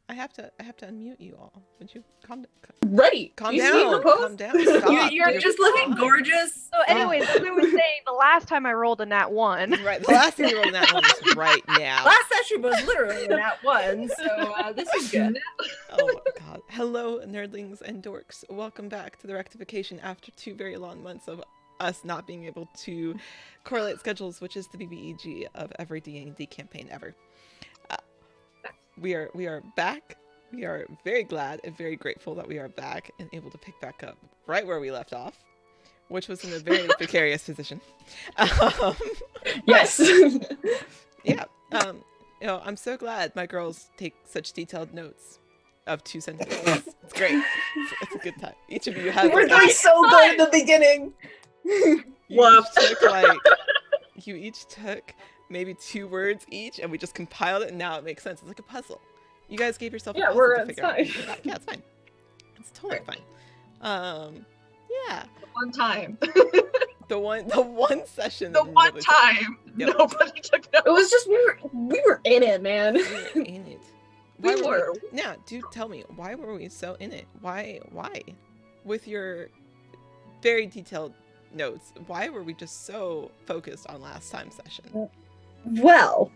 I have to unmute you all. Would you calm Right. Calm You down. see the post? Calm down. Stop. You're just looking gorgeous. So anyways, as I was saying, the last time I rolled a nat 1. Right. The last thing you rolled in that one is right now. Last session was literally a nat 1, so this is good. Oh my god. Hello, nerdlings and dorks. Welcome back to the Rectification after 2 very long months of us not being able to correlate schedules, which is the BBEG of every D&D campaign ever. We are back. We are very glad and very grateful that we are back and able to pick back up right where we left off, which was in a very precarious position. Yes. Yeah. I'm so glad my girls take such detailed notes of 2 sentences. It's great. It's a good time. Each of you have. We're doing so good in the beginning. You each took maybe 2 words each, and we just compiled it, and now it makes sense. It's like a puzzle. You guys gave yourself a puzzle to figure out. Yeah, it's fine. It's totally fine. Yeah. One time. The one session. The one time. Yep. Nobody took notes. It was just we were in it, man. We were in it. We were. Now, do tell me, why were we so in it? Why? With your very detailed notes, why were we just so focused on last time's session? Well,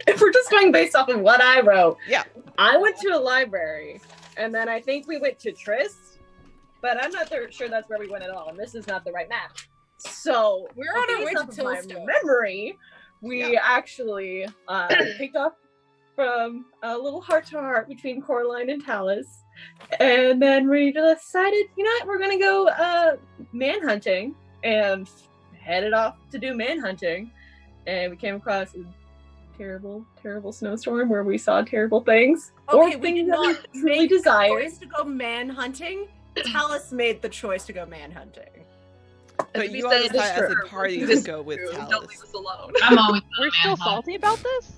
if we're just going based off of what I wrote, yeah, I went to a library, and then I think we went to Tris, but I'm not sure that's where we went at all, and this is not the right map. So We're on our way to based off of Tillstone. my memory, we actually picked up from a little heart-to-heart between Coraline and Talus, and then we decided, you know what, we're gonna go manhunting, and headed off to do manhunting, and we came across a terrible snowstorm where we saw terrible things. Okay, or we things did that not we truly make the desired. choice to go manhunting. Talus made the choice to go manhunting. but you all decided as a party to go with Don't Talus. leave us alone. I'm always We're still salty about this?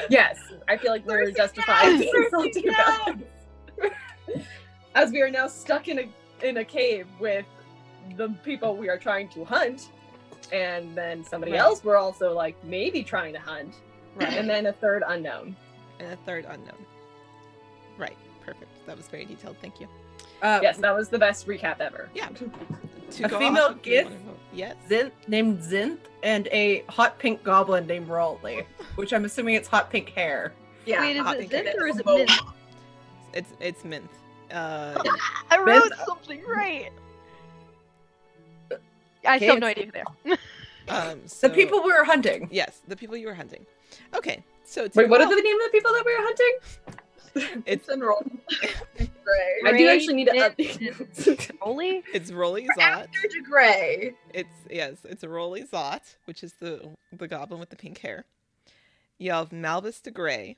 Yes, I feel like we're justified in being salty about it. As we are now stuck in a cave with the people we are trying to hunt, and then somebody Right. else we're also like maybe trying to hunt, Right. and then a third unknown. And a third unknown. Right. Perfect. That was very detailed. Thank you. Yes, that was the best recap ever. Yeah. A female Gith? Yes. Named Zinth, and a hot pink goblin named Rolly, which I'm assuming it's hot pink hair. Yeah. Wait, is hot it pink Zinth or is it Both. Mint? It's mint. I wrote something right. I still have no idea who they are. So, The people we were hunting. Yes, the people you were hunting. Okay. So to Wait, what go are the name of the people that we were hunting? It's enrolled. Gray. I do actually need to Mint, update. Rolly? It's Rolly Zot. After to Gray. It's Rolly Zot, which is the goblin with the pink hair. You have Malvis de Grey,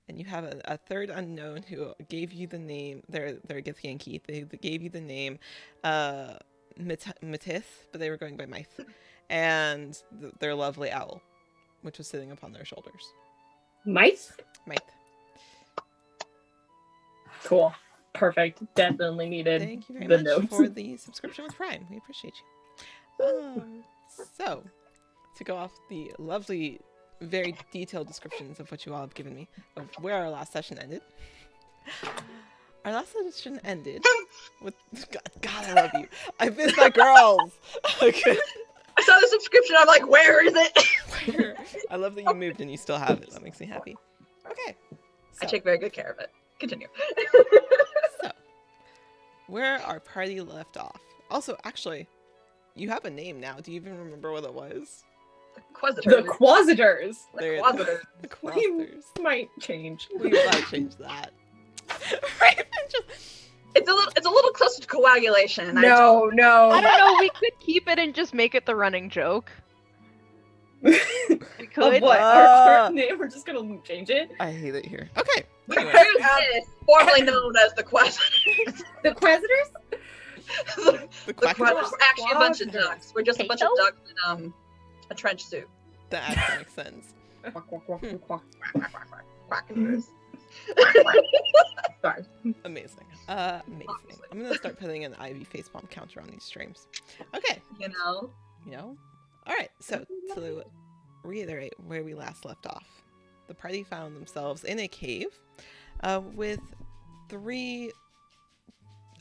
and you have a third unknown who gave you the name. They're Gith Yankee. They gave you the name Matith, but they were going by Myth, and their lovely owl, which was sitting upon their shoulders. Mice? Myth. Cool. Perfect. Definitely needed Thank you very the much notes. for the subscription with Prime. We appreciate you. So, to go off the lovely, very detailed descriptions of what you all have given me of where our last session ended. Our last session ended with God, I love you. I miss my girls. Okay. I saw the subscription. I'm like, where is it? I love that you moved and you still have it. That makes me happy. Okay. I take very good care of it. Continue. So, where our party left off. Also, actually, you have a name now. Do you even remember what it was? The Quasitors. There it is. Quasitors. The Quasitors. We might change. We might change that. Raven just... It's a little closer to coagulation. No. I don't know, we could keep it and just make it the running joke. We could. Of what? Our current name? We're just gonna change it? I hate it here. Okay. The Anyway. Quasitors, formerly known as the Quasitors. The Quasitors? The The Quack Quasitors were actually a bunch of Quasitors. ducks. We're just a bunch of ducks in a trench suit. That actually makes sense. Quackers. Sorry. Amazing. Amazing. I'm gonna start putting an Ivy facepalm counter on these streams. Okay. You know? You know? Alright, so to reiterate where we last left off, the party found themselves in a cave with 3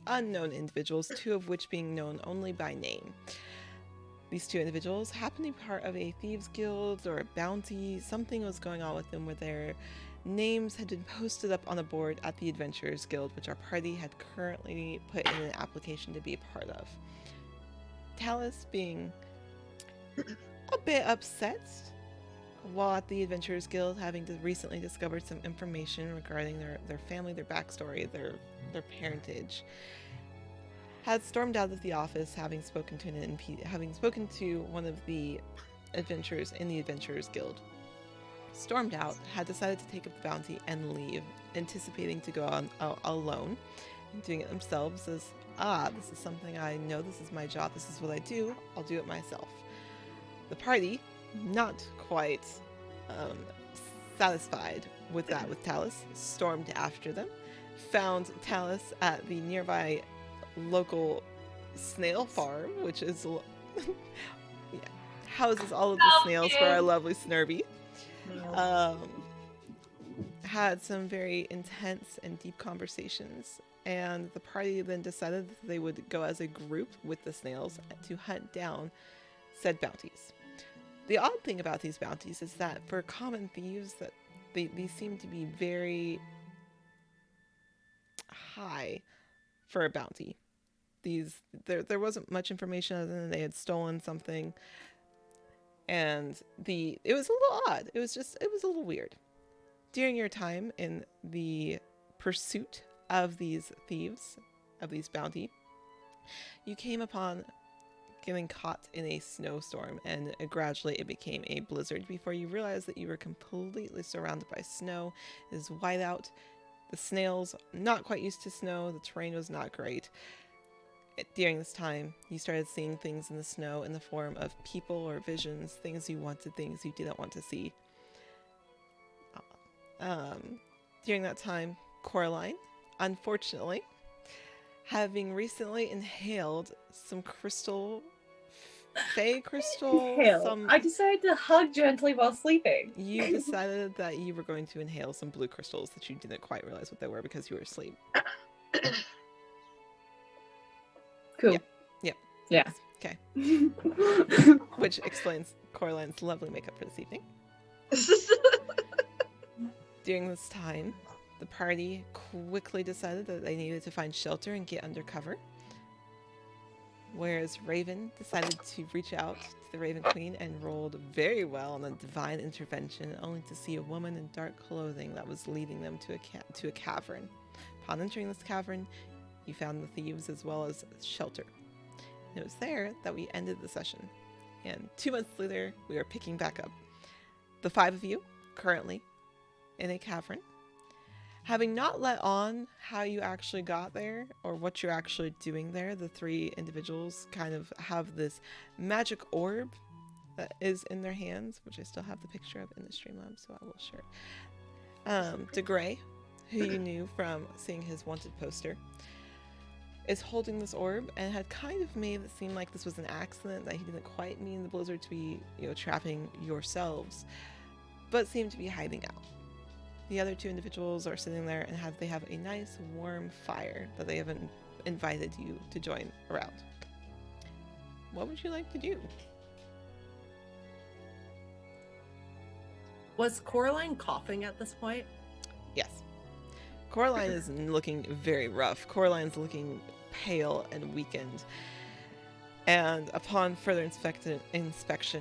unknown individuals, 2 of which being known only by name. These 2 individuals happened to be part of a thieves guild or a bounty. Something was going on with them where their names had been posted up on a board at the Adventurers Guild, which our party had currently put in an application to be a part of. Talus being a bit upset while at the Adventurers Guild, having recently discovered some information regarding their family, their backstory, their parentage, had stormed out of the office, having spoken to one of the adventurers in the Adventurers Guild. Stormed out, had decided to take up the bounty and leave, anticipating to go on alone, and doing it themselves as, this is something I know, this is my job, this is what I do, I'll do it myself. The party, not quite satisfied with that with Talus, stormed after them, found Talus at the nearby local snail farm, which is houses all of the snails for our lovely Snurby. Had some very intense and deep conversations, and the party then decided that they would go as a group with the snails to hunt down said bounties. The odd thing about these bounties is that for common thieves, that these seem to be very high for a bounty. There wasn't much information other than they had stolen something, and it was a little odd. It was a little weird. During your time in the pursuit of these thieves, of these bounty, you came upon getting caught in a snowstorm, and gradually it became a blizzard before you realized that you were completely surrounded by snow. It is white out. The snails, not quite used to snow. The terrain was not great. During this time, you started seeing things in the snow in the form of people or visions, things you wanted, things you didn't want to see. During that time, Coraline, unfortunately, having recently inhaled some fey crystal, I decided to hug gently while sleeping. You decided that you were going to inhale some blue crystals that you didn't quite realize what they were because you were asleep. Cool. Yep. Yeah. Okay. Which explains Coraline's lovely makeup for this evening. During this time, the party quickly decided that they needed to find shelter and get under cover. Whereas Raven decided to reach out to the Raven Queen and rolled very well on a divine intervention, only to see a woman in dark clothing that was leading them to a cavern. Upon entering this cavern, you found the thieves as well as shelter. And it was there that we ended the session. And 2 months later, we are picking back up. The 5 of you, currently in a cavern, having not let on how you actually got there or what you're actually doing there. The 3 individuals kind of have this magic orb that is in their hands, which I still have the picture of in the Streamlabs, so I will share it. DeGray, who you knew from seeing his wanted poster, is holding this orb and had kind of made it seem like this was an accident, that he didn't quite mean the blizzard to be, trapping yourselves, but seemed to be hiding out. The other 2 individuals are sitting there and they have a nice warm fire that they have invited you to join around. What would you like to do? Was Coraline coughing at this point? Yes. Coraline is looking very rough. Coraline's looking pale and weakened. And upon further inspection,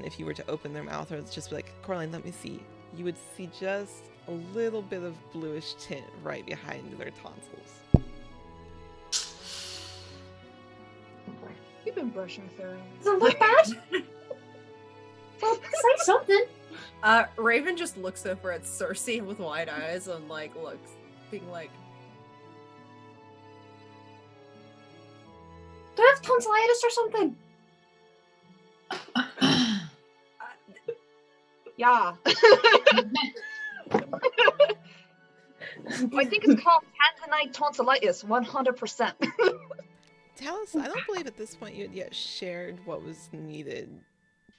if you were to open their mouth or just be like, Coraline, let me see, you would see just a little bit of bluish tint right behind their tonsils. You've been brushing through. Doesn't look bad. Well, say something. Raven just looks over at Cersei with wide eyes and looks, being like, Do I have tonsillitis or something? Yeah. I think it's called tanzanite tonsillitis, 100%. Talus, I don't believe at this point you had yet shared what was needed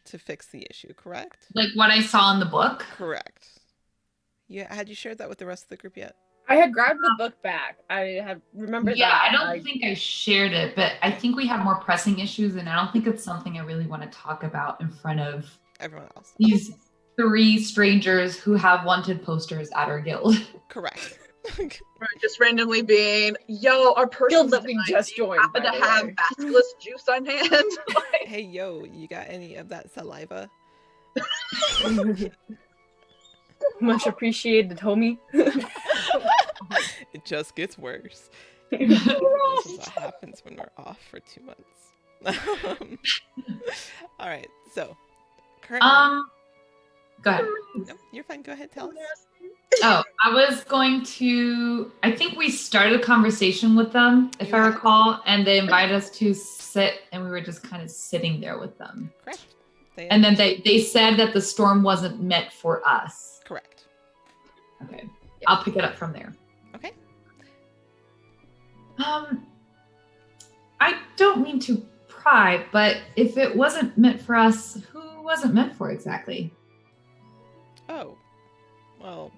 to fix the issue, correct? Like what I saw in the book? Correct. Yeah, had you shared that with the rest of the group yet? I had grabbed the book back. I had remembered Yeah, that. I don't think I shared it, but I think we have more pressing issues, and I don't think it's something I really want to talk about in front of Everyone else. these 3 strangers who have wanted posters at our guild. Correct. Or just randomly being, yo, our person Guild that we just joined, happen by to the have way. basilisk juice on hand. Like, Hey, yo, you got any of that saliva? Much appreciated, homie. It just gets worse. This is what happens when we're off for 2 months. All right, so currently, Go ahead. no, you're fine. Go ahead, tell us. Oh, I think we started a conversation with them, if I Yeah. recall, and they invited us to sit, and we were just kind of sitting there with them. Correct. And then they said that the storm wasn't meant for us. Correct. Okay. I'll pick it up from there. Okay. I don't mean to pry, but if it wasn't meant for us, who was it meant for exactly? Oh, well,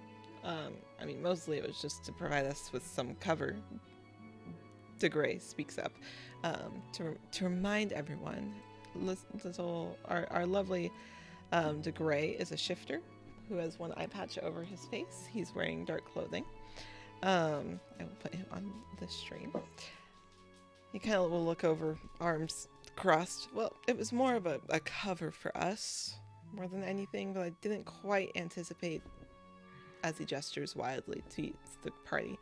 I mean, mostly it was just to provide us with some cover. DeGray speaks up to remind everyone. Our lovely DeGray is a shifter who has one eye patch over his face. He's wearing dark clothing. I will put him on the stream. He kind of will look over, arms crossed. Well, it was more of a cover for us, more than anything, but I didn't quite anticipate, as he gestures wildly to the party,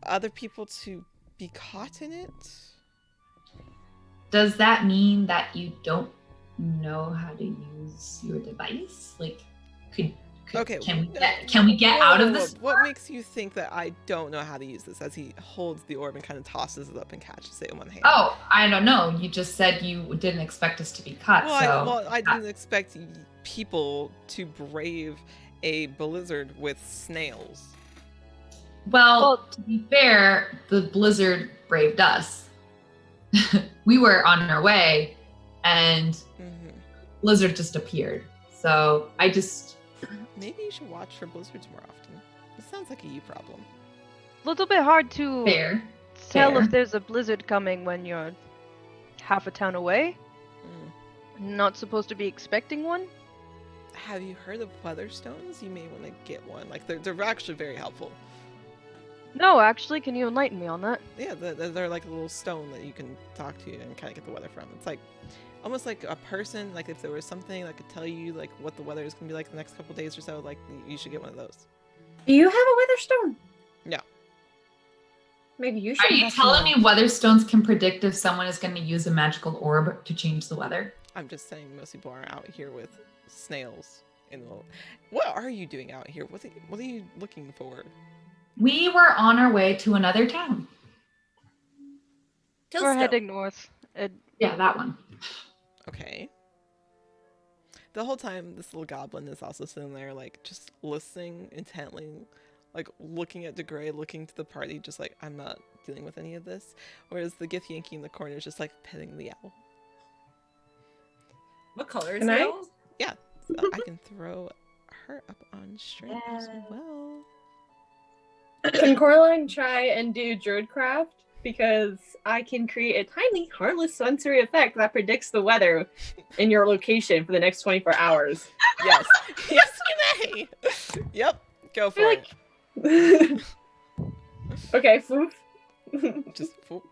other people to be caught in it. Does that mean that you don't know how to use your device? Like, Okay, can we get out of this? What makes you think that I don't know how to use this? As he holds the orb and kind of tosses it up and catches it in one hand. Oh, I don't know. You just said you didn't expect us to be cut. I didn't expect people to brave a blizzard with snails. Well, to be fair, the blizzard braved us. We were on our way, and blizzard just appeared. So maybe you should watch for blizzards more often. This sounds like a you problem. A little bit hard to tell Fair. if there's a blizzard coming when you're half a town away. Not supposed to be expecting one. Have you heard of weather stones? You may want to get one. Like they're actually very helpful. No, actually, can you enlighten me on that? Yeah, they're like a little stone that you can talk to and kind of get the weather from. It's like almost like a person. Like if there was something that could tell you like what the weather is gonna be like the next couple days or so, like you should get one of those. Do you have a weather stone? No. Maybe you should. Are you telling me Weatherstones can predict if someone is going to use a magical orb to change the weather? I'm just saying most people are out here with snails in the. What are you doing out here? What are you looking for? We were on our way to another town. We're heading north. Yeah, that one. Okay. The whole time, this little goblin is also sitting there, like, just listening intently, like, looking at DeGray, looking to the party, just like, I'm not dealing with any of this. Whereas the Gith Yankee in the corner is just, like, petting the owl. What color is Can the I? owl? Yeah, so I can throw her up on stream as well. Can Coraline try and do Druidcraft? Because I can create a tiny, harmless sensory effect that predicts the weather in your location for the next 24 hours. Yes. Yes, you may! Yep, go for it. Okay, foof. Just, whoop.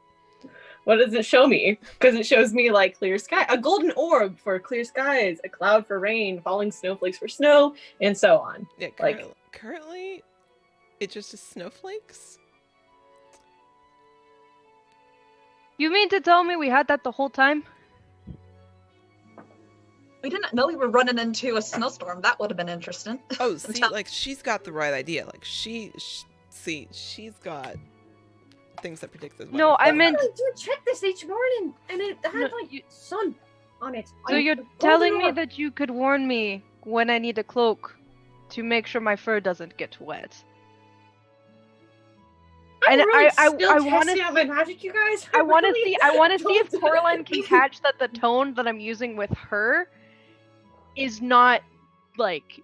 What does it show me? Because it shows me like clear sky, a golden orb for clear skies, a cloud for rain, falling snowflakes for snow, and so on. Yeah, Like- currently, it just is snowflakes. You mean to tell me we had that the whole time? We didn't know we were running into a snowstorm. That would have been interesting. Oh, see, like, she's got the right idea. Like, she's got things that predict this weather. No, I meant. I do check this each morning, and it had No, like sun on it. So you're telling me that you could warn me when I need a cloak to make sure my fur doesn't get wet? I'm and really I still wanna testing out my magic, you guys. I want to really see. I want to see if don't Coraline can catch that the tone that I'm using with her is not like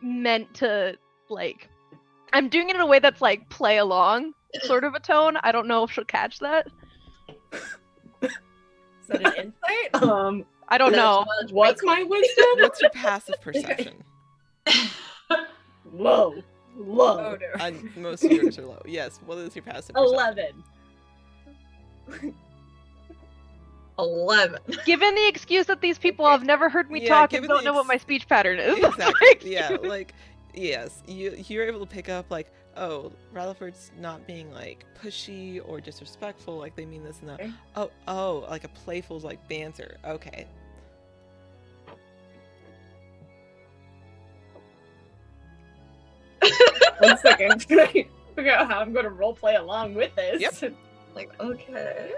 meant to like. I'm doing it in a way that's like play along sort of a tone. I don't know if she'll catch that. Is that an insight? I don't know. What's my wisdom? What's your passive perception? Low. Oh, no. Most of yours are low. Yes. What is your passive perception? 11. 11. Given the excuse that these people have never heard me Yeah, talk and given don't the know what my speech pattern is. Exactly. Yeah. Like, yes, you're able to pick up like, oh, Rutherford's not being like pushy or disrespectful. Like they mean this and that. Okay. Oh, like a playful like banter. Okay. One second. Can I figure out how I'm going to roleplay along with this? Yep. Like, okay.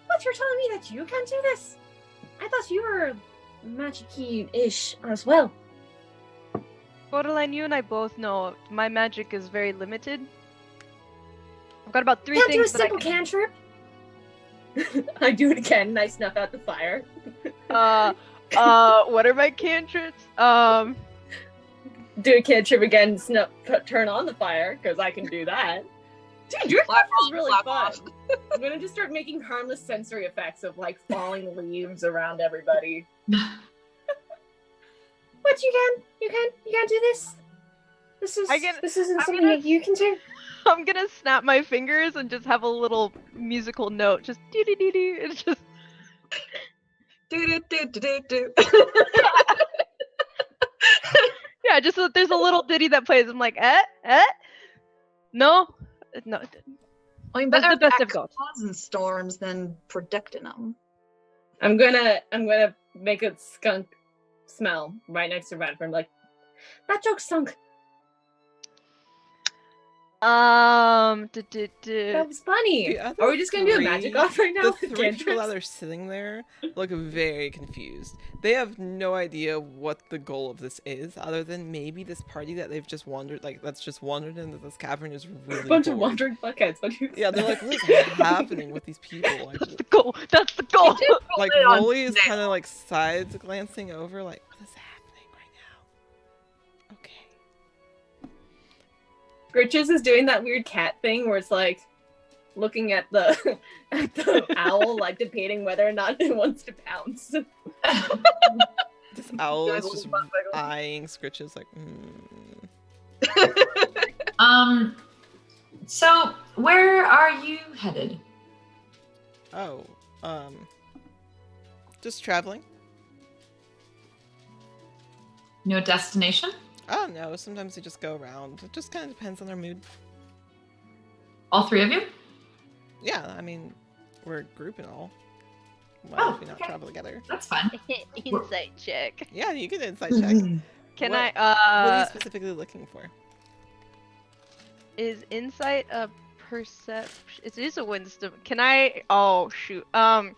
But you're telling me that you can do this? I thought you were magic-y-ish as well. Coraline, you and I both know my magic is very limited. I've got about 3 Can't do a things that I simple can. cantrip. I do it again and I snuff out the fire. What are my cantrips? Do a cantrip again, turn on the fire, because I can do that. Dude, your stuff is really fun. I'm gonna just start making harmless sensory effects of like falling leaves around everybody. But you can do this. This isn't something that you can do. I'm gonna snap my fingers and just have a little musical note, just doo doo doo doo. It's just Do. yeah, just so there's a little ditty that plays. I'm like, no. I mean, That's better the best I've back got. causing storms than predicting them. I'm gonna make a skunk smell right next to Radford. Like, that joke stunk. That was funny. Are we just gonna do a magic off right now? The 3 people that are sitting there look very confused. They have no idea what the goal of this is, other than maybe this party that they've just wandered, that's just wandered into this cavern is really A bunch of bored. wandering fuckheads. What do you Yeah, they're like, what is happening with these people? Like, That's the goal. That's the goal. like it on Rolly is snail. kind of like sides glancing over, like, what is happening right now? Okay. Gritches is doing that weird cat thing where it's like looking at the owl, like debating whether or not it wants to pounce. This owl Guys, is just little butt wiggle. eyeing Scritches like, So where are you headed? Oh, just traveling. No destination? Oh no, sometimes they just go around. It just kind of depends on their mood. All 3 of you? Yeah, I mean, we're a group and all. Why Oh, would we not okay. travel together? That's fun. Insight check. Yeah, you can insight check. Can What- I? What are you specifically looking for? Is insight a perception? It is a wisdom. Can I? Oh shoot. Can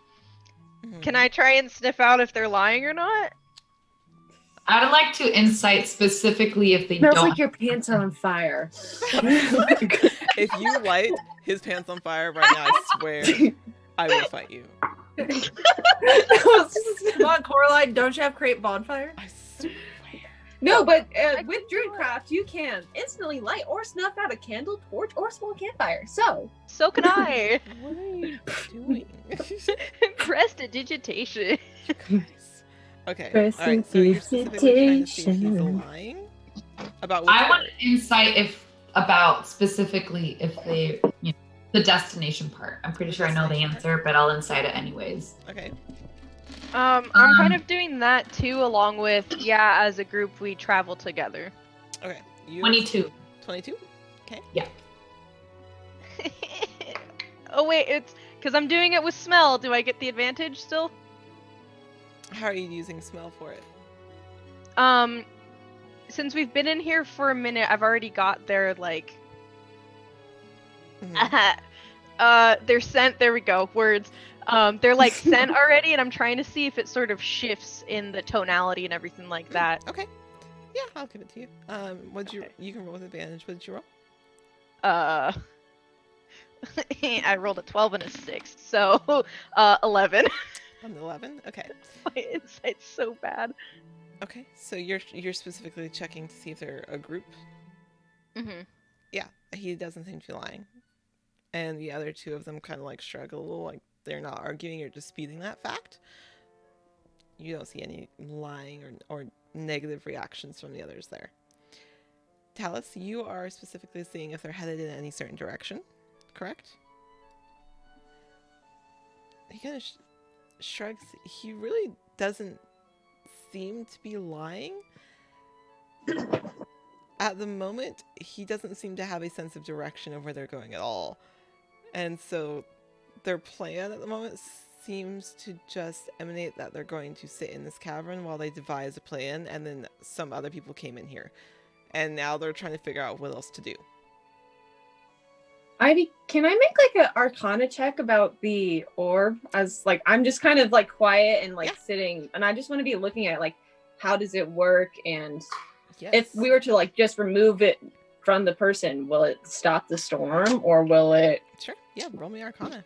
I try and sniff out if they're lying or not? I would like to insight specifically if they Smells don't. like your pants are on fire. If you light his pants on fire right now, I swear I will fight you. Come on, Coraline, don't you have create bonfire? I swear. No, but I with can do Druidcraft, you can instantly light or snuff out a candle, torch, or small campfire. So, So can I. What are you doing? Prestidigitation. Guys. Okay. Alright, so you're specifically trying to see if he's lying? About what? I want insight about specifically if they, the destination part. I'm pretty sure I know the answer, but I'll insight it anyways. Okay. I'm kind of doing that too, along with as a group we travel together. Okay. You 22. 22? Oh wait, it's because I'm doing it with smell. Do I get the advantage still? How are you using smell for it? Since we've been in here for a minute, I've already got their like their scent. There we go. Words. They're like scent already, and I'm trying to see if it sort of shifts in the tonality and everything like that. Okay. Yeah, I'll give it to you. You can roll with advantage. What did you roll? I rolled a 12 and a 6, so 11. On the 11? Okay. My insight's so bad. Okay, so you're specifically checking to see if they're a group? Mm-hmm. Yeah, he doesn't seem to be lying. And the other two of them kind of like shrug a little, like they're not arguing or disputing that fact. You don't see any lying or negative reactions from the others there. Talus, you are specifically seeing if they're headed in any certain direction, correct? He kind of shrugs. He really doesn't seem to be lying. At the moment, he doesn't seem to have a sense of direction of where they're going at all. And so their plan at the moment seems to just emanate that they're going to sit in this cavern while they devise a plan, and then some other people came in here. And now they're trying to figure out what else to do. Ivy, can I make like an Arcana check about the orb? As like I'm just kind of like quiet and like sitting, and I just want to be looking at like how does it work, and if we were to like just remove it from the person, will it stop the storm or will it? Sure. Yeah. Roll me Arcana.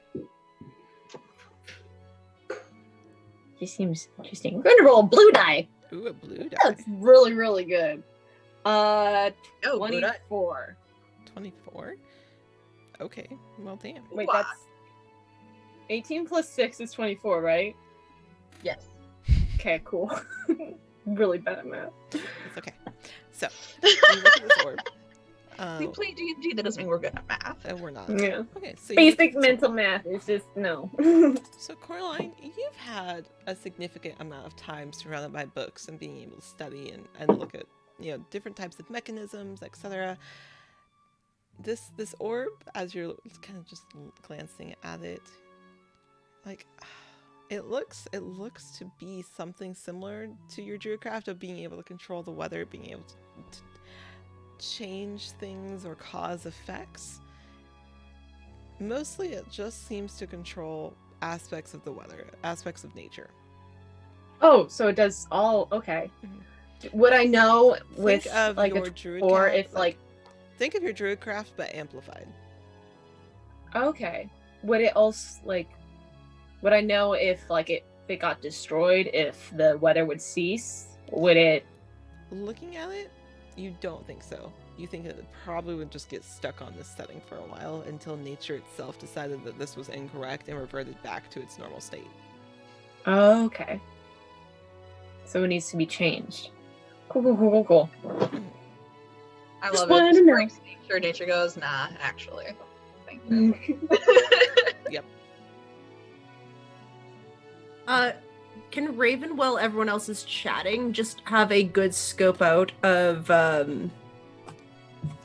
He seems interesting. We're gonna roll a blue die. Ooh, a blue die. That's really really good. Oh, blue die. 24. 24. Okay. Well, damn. Wait, Wow. that's 18 plus 6 is 24, right? Yes. Okay, cool. Really bad at math. It's okay. So, you look at this orb. We play D&D, that doesn't mean we're good at math. We're not. Yeah. Okay, so Basic mental math is just no. So, Coraline, you've had a significant amount of time surrounded by books and being able to study and look at, different types of mechanisms, etc. This orb, as you're kind of just glancing at it, like it looks to be something similar to your druidcraft of being able to control the weather, being able to change things or cause effects. Mostly it just seems to control aspects of the weather, aspects of nature. Oh, so it does all okay. Mm-hmm. Would I know with of like your a druid or craft, if like think of your druidcraft but amplified. Okay. Would it also like would I know if like if it got destroyed, if the weather would cease? Would it? Looking at it, you don't think so. You think that it probably would just get stuck on this setting for a while until nature itself decided that this was incorrect and reverted back to its normal state. Okay. So it needs to be changed. Cool. I Just love wanted it. to know. Brings nature goes, nah, actually. Thank you. Yep. Can Raven, while everyone else is chatting, just have a good scope out of, I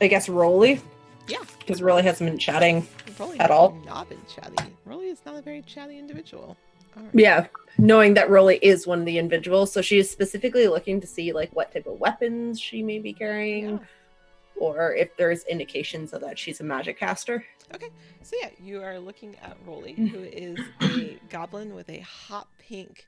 guess, Rolly? Yeah. Because Rolly hasn't been chatting Rolly at has all. not been chatty. Rolly is not a very chatty individual. All right. Yeah, knowing that Rolly is one of the individuals, so she is specifically looking to see like what type of weapons she may be carrying, Yeah. or if there's indications of that she's a magic caster. Okay, so yeah, you are looking at Rolly, who is a goblin with a hot pink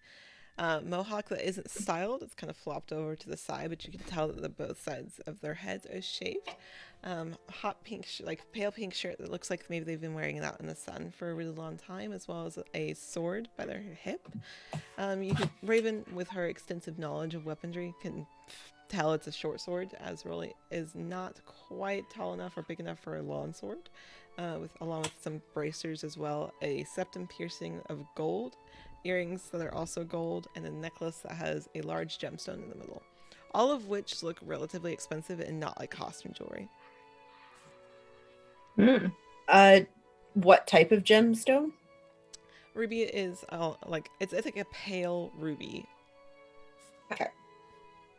mohawk that isn't styled. It's kind of flopped over to the side, but you can tell that both sides of their heads are shaved. Hot pink, like pale pink shirt that looks like maybe they've been wearing it out in the sun for a really long time, as well as a sword by their hip. Raven, with her extensive knowledge of weaponry, can tell it's a short sword, as Rolly is not quite tall enough or big enough for a long sword. Along with some bracers as well, a septum piercing of gold, earrings that are also gold, and a necklace that has a large gemstone in the middle. All of which look relatively expensive and not like costume jewelry. What type of gemstone? Ruby is it's like a pale ruby. Okay.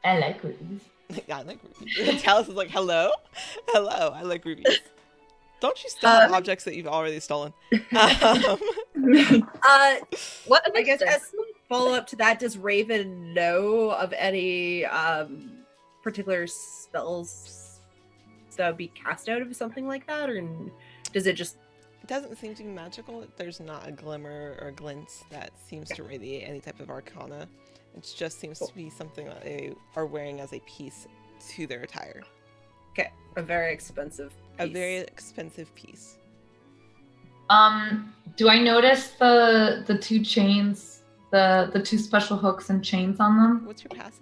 I like rubies. Yeah, I like rubies. Talus is like, hello, I like rubies. Don't you steal objects that you've already stolen? What? I guess as follow up to that, does Raven know of any particular spells that would be cast out of something like that, or does it just? It doesn't seem to be magical. There's not a glimmer or a glint that seems to radiate any type of arcana. It just seems to be something that they are wearing as a piece to their attire. Okay, a very expensive piece. A very expensive piece. Do I notice the two chains the 2 special hooks and chains on them. What's your passive?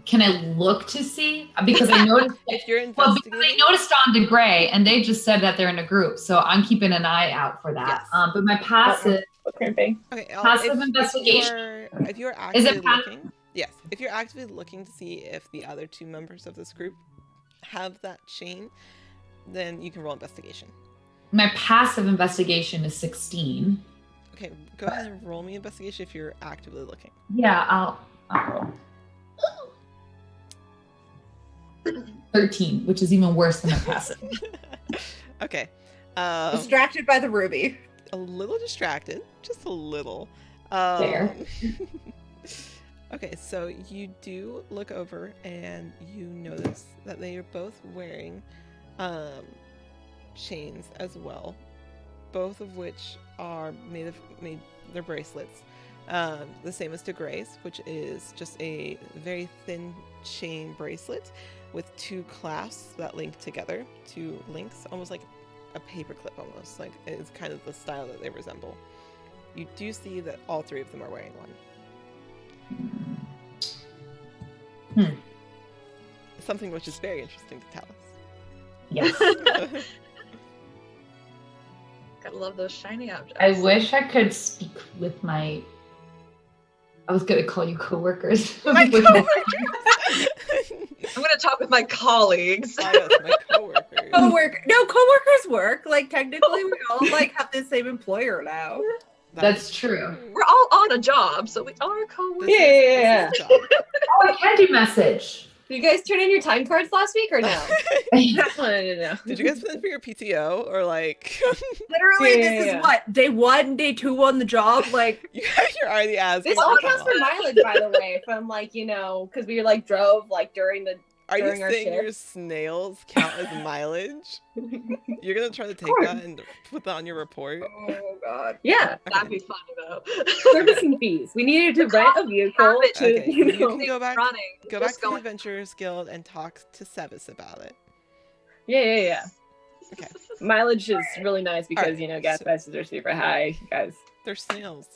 Can I look to see? Because I noticed. If you're Well, investigating, because I noticed on DeGray, and they just said that they're in a group, so I'm keeping an eye out for that. Yes. But my passive, okay, passive investigation. If you're Is actively it passive? looking, yes, if you're actively looking to see if the other 2 members of this group have that chain, then you can roll investigation. My passive investigation is 16. Okay, go ahead and roll me investigation if you're actively looking. Yeah, I'll roll. 13, which is even worse than my passive. Okay. Distracted by the ruby. A little distracted, just a little. Fair. Okay, so you do look over and you notice that they are both wearing chains as well, both of which are made they're bracelets, the same as DeGray's, which is just a very thin chain bracelet with 2 clasps that link together, 2 links, almost like a paperclip, almost like it's kind of the style that they resemble. You do see that all 3 of them are wearing one. Something which is very interesting to tell us. Yes. Gotta love those shiny objects. I wish I could speak with my. I was gonna call you coworkers. My With coworkers. I'm gonna talk with my colleagues. Oh, yes, my coworkers. Coworkers work. Like technically, we all like have the same employer now. That's true. We're all on a job, so we are co-workers. Yeah. This is a job. Oh, a candy message. Did you guys turn in your time cards last week or no? That's what I wanted to know. Did you guys put in for your PTO or like Literally, Yeah, this yeah. is what day 1, day 2 on the job. Like, you're already asking? This all counts for mileage, by the way, from like, because we like drove like during the Are you during our saying your shift. snails count as mileage? You're gonna try to take course. that and put that on your report? oh god. Yeah, That'd be funny though. servicing fees. We needed to rent a vehicle to, Okay, you you know. can go back Running. go back just to the going. Adventurers Guild and talk to Sevis about it. Yeah. Okay. Mileage is really nice because Alright, gas so- prices are super high, guys. They're snails.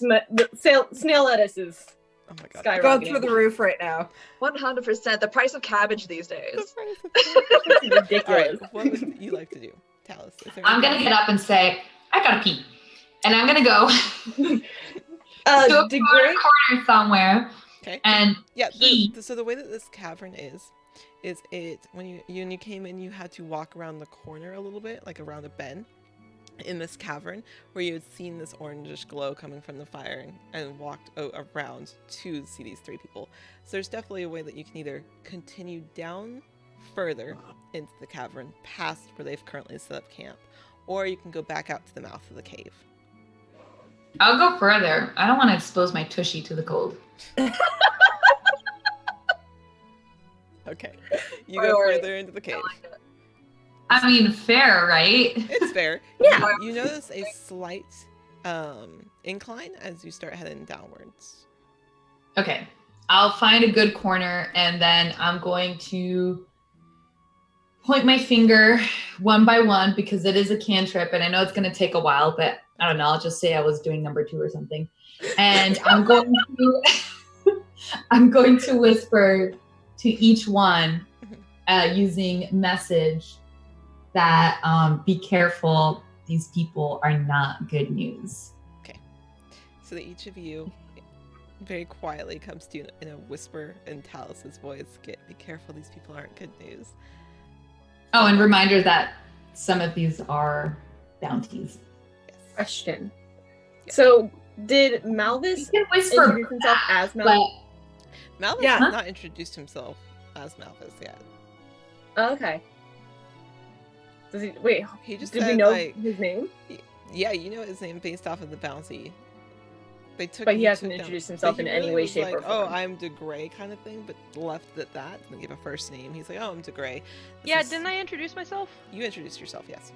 Snail lettuce is Oh my god. skyrocketing. Going through the roof right now. 100%. The price of cabbage these days. It's ridiculous. Alright, what would you like to do? Talus, is there I'm gonna anything- get up and say, I gotta pee. And I'm gonna go to a DeGray, corner somewhere Okay. and Yeah, pee. so the way that this cavern is it when you came in, you had to walk around the corner a little bit, like around a bend in this cavern where you had seen this orangish glow coming from the fire and walked around to see these 3 people. So there's definitely a way that you can either continue down further into the cavern past where they've currently set up camp, or you can go back out to the mouth of the cave. I'll go further. I don't want to expose my tushy to the cold. Okay. You go Priority. further into the cave. I like it. I mean, fair, right? It's fair. Yeah. You notice a slight incline as you start heading downwards. Okay. I'll find a good corner and then I'm going to point my finger one by one because it is a cantrip and I know it's going to take a while, but I don't know. I'll just say I was doing number 2 or something. And I'm going to whisper to each one using message that be careful. These people are not good news. So that each of you very quietly comes to you in a whisper in Talus's voice. Be careful, these people aren't good news. Oh, and reminder that some of these are bounties. Yes. question. Yeah. So, did You Malvis can whisper, introduce himself as but Malvis? Malvis Yeah. has not introduced himself as Malvis yet. Oh, okay. Does he? Wait, He just did said, we know like, his name? yeah, you know his name based off of the bounty. They took, But he hasn't took down- introduced but himself he in any really way, was shape, like, or oh, form. I'm DeGray kind of thing, but left at that and gave a first name. He's like, oh, I'm DeGray. Yeah, didn't I introduce myself? You introduced yourself, yes.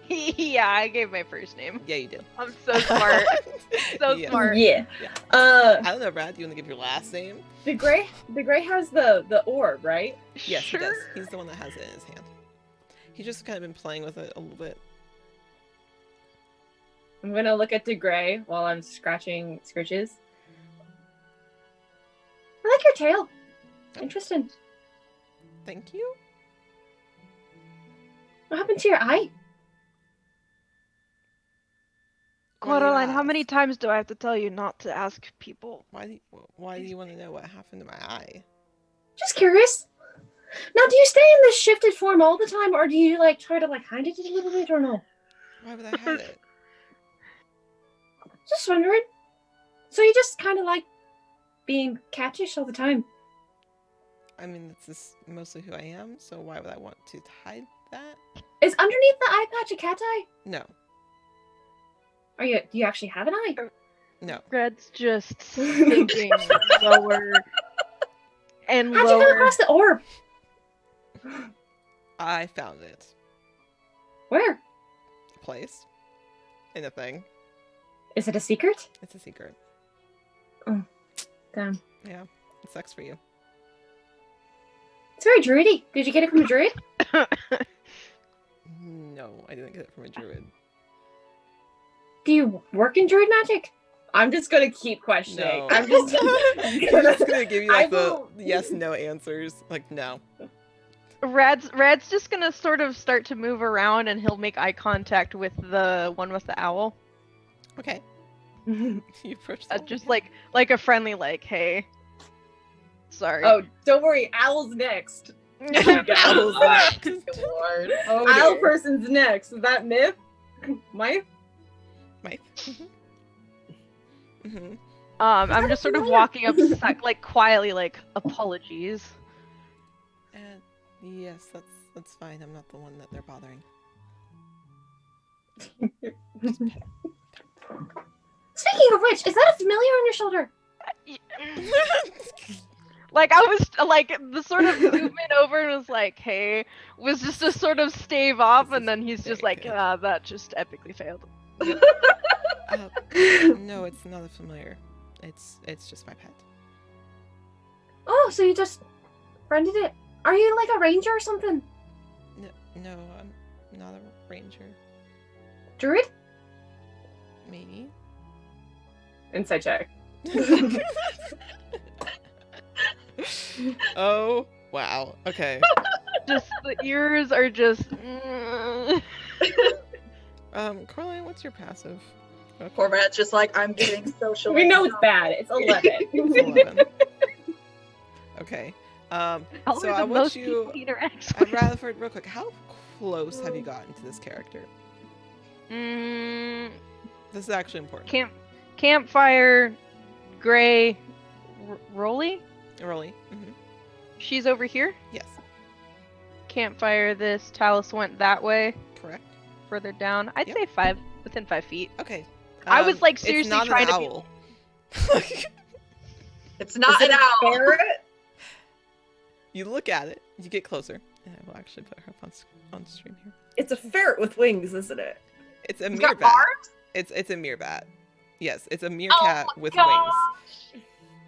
Yeah, I gave my first name. Yeah, you did. I'm so smart. So Yeah. smart. Yeah. Yeah. Uh, I don't know, Brad. Do you want to give your last name? the gray has the orb, right? Yes, sure. he does. He's the one that has it in his hand. He's just kind of been playing with it a little bit. I'm gonna look at DeGray while I'm scratching Scritches. I like your tail. Interesting. Thank you. What happened to your eye? Why do you Coraline, how many ask? times do I have to tell you not to ask people? Why do you want to know what happened to my eye? Just curious. Now, do you stay in this shifted form all the time, or do you like try to like hide it a little bit, or no? Why would I hide it? Just wondering. So you just kind of like being cattish all the time. I mean, that's just mostly who I am, so why would I want to hide that? Is underneath the eye patch a cat eye? No. Do you actually have an eye? No. Red's just sinking lower and How'd you come lower. across the orb? I found it. Where? Placed. In a thing. Is it a secret? It's a secret. Damn. Yeah. It sucks for you. It's very druidy. Did you get it from a druid? No, I didn't get it from a druid. Do you work in druid magic? I'm just gonna keep questioning. No. I'm just I'm just gonna give you like I will- the yes no answers. Like no. Rad's just gonna sort of start to move around, and he'll make eye contact with the one with the owl. Okay. You approach the Just like a friendly like, hey, sorry. Oh, don't worry. Owl's next. owl's next. Lord. Owl person's next. Is that myth? Myth? Mike. Mm-hmm. I'm just sort of walking up, like quietly, like apologies. And yes, that's fine. I'm not the one that they're bothering. Just pet. Speaking of which, is that a familiar on your shoulder? Like I was like the sort of movement over and was like, hey, was just to sort of stave off, This and then he's just very like, good. that just epically failed. No, it's not a familiar. It's just my pet. Oh, so you just friended it. Are you like a ranger or something? No, I'm not a ranger. Druid? Maybe. Insight check. Oh wow. Okay. Just the ears are just. Coraline, what's your passive? Okay. Poor Rat's just like, I'm getting social. We know it's bad. It's 11. It's 11. Okay. How So are I the want most you. people interact I'd with? rather real quick. How close have you gotten to this character? Mm, This is actually important. campfire, Gray, Rolly. Rolly. Mm-hmm. She's over here. Yes. Campfire. This Talus went that way, Correct. further down. I'd Yep. say within 5 feet. Okay. I was, like, it's seriously not trying an to be- owl. It's not Is an it a owl. ferret? You look at it. You get closer, and I will actually put her up on stream here. It's a ferret with wings, isn't it? It's a It's got meerbat. arms? It's a meerbat. Yes, it's a meerkat with wings. gosh.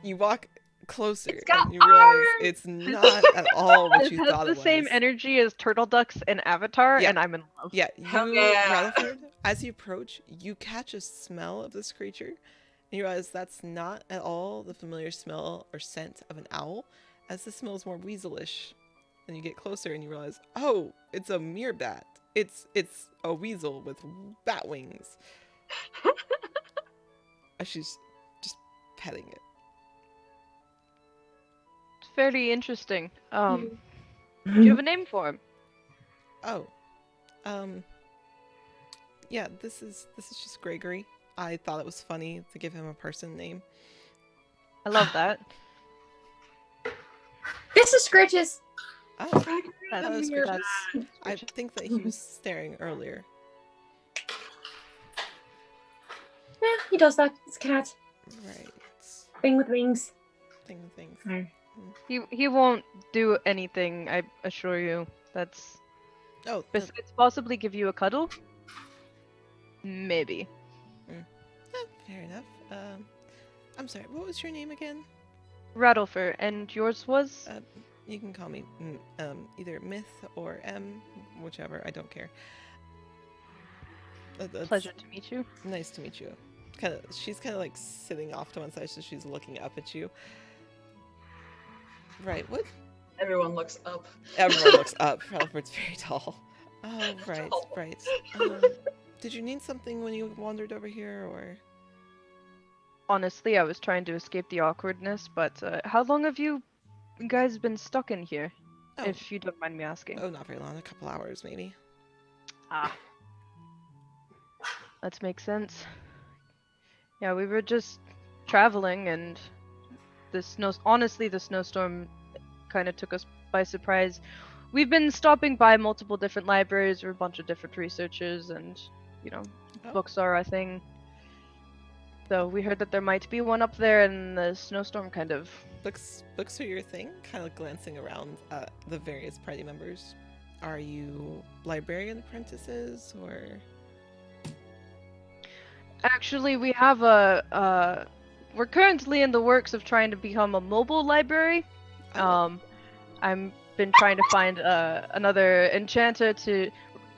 You walk closer It's got and you realize arms! it's not at all what This you has thought the it was. same energy as turtle ducks in Avatar, Yeah. and I'm in love. Yeah, Hell you, yeah. Rutherford, as you approach, you catch a smell of this creature, and you realize that's not at all the familiar smell or scent of an owl, as this smells more weaselish. And you get closer and you realize, oh, it's a meerbat. It's a weasel with bat wings. And she's just petting it. It's fairly interesting. Do you have a name for him? Oh, yeah, this is just Gregory. I thought it was funny to give him a person name. I love that. This is Scritches. Oh, That's- that was Meerbat. Scritches. I think that he was staring earlier. Yeah, he does that. It's a cat. Right. Thing with wings. Things. He won't do anything, I assure you. That's Oh, besides possibly give you a cuddle. Maybe. fair enough. I'm sorry. What was your name again? Rattlefer, and yours was? You can call me either Myth or M, whichever. I don't care. That's Pleasure to meet you. Nice to meet you. She's kind of like sitting off to one side, so she's looking up at you. Right. What? Everyone looks up. Everyone looks up. Alfred's very tall. Oh, right, Tall. right. Did you need something when you wandered over here, or? Honestly, I was trying to escape the awkwardness, but how long have you guys been stuck in here? Oh. If you don't mind me asking. Oh, not very long. A couple hours, maybe. Ah. That makes sense. Yeah, we were just traveling, and the snowstorm kind of took us by surprise. We've been stopping by multiple different libraries. We're a bunch of different researchers, and books are a thing. So we heard that there might be one up there, and the snowstorm kind of. Books are your thing? Kind of glancing around at the various party members. Are you librarian apprentices, or? Actually, we have we're currently in the works of trying to become a mobile library. Oh. I'm been trying to find another enchanter to.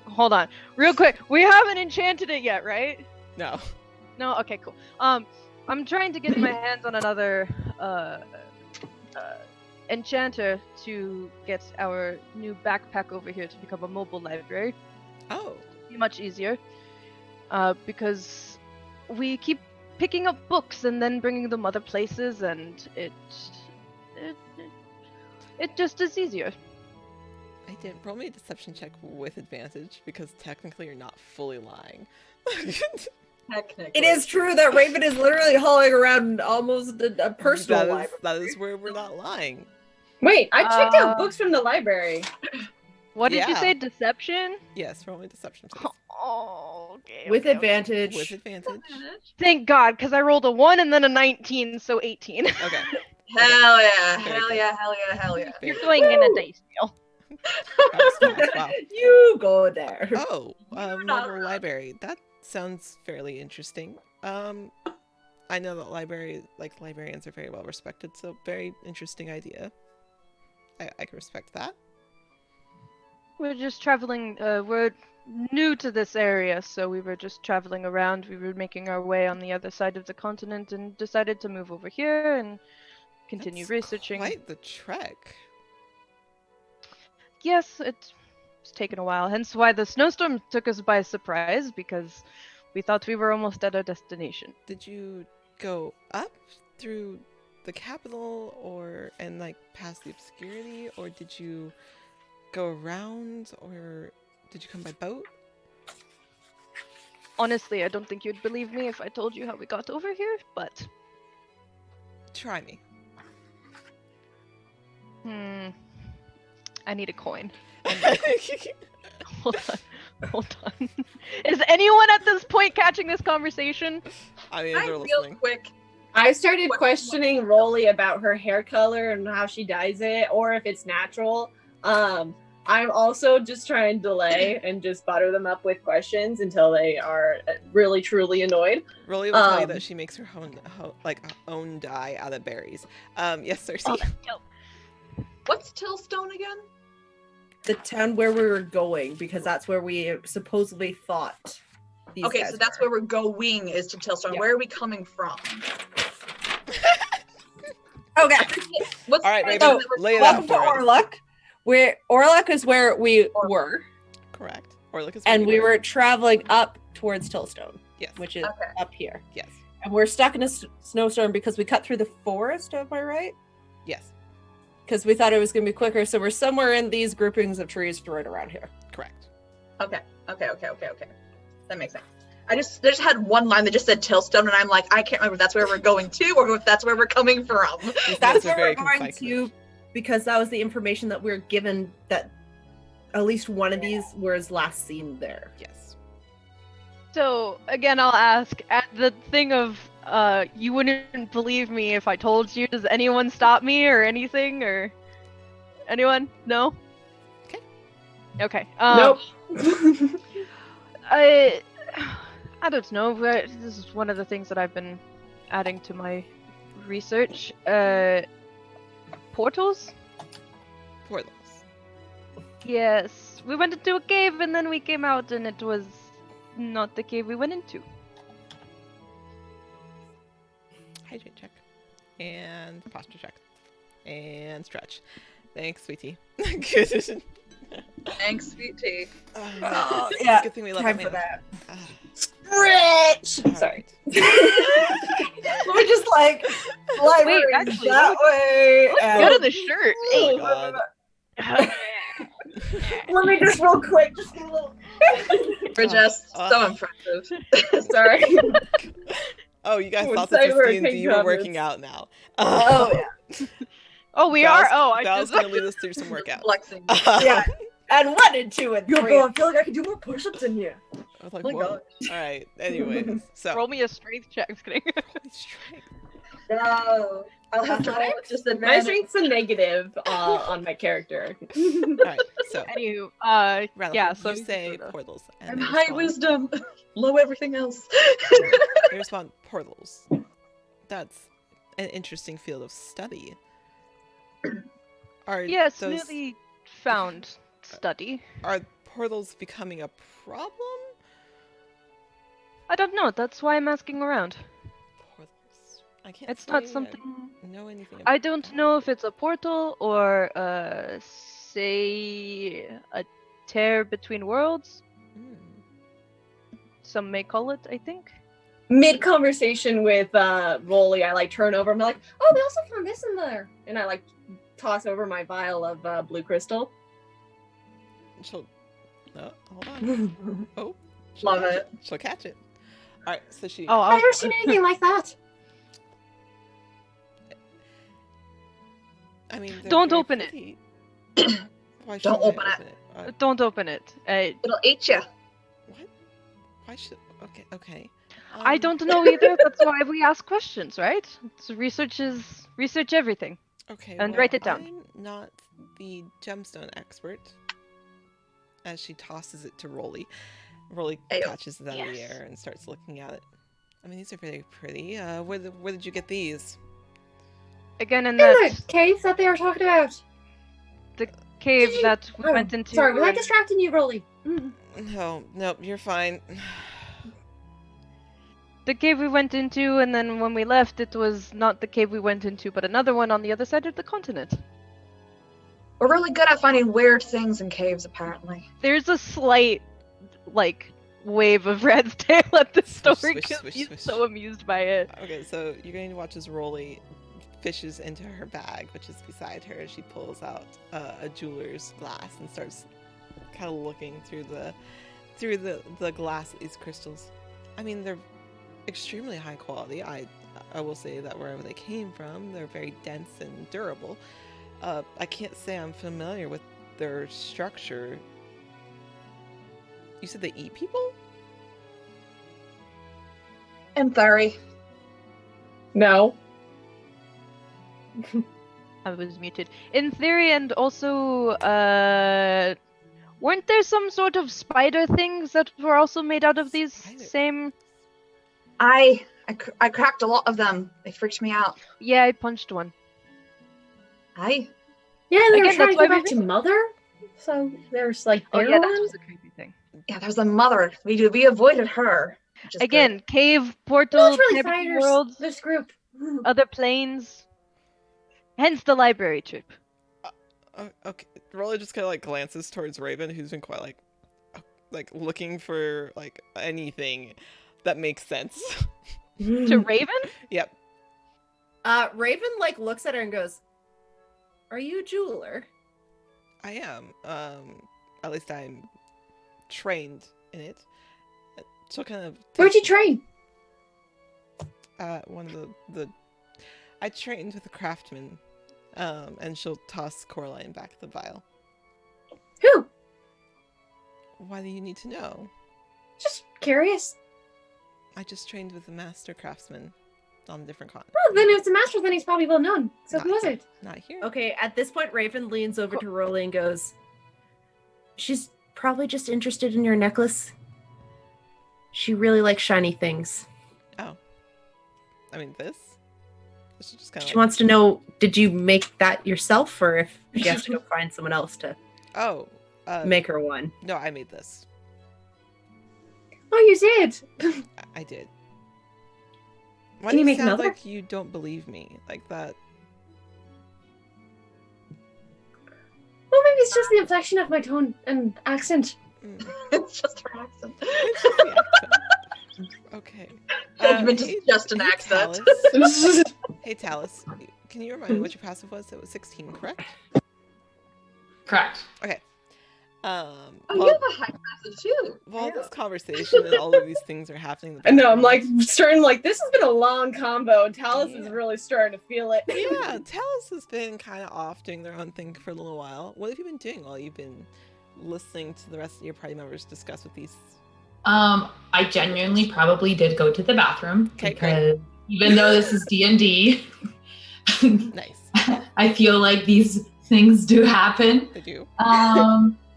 Hold on, real quick. We haven't enchanted it yet, right? No. No. Okay, cool. I'm trying to get my hands on another enchanter to get our new backpack over here to become a mobile library. Oh. Be much easier. Because we keep picking up books and then bringing them other places, and it just is easier. I didn't. Roll me a deception check with advantage, because technically you're not fully lying. Technically. It is true that Raven is literally hauling around almost a personal library. That is where we're not lying. Wait, I checked out books from the library. What did you Yeah. say? Deception? Yes, roll me a deception, please. Oh, okay. With okay, okay. advantage. With advantage. Thank God, because I rolled a 1 and then a 19, so 18. Okay. Hell yeah, Very hell good. yeah, hell yeah, hell yeah. Very You're good. going in a dice deal. That was fast. Wow. You go there. Oh, not mobile wrong. library. That sounds fairly interesting. I know that librarians are very well respected, so very interesting idea. I can respect that. We're just traveling, we're new to this area, so we were just traveling around. We were making our way on the other side of the continent and decided to move over here and continue That's researching. Quite the trek. Yes, it's taken a while, hence why the snowstorm took us by surprise, because we thought we were almost at our destination. Did you go up through the capital and past the obscurity, or did you go around, or did you come by boat? Honestly, I don't think you'd believe me if I told you how we got over here, but Try me. I need a coin. Hold on. Is anyone at this point catching this conversation? I mean, I they're real listening. quick. I started questioning Rolly about her hair color and how she dyes it, or if it's natural. I'm also just trying to delay and just butter them up with questions until they are really truly annoyed. Rolly will tell you that she makes her own dye out of berries. Yes, Cersei. Oh, that's dope. What's Tillstone again? The town where we were going, because that's where we supposedly thought these Okay, guys so that's were. where we're going is to Tillstone. Yeah. Where are we coming from? Okay, What's All right, the Raven, town that we're lay it going out welcome to for us. Orlok. Orlok is where we were, Correct. Or look at and we were traveling up towards Tillstone, Yes. which is Okay. up here. Yes. And we're stuck in a snowstorm because we cut through the forest, am I right? Yes. Because we thought it was going to be quicker, so we're somewhere in these groupings of trees right around here. Correct. Okay. That makes sense. I just had one line that just said Tillstone, and I'm like, I can't remember if that's where we're going to or if that's where we're coming from. These That's notes are where very we're going concise. to, because that was the information that we were given, that at least one of these was last seen there. Yes. So again, I'll ask at the thing of you wouldn't believe me if I told you. Does anyone stop me or anything or anyone? No. Okay. Okay. Nope. I don't know. But this is one of the things that I've been adding to my research. Portals. Portals. Yes, we went into a cave and then we came out and it was not the cave we went into. Hydrate check. And posture check. And stretch. Thanks, sweetie. Good. Thanks, sweet tea. Oh, yeah. Good thing we left Time him for in. that. Rich. All Sorry. We're just like library actually, that way. Go to And the shirt. Oh, God. Let me just real quick. Just do a little. We're just Oh. so impressive. Sorry. Oh, you guys Would thought say this we're was D&D. pink We're working comments. out now. Oh, yeah. Oh, we Val's- are. Oh, I Val's just. gonna lead us through some workout. Flexing. Yeah. And 1 and 2 and 3. I feel like I can do more push-ups in here. I was like, Oh my whoa. gosh. All right. Anyways, so Roll me a strength check. Just kidding. Holy strength. No. I'll have to roll Athletics? just My advantage. strength's a negative on my character. All right. So, Anywho, Ralph, yeah. So you say portals, and I'm they high respond- wisdom. Low everything else. They respond portals. That's an interesting field of study. Are yes, those, newly found study. are portals becoming a problem? I don't know. That's why I'm asking around. Portals. I can't. It's not say I something. know anything. I don't know if it's a portal or, say, a tear between worlds. Hmm. Some may call it, I think. Mid conversation with Rolly, I like turn over and be like, "Oh, we also found this in there," and I like toss over my vial of blue crystal. She'll. No, hold on. Oh. she'll Love catch it. She'll catch it. All right. So she. Oh, I've never seen anything like that. I mean. they're Don't very open it. pretty. Why Don't shouldn't I open it. don't open it. It'll eat you. What? Why should? Okay. Okay. I don't know either. That's why we ask questions, right? So research everything. Okay. And well, write it down. I'm not the gemstone expert. As she tosses it to Rolly, Rolly Ayo. catches it out of the Yes. air and starts looking at it. I mean, these are very pretty. Where did you get these? Again, in In that the cave that they were talking about. cave Did you- that we Oh, went into. Sorry, was I and- distracting you, Rolly? No, nope, you're fine. The cave we went into, and then when we left, it was not the cave we went into, but another one on the other side of the continent. We're really good at finding weird things in caves, apparently. There's a slight, wave of Red's tail at this Swish, story swish, because swish, he's swish. so amused by it. Okay, so you're going to watch as Rolly fishes into her bag, which is beside her. She pulls out a jeweler's glass and starts kind of looking through the glass at these crystals. I mean, they're extremely high quality. I will say that wherever they came from, they're very dense and durable. I can't say I'm familiar with their structure. You said they eat people? In theory. No. I was muted. In theory, and also, weren't there some sort of spider things that were also made out of these Spider- same? I cracked a lot of them. They freaked me out. Yeah, I punched one. Aye. Yeah, they Again, were trying that's to why go we back to Mother. So there's like Oh their yeah, that one. was a creepy thing. Yeah, there's a mother. We avoided her. which is good. Again, cave, portal, No, it's really tear between fighters. worlds, This group. other planes. Hence the library trip. Okay, Rolly just kind of glances towards Raven, who's been quite looking for anything that makes sense. To Raven? Yep. Raven looks at her and goes, "Are you a jeweler?" I am. At least I'm trained in it. She'll kind of. Where'd you train? One of the. I trained with a craftsman, and she'll toss Coraline back the vial. Who? Why do you need to know? Just curious. I just trained with a master craftsman on a different continent. Well, then if it's a master, then he's probably well known. So who Not was here. it? Not here. Okay, at this point, Raven leans over to Rolly and goes, "She's probably just interested in your necklace. She really likes shiny things. Oh. I mean, this? This is just kind of She wants to know, did you make that yourself, or if she has to go find someone else to Oh. make her one?" No, I made this. Oh, you did. I did. Why Can do you you make sound another? like you don't believe me like that? Well, maybe it's just the inflection of my tone and accent. Mm. It's just her accent. It's just the accent. Okay. Judgment is just an accent. Talus. Hey, Talus. Can you remind me what your passive was? It was 16, correct? Correct. Okay. Oh, Well, you have a high passive too. while this conversation and all of these things are happening in the I know, I'm like background- starting like this has been a long combo. Talus is Yeah. really starting to feel it. Yeah, Talus has been kind of off doing their own thing for a little while. What have you been doing while you've been listening to the rest of your party members discuss with these? I genuinely probably did go to the bathroom Okay, because even though this is D&D, Nice. I feel like these things do happen. They do.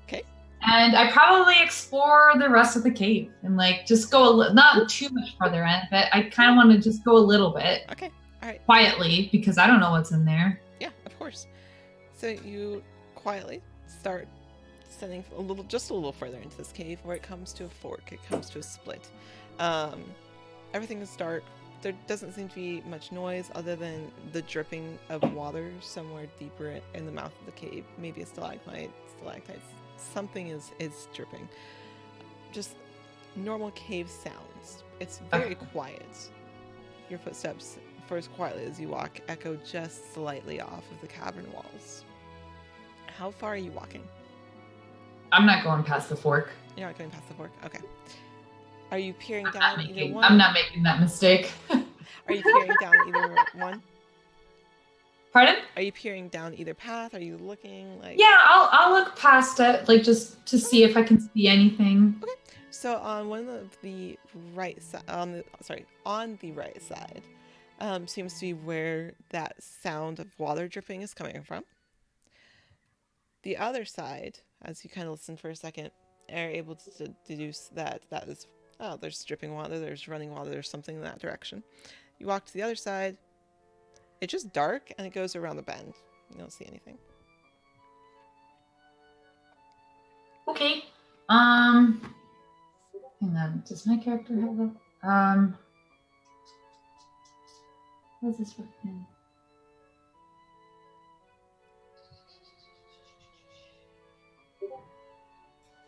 Okay. And I probably explore the rest of the cave and like just go not too much farther in, but I kind of want to just go a little bit Okay. All right. quietly because I don't know what's in there. Yeah, of course. So you quietly start descending just a little further into this cave where it comes to a fork. It comes to a split. Everything is dark. There doesn't seem to be much noise other than the dripping of water somewhere deeper in the mouth of the cave. Maybe a stalagmite, stalactites. Something is dripping. Just normal cave sounds. It's very quiet. Your footsteps, for as quietly as you walk, echo just slightly off of the cavern walls. How far are you walking? I'm not going past the fork. You're not going past the fork? Okay. Are you peering I'm down not, either making, one? I'm not making that mistake. Are you peering down either one? Pardon? Are you peering down either path? Are you looking like? Yeah, I'll look past it, like just to see if I can see anything. Okay. So on one of the right side, on the right side, seems to be where that sound of water dripping is coming from. The other side, as you kind of listen for a second, are able to deduce that is, oh, there's dripping water, there's running water, there's something in that direction. You walk to the other side. It's just dark, and it goes around the bend. You don't see anything. Okay. Hang on. Does my character have a what's this written?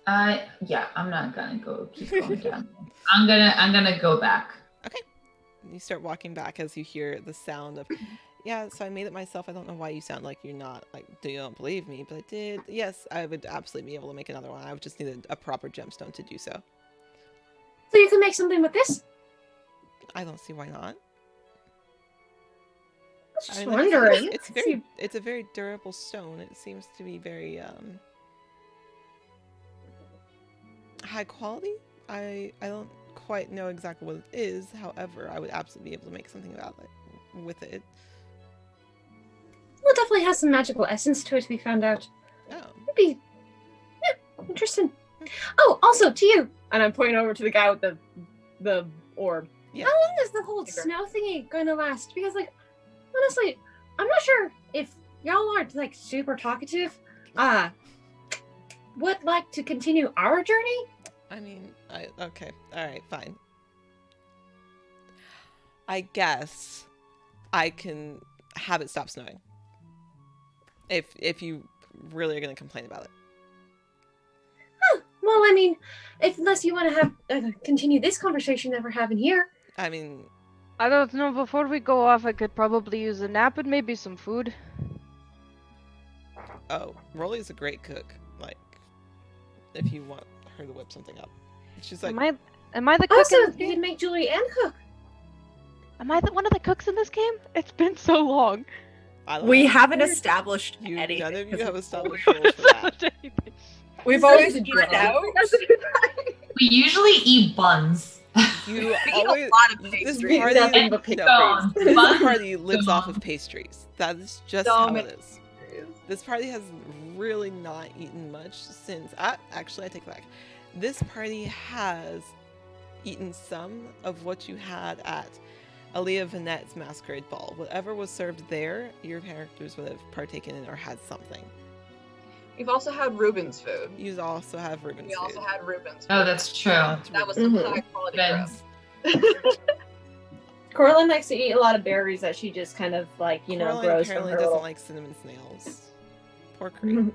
Yeah, I'm not gonna keep going down. I'm gonna go back. Okay. You start walking back as you hear the sound of, yeah, so I made it myself. I don't know why you sound like you're not, like, you don't believe me, but I did. Yes, I would absolutely be able to make another one. I would just need a proper gemstone to do so. So you can make something with this? I don't see why not. I was just I mean, like I said, wondering. it's a very durable stone. It seems to be very high quality. I don't quite know exactly what it is. However, I would absolutely be able to make something about it with it. Well, it definitely has some magical essence to it to be found out. Oh. Maybe. Yeah, interesting. Oh, also to you. And I'm pointing over to the guy with the orb. Yeah. How long is the whole snow thingy going to last? Because, like, honestly, I'm not sure if y'all aren't like super talkative. Would like to continue our journey? I mean, okay, all right, fine. I guess I can have it stop snowing. If you really are going to complain about it. Oh, well, I mean, unless you want to have continue this conversation that we're having here. I mean, I don't know, before we go off, I could probably use a nap and maybe some food. oh, Rolly's a great cook. Like, if you want her to whip something up. She's like, Am I the cook Also, in this you game? can make jewelry and cook. Am I one of the cooks in this game? It's been so long. I don't We know. haven't established You, anything. none of you have established rules for that. We've always eaten out. We usually eat buns. You We eat a always, lot of this pastries. party, Nothing but pastries. Scones. this Buns, party lives off of scones. pastries. That is just So how many it is. This party has really not eaten much since. Actually, I take it back. This party has eaten some of what you had at Aaliyah Vanette's masquerade ball. Whatever was served there, your characters would have partaken in or had something. We've also had Ruben's food. You also have Ruben's We also food. had Ruben's food. Oh, that's true. That was some Mhm. high quality Ruben's. grub. Coraline likes to eat a lot of berries that she just kind of like, Coraline grows from apparently her doesn't little... like cinnamon snails. Poor Cree.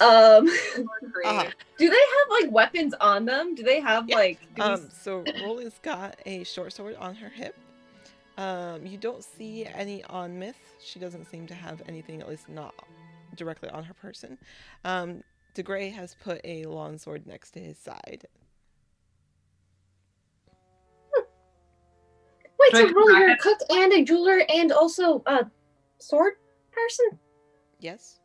Ah. Do they have like weapons on them? Do they have Yeah. like these... So Rolly's got a short sword on her hip. You don't see any on Myth. She doesn't seem to have anything, at least not directly on her person. DeGray has put a long sword next to his side. Wait, Do so I Rolly, come you're a back? cook and a jeweler and also a sword person? Yes?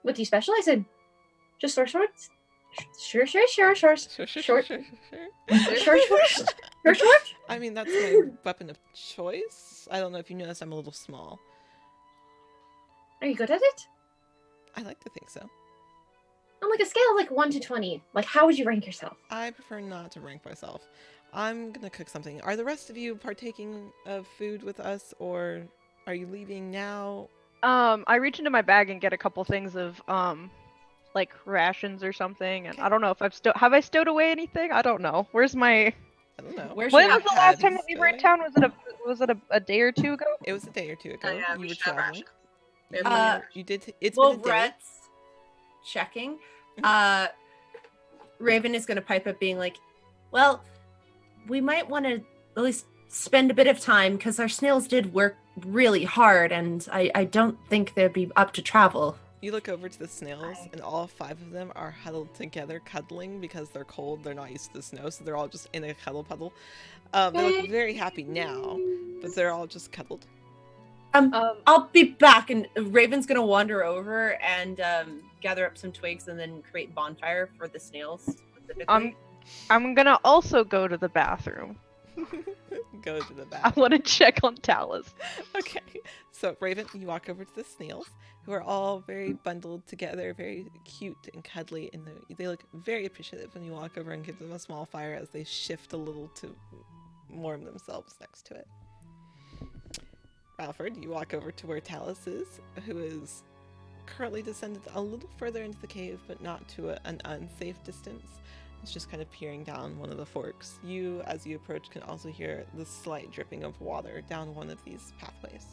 What do you specialize in? Just sword swords? Sure. Short. I mean, that's my weapon of choice. I don't know if you noticed I'm a little small. Are you good at it? I like to think so. On like a scale of like 1 to 20, like how would you rank yourself? I prefer not to rank myself. I'm gonna cook something. Are the rest of you partaking of food with us, or are you leaving now? I reach into my bag and get a couple things of like rations or something, and Okay. I don't know if have I stowed away anything? I don't know. Where's my? I don't know. Where's When your was the last time Patty's that we were in stowing? town? Was it a day or two ago? It was a day or two ago. yeah, You we were should have traveling. rations. You did. It's Well, been a day. Rhett's checking. Raven is going to pipe up being like, well, we might want to at least spend a bit of time because our snails did work really hard and I don't think they'd be up to travel. You look over to the snails, and all 5 of them are huddled together, cuddling because they're cold. They're not used to the snow, so they're all just in a cuddle puddle. They look very happy now, but they're all just cuddled. I'll be back, and Raven's going to wander over and gather up some twigs and then create bonfire for the snails specifically. I'm gonna also go to the bathroom. Go to the I bathroom. want to check on Talus. Okay. So, Raven, you walk over to the snails, who are all very bundled together, very cute and cuddly, and they look very appreciative when you walk over and give them a small fire as they shift a little to warm themselves next to it. Ralford, you walk over to where Talus is, who is currently descended a little further into the cave, but not to an unsafe distance. It's just kind of peering down one of the forks. You, as you approach, can also hear the slight dripping of water down one of these pathways.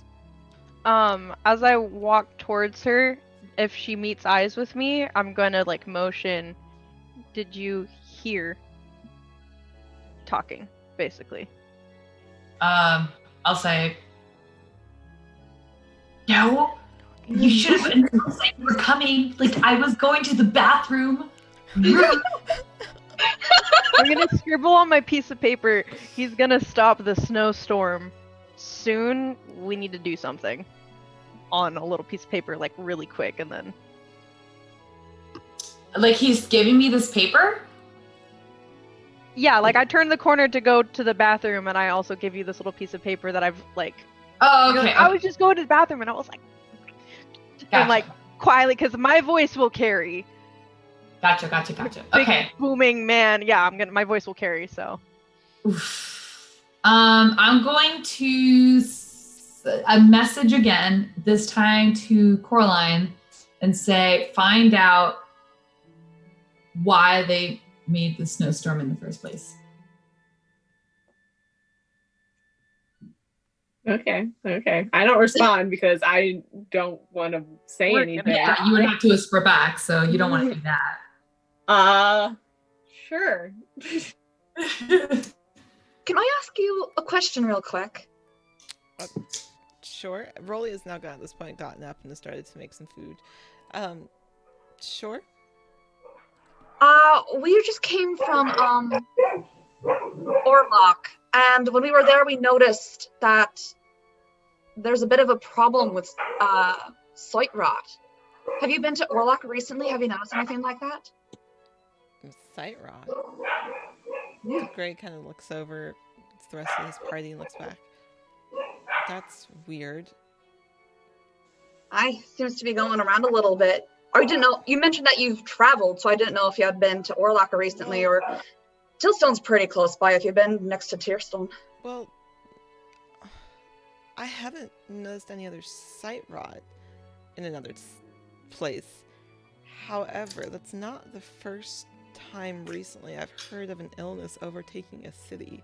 As I walk towards her, if she meets eyes with me, I'm gonna like motion. Did you hear talking, basically? I'll say, no, you should have announced that you were coming. Like, I was going to the bathroom. I'm gonna scribble on my piece of paper. He's gonna stop the snowstorm soon. We need to do something on a little piece of paper, like really quick, and then. Like, he's giving me this paper? Yeah, like I turn the corner to go to the bathroom, and I also give you this little piece of paper that I've like. Oh, You're okay. like, I was just going to the bathroom, and I was like, and like quietly, because my voice will carry. Gotcha. Big Okay. booming man. Yeah, my voice will carry. So. Oof. I'm going to a message again, this time to Coraline, and say, find out why they made the snowstorm in the first place. Okay. I don't respond because I don't want to say anything. Yeah, you would have to whisper back, so you don't want to do that. Sure. Can I ask you a question real quick? Sure. Rolly has now at this point gotten up and has started to make some food. Sure. We just came from Orlok, and when we were there, we noticed that there's a bit of a problem with sight rot. Have you been to Orlok recently? Have you noticed anything like that? Sight rot. Yeah. Gray kind of looks over at the rest of his party and looks back. That's weird. Seems to be going around a little bit. Or you didn't know, you mentioned that you've traveled, so I didn't know if you had been to Orlok recently, or Tillstone's pretty close by if you've been next to Tearstone. Well, I haven't noticed any other sight rot in another place. However, that's not the first time recently I've heard of an illness overtaking a city.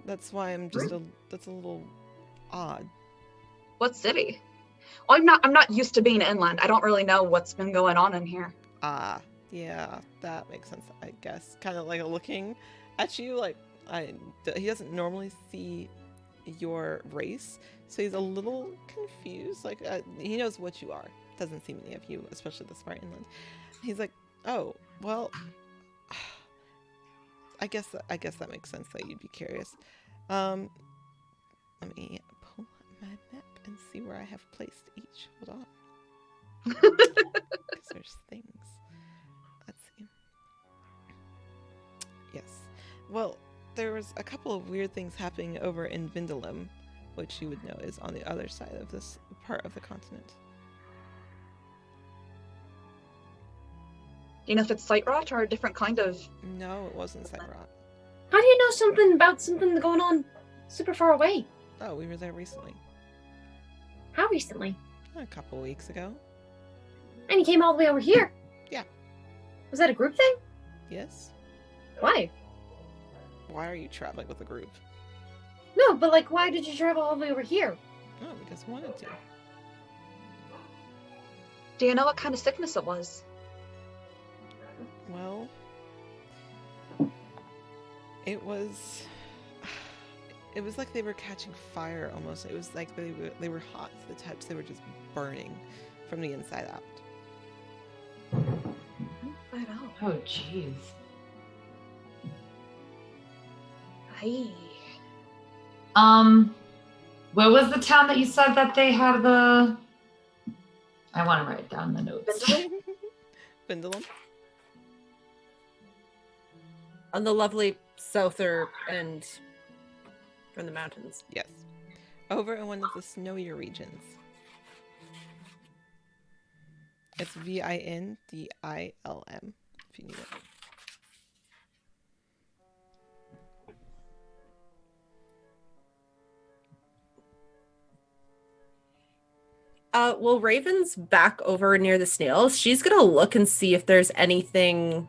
That's why I'm just that's a little odd. What city? Well, I'm not used to being inland. I don't really know what's been going on in here. Ah, yeah, that makes sense, I guess. Kind of like looking at you, like he doesn't normally see your race, so he's a little confused. Like he knows what you are. Doesn't see many of you, especially this far inland. He's like, oh, well, I guess that makes sense that you'd be curious. Let me pull up my map and see where I have placed each. Hold on. Because there's things. Let's see. Yes. Well, there was a couple of weird things happening over in Vindalum, which you would know is on the other side of this part of the continent. Do you know if it's sight rot or a different kind of... No, it wasn't sight rot. How do you know something about something going on super far away? Oh, we were there recently. How recently? A couple weeks ago. And you came all the way over here? Yeah. Was that a group thing? Yes. Why? Why are you traveling with a group? No, but like, why did you travel all the way over here? Oh, because I wanted to. Do you know what kind of sickness it was? Well, it was like they were catching fire almost. It was like they were hot to the touch. They were just burning from the inside out. I know. Oh, jeez. Hey. Where was the town that you said that they had the... I want to write down the notes. Vindalum? On the lovely southern end from the mountains. Yes. Over in one of the snowier regions. It's Vindilm, if you need it. Well, Raven's back over near the snails. She's gonna look and see if there's anything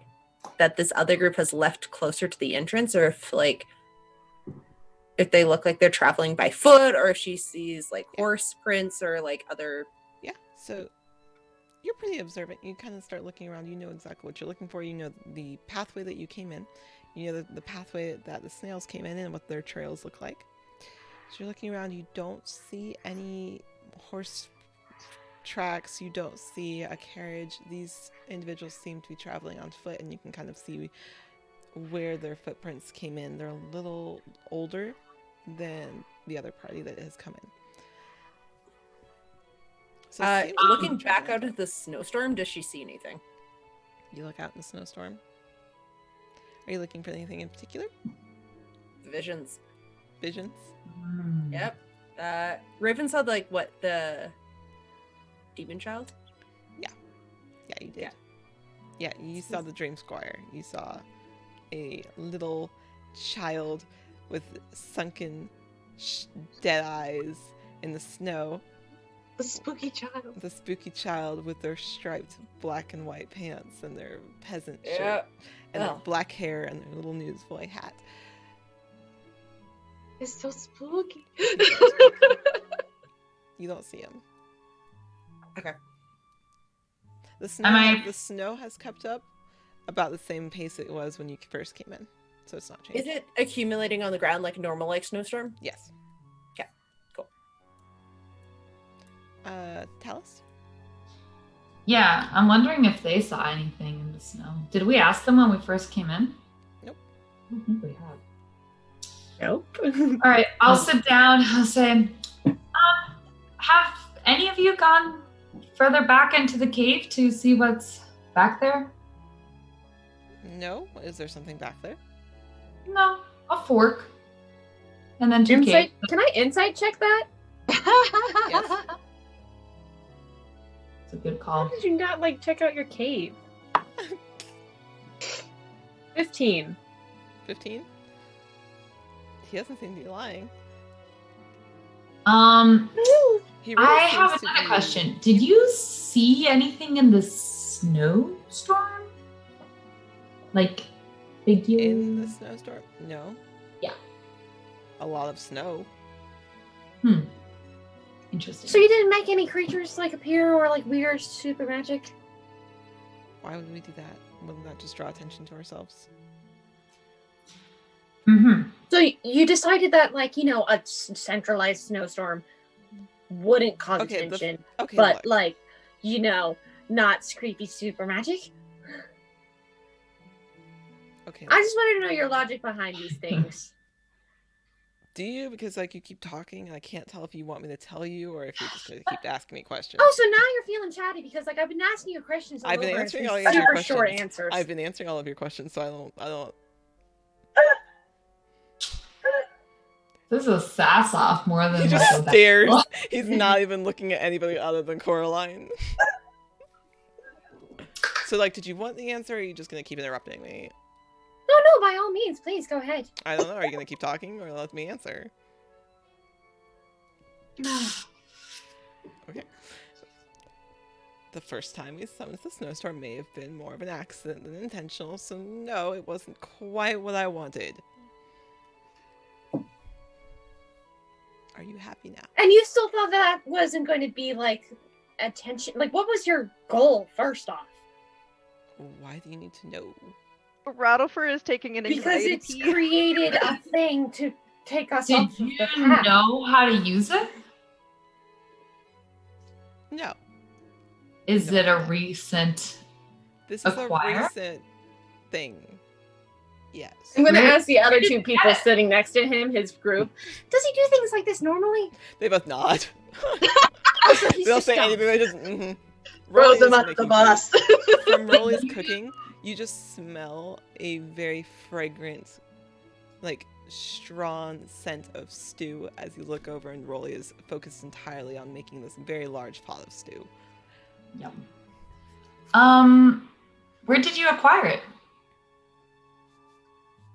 that this other group has left closer to the entrance, or if they look like they're traveling by foot, or if she sees like horse prints or like other. Yeah, so you're pretty observant. You kind of start looking around. You know exactly what you're looking for. You know the pathway that you came in. You know the pathway that the snails came in and what their trails look like. So you're looking around. You don't see any horse tracks. You don't see a carriage. These individuals seem to be traveling on foot, and you can kind of see where their footprints came in. They're a little older than the other party that has come in. So looking back out of the snowstorm, does she see anything? You look out in the snowstorm. Are you looking for anything in particular? Visions. Visions? Yep. Raven said like what, the demon child? Yeah, you did. Yeah, you saw the Dream Squire. You saw a little child with sunken dead eyes in the snow. The spooky child. The spooky child with their striped black and white pants and their peasant Yeah. shirt and their black hair and their little newsboy hat. It's so spooky. You don't see him. Okay. The snow has kept up about the same pace it was when you first came in, so it's not changing. Is it accumulating on the ground like normal, like snowstorm? Yes. Okay, cool. Talus? Yeah, I'm wondering if they saw anything in the snow. Did we ask them when we first came in? Nope. I don't think we have. Nope. All right, I'll sit down. I'll say, have any of you gone further back into the cave to see what's back there? No? Is there something back there? No, a fork. And then 2 caves. Can I insight check that? Yes. It's a good How call. did you not like check out your cave? 15. 15? He doesn't seem to be lying. He really I have seems to another be- question. Did you see anything in the snowstorm? Like, figure? In the snowstorm? No. Yeah. A lot of snow. Interesting. So you didn't make any creatures like appear or like weird super magic? Why would we do that? Wouldn't that just draw attention to ourselves? So you decided that like, you know, a centralized snowstorm wouldn't cause Okay, attention, Okay, but look. like, you know, not creepy super magic. Okay. I just wanted to know your logic behind these things. Do you? Because like you keep talking and I can't tell if you want me to tell you or if you're just going to keep asking me questions. Oh, so now you're feeling chatty because like I've been asking you questions. I've been over, answering it's all been your super questions. short answers. I've been answering all of your questions, so I don't. This is a sass off more than He like just a stares. He's not even looking at anybody other than Coraline. So like, did you want the answer or are you just going to keep interrupting me? No, by all means, please go ahead. I don't know. Are you going to keep talking or let me answer? Okay. The first time we summoned the snowstorm may have been more of an accident than intentional, so no, it wasn't quite what I wanted. Are you happy now? And you still thought that wasn't going to be like attention? Like, what was your goal first off? Why do you need to know? Rattlefur is taking an Because anxiety it's pee. created a thing to take us Did off of you the path. know how to use it? No. Is No. it a recent? This is Acquire? a recent thing. Yes. I'm going to Where- ask the other where did two you people get it? sitting next to him, his group. Does he do things like this normally? They both nod. Also, he's They don't just say dumb. anything, they just, mm-hmm. Throws them under the bus. From Rolly's cooking, you just smell a very fragrant, like, strong scent of stew as you look over and Rolly is focused entirely on making this very large pot of stew. Yum. Where did you acquire it?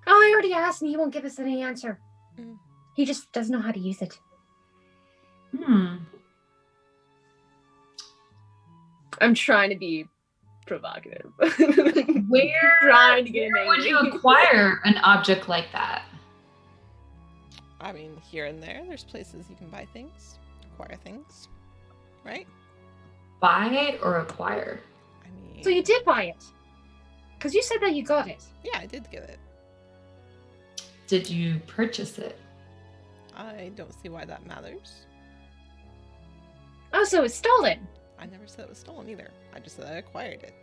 Oh, I already asked and he won't give us any answer. Mm. He just doesn't know how to use it. I'm trying to be provocative. Where Trying to get him would you angry. acquire an object like that? I mean, here and there's places you can buy things, acquire things, right? Buy it or acquire? I mean, So you did buy it? Because you said that you got it. yeah, I did get it. Did you purchase it? I don't see why that matters. Oh, so it's stolen. I never said it was stolen either. I just said I acquired it.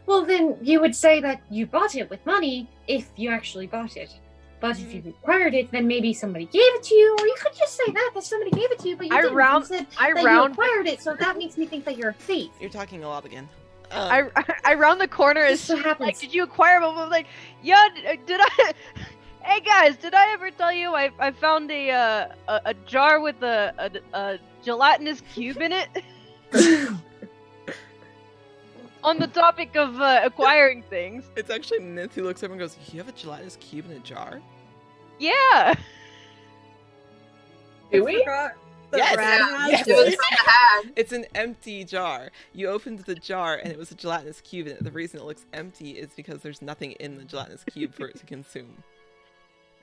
Well, then you would say that you bought it with money if you actually bought it. But if you acquired it, then maybe somebody gave it to you, or you could just say that somebody gave it to you, but you I didn't. round- You said I that round- you acquired it, so that makes me think that you're a thief. You're talking a lot again. I round the corner This as is what happens. like, did you acquire them? I'm like, yeah, did I? Hey guys, did I ever tell you I found a jar with a gelatinous cube in it? On the topic of acquiring things. It's actually Myth who looks over and goes, "You have a gelatinous cube in a jar?" Yeah. Do we? Yes. Yes. It was from the hag. It's an empty jar. You opened the jar and it was a gelatinous cube, and the reason it looks empty is because there's nothing in the gelatinous cube for it to consume.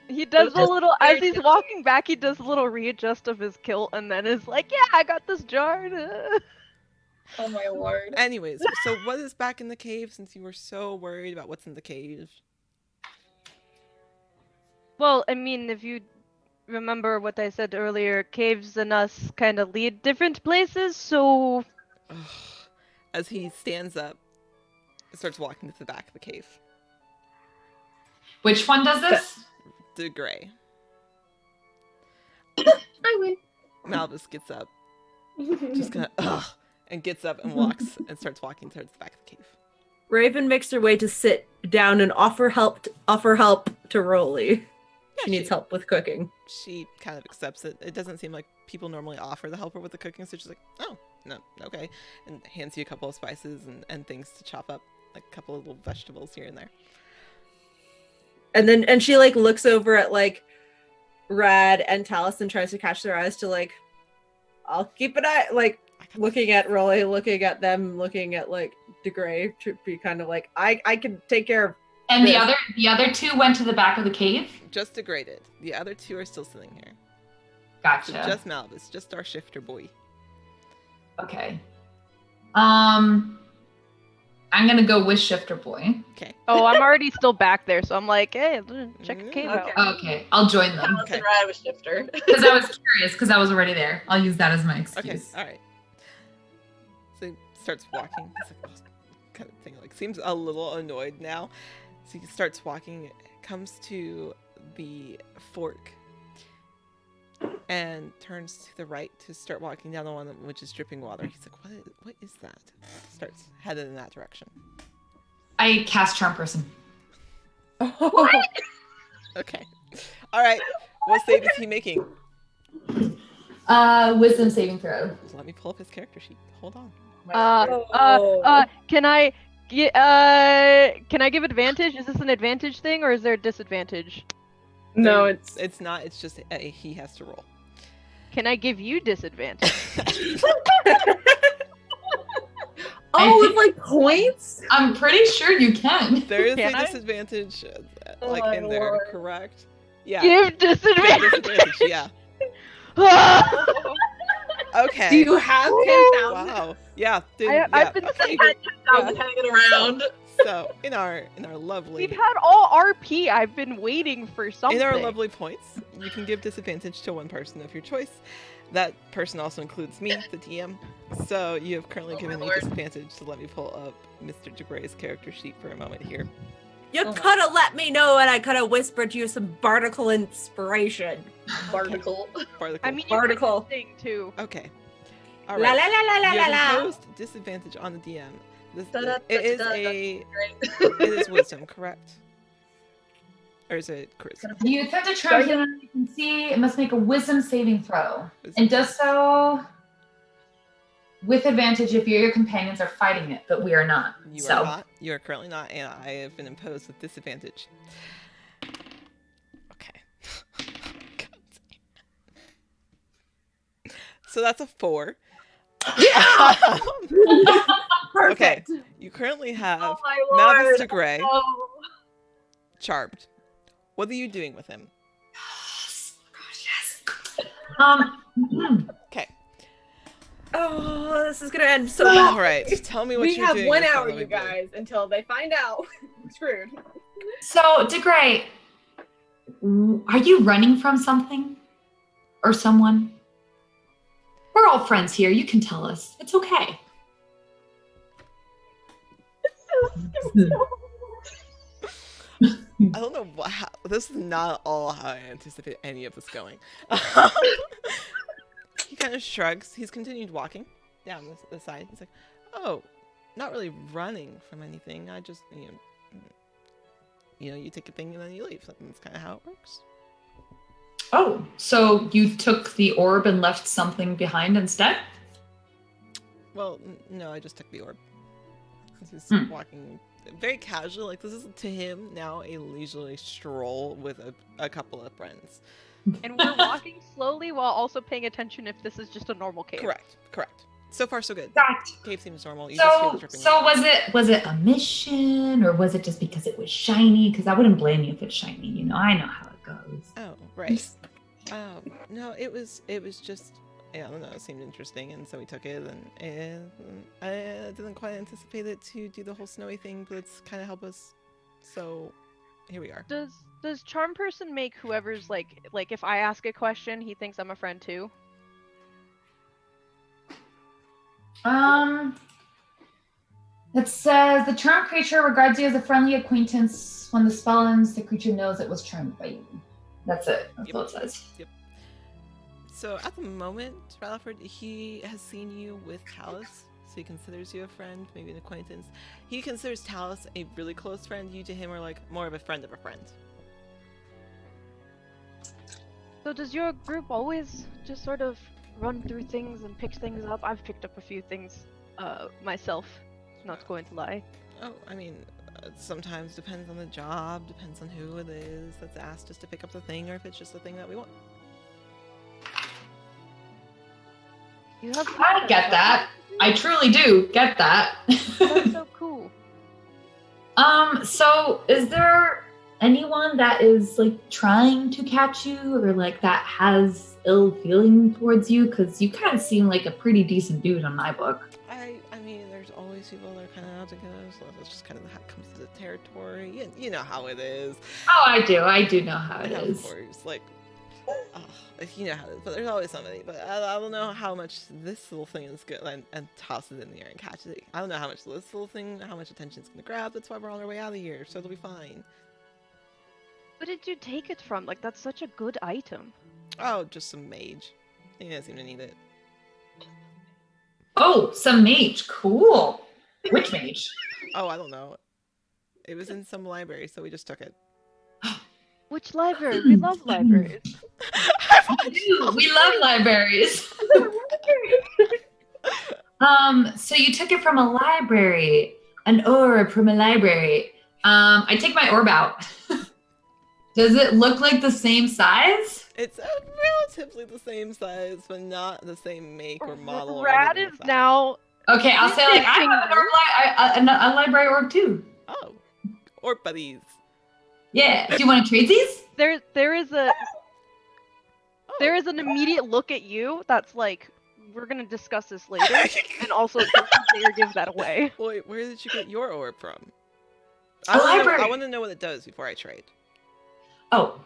He does a little, as he's walking back, he does a little readjust of his kilt and then is like, yeah, I got this jar. Oh my lord. Anyways, so what is back in the cave since you were so worried about what's in the cave? Well, I mean, if you remember what I said earlier, caves and us kind of lead different places, so... Ugh. As he stands up, starts walking to the back of the cave. Which one does this? The gray. I win. Malvis gets up, just kind of and gets up and walks and starts walking towards the back of the cave. Raven makes her way to sit down and offer help to Rolly. She needs help with cooking. She kind of accepts it. It doesn't seem like people normally offer the helper with the cooking, so she's like, oh, no, okay. And hands you a couple of spices and things to chop up, like a couple of little vegetables here and there. And she like looks over at like Red and Taliesin tries to catch their eyes to like, I'll keep an eye, like looking at Rolly, looking at them, looking at like DeGray to be kind of like, I can take care of. And this. the other two went to the back of the cave? Just degraded. The other two are still sitting here. Gotcha. So just Malvis, just our shifter boy. Okay. I'm gonna go with Shifter Boy. Okay. Oh, I'm already still back there, so I'm like, hey, check the cave Okay. out. Okay, I'll join them. Taliesin ride with Shifter. Because I was curious, because I was already there. I'll use that as my Okay, excuse. alright. So he starts walking. He's like, oh, kind of thing, like, seems a little annoyed now. So he starts walking, comes to the fork, and turns to the right to start walking down the one which is dripping water. He's like, what is that? Starts headed in that direction. I cast Charm Person. What? Okay. Alright. What save is he making? Wisdom saving throw. Let me pull up his character sheet. Hold on. Can I give advantage? Is this an advantage thing, or is there a disadvantage? No, it's It's not. It's just he has to roll. Can I give you disadvantage? with like points? I'm pretty sure you can. There is Can a I? disadvantage, Oh like my in there, lord. correct? Yeah. Give Yeah, disadvantage. disadvantage. Yeah. Okay. Do you have 10,000? Wow. Yeah. Dude, I've been okay. saying Hanging around. So in our lovely We've had all RP. I've been waiting for something. in our lovely points, you can give disadvantage to one person of your choice. That person also includes me, the DM. So you have currently given me Lord. disadvantage. So let me pull up Mr. DeGray's character sheet for a moment here. You Oh my- could have let me know, and I could have whispered you some barnacle inspiration. Barnacle. Barnacle. I mean, Barnacle. you thing too. Okay. All La right. la la la la You la have la. imposed disadvantage on the DM. This, Da, da, it is da, da, a Great. it is wisdom, correct? Or is it charisma? You attempt to charm him, you can see it must make a wisdom saving throw. And does so with advantage if you or your companions are fighting it, but we are not. You so are not. You are currently not, and I have been imposed with disadvantage. Okay. God damn. So that's a 4. Yeah! Okay. Perfect. You currently have Oh my Malvis lord. DeGray Oh. charmed. What are you doing with him? gosh, yes. Okay. Oh, this is gonna end so bad. All right. Tell me what We you're have doing. 1 with hour, Lovely you Boy. guys, until they find out. Screwed. So, DeGray, are you running from something? Or someone? We're all friends here. You can tell us. It's okay. I don't know this is not all how I anticipate any of this going. He kind of shrugs. He's continued walking down the side. He's like, "Oh, not really running from anything. I just, you take a thing and then you leave. That's kind of how it works." Oh, so you took the orb and left something behind Well, no, I just took the orb. He's walking very casually. Like, this is to him now a leisurely stroll with a couple of friends. And we're walking slowly while also paying attention if this is just a normal cave. Correct. So far, so good. Got Cave seems normal. You just feel the dripping So water. was it a mission or was it just because it was shiny? Because I wouldn't blame you if it's shiny. I know how it goes. Oh, right. No, it was just, I don't know, it seemed interesting, and so we took it, and I didn't quite anticipate it to do the whole snowy thing, but it's kind of helped us, so here we are. Does charm person make whoever's like if I ask a question, he thinks I'm a friend too? It says the charmed creature regards you as a friendly acquaintance. When the spell ends, the creature knows it was charmed by you. That's it. That's all it says. Yep. So at the moment, Rutherford, he has seen you with Talus, so he considers you a friend, maybe an acquaintance. He considers Talus a really close friend. You to him are like more of a friend of a friend. So does your group always just sort of run through things and pick things up? I've picked up a few things myself, not going to lie. Oh, I mean, Sometimes depends on the job, depends on who it is that's asked us to pick up the thing, or if it's just the thing that we want. You have I get that. I truly do get that. That's so cool. So is there anyone that is like trying to catch you or like that has ill feeling towards you? Because you kind of seem like a pretty decent dude on my book. I mean, there's always people that are kind of out to get us. So that's just kind of how it comes to the territory. You know how it is. Oh, I do know how it is. Of course, like, you know how it is. But there's always somebody. But I don't know how much this little thing is good, and toss it in the air and catch it. I don't know how much this little thing, how much attention it's gonna grab. That's why we're on our way out of here. So it'll be fine. Where did you take it from? Like, that's such a good item. Oh, just some mage. He doesn't seem to need it. Oh, some mage. Cool. Which mage? Oh, I don't know. It was in some library, so we just took it. Which library? We love libraries. We love libraries. So you took it from a library, an orb from a library. I take my orb out. Does it look like the same size? It's relatively the same size, but not the same make or model. Or Rad anything is like that. Okay, now. I'll say like I have a library orb too. Oh, or buddies. Yeah. Do you want to trade these? There is an immediate look at you that's like, we're gonna discuss this later, and also Player gives that away. Wait, where did you get your orb from? A library. I want to know what it does before I trade. Oh,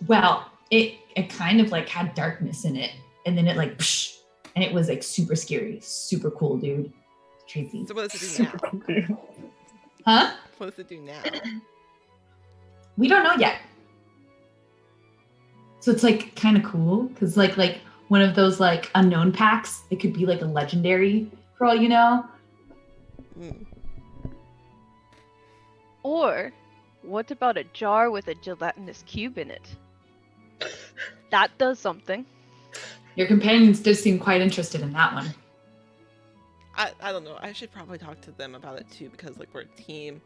well, it kind of like had darkness in it, and then it like, psh, and it was like super scary, super cool, dude. Trade these. So what does it do now? Huh? What does it do now? We don't know yet. So it's like kind of cool because like one of those like unknown packs. It could be like a legendary for all you know. Mm. Or, what about a jar with a gelatinous cube in it? That does something. Your companions did seem quite interested in that one. I don't know. I should probably talk to them about it too, because like we're a team,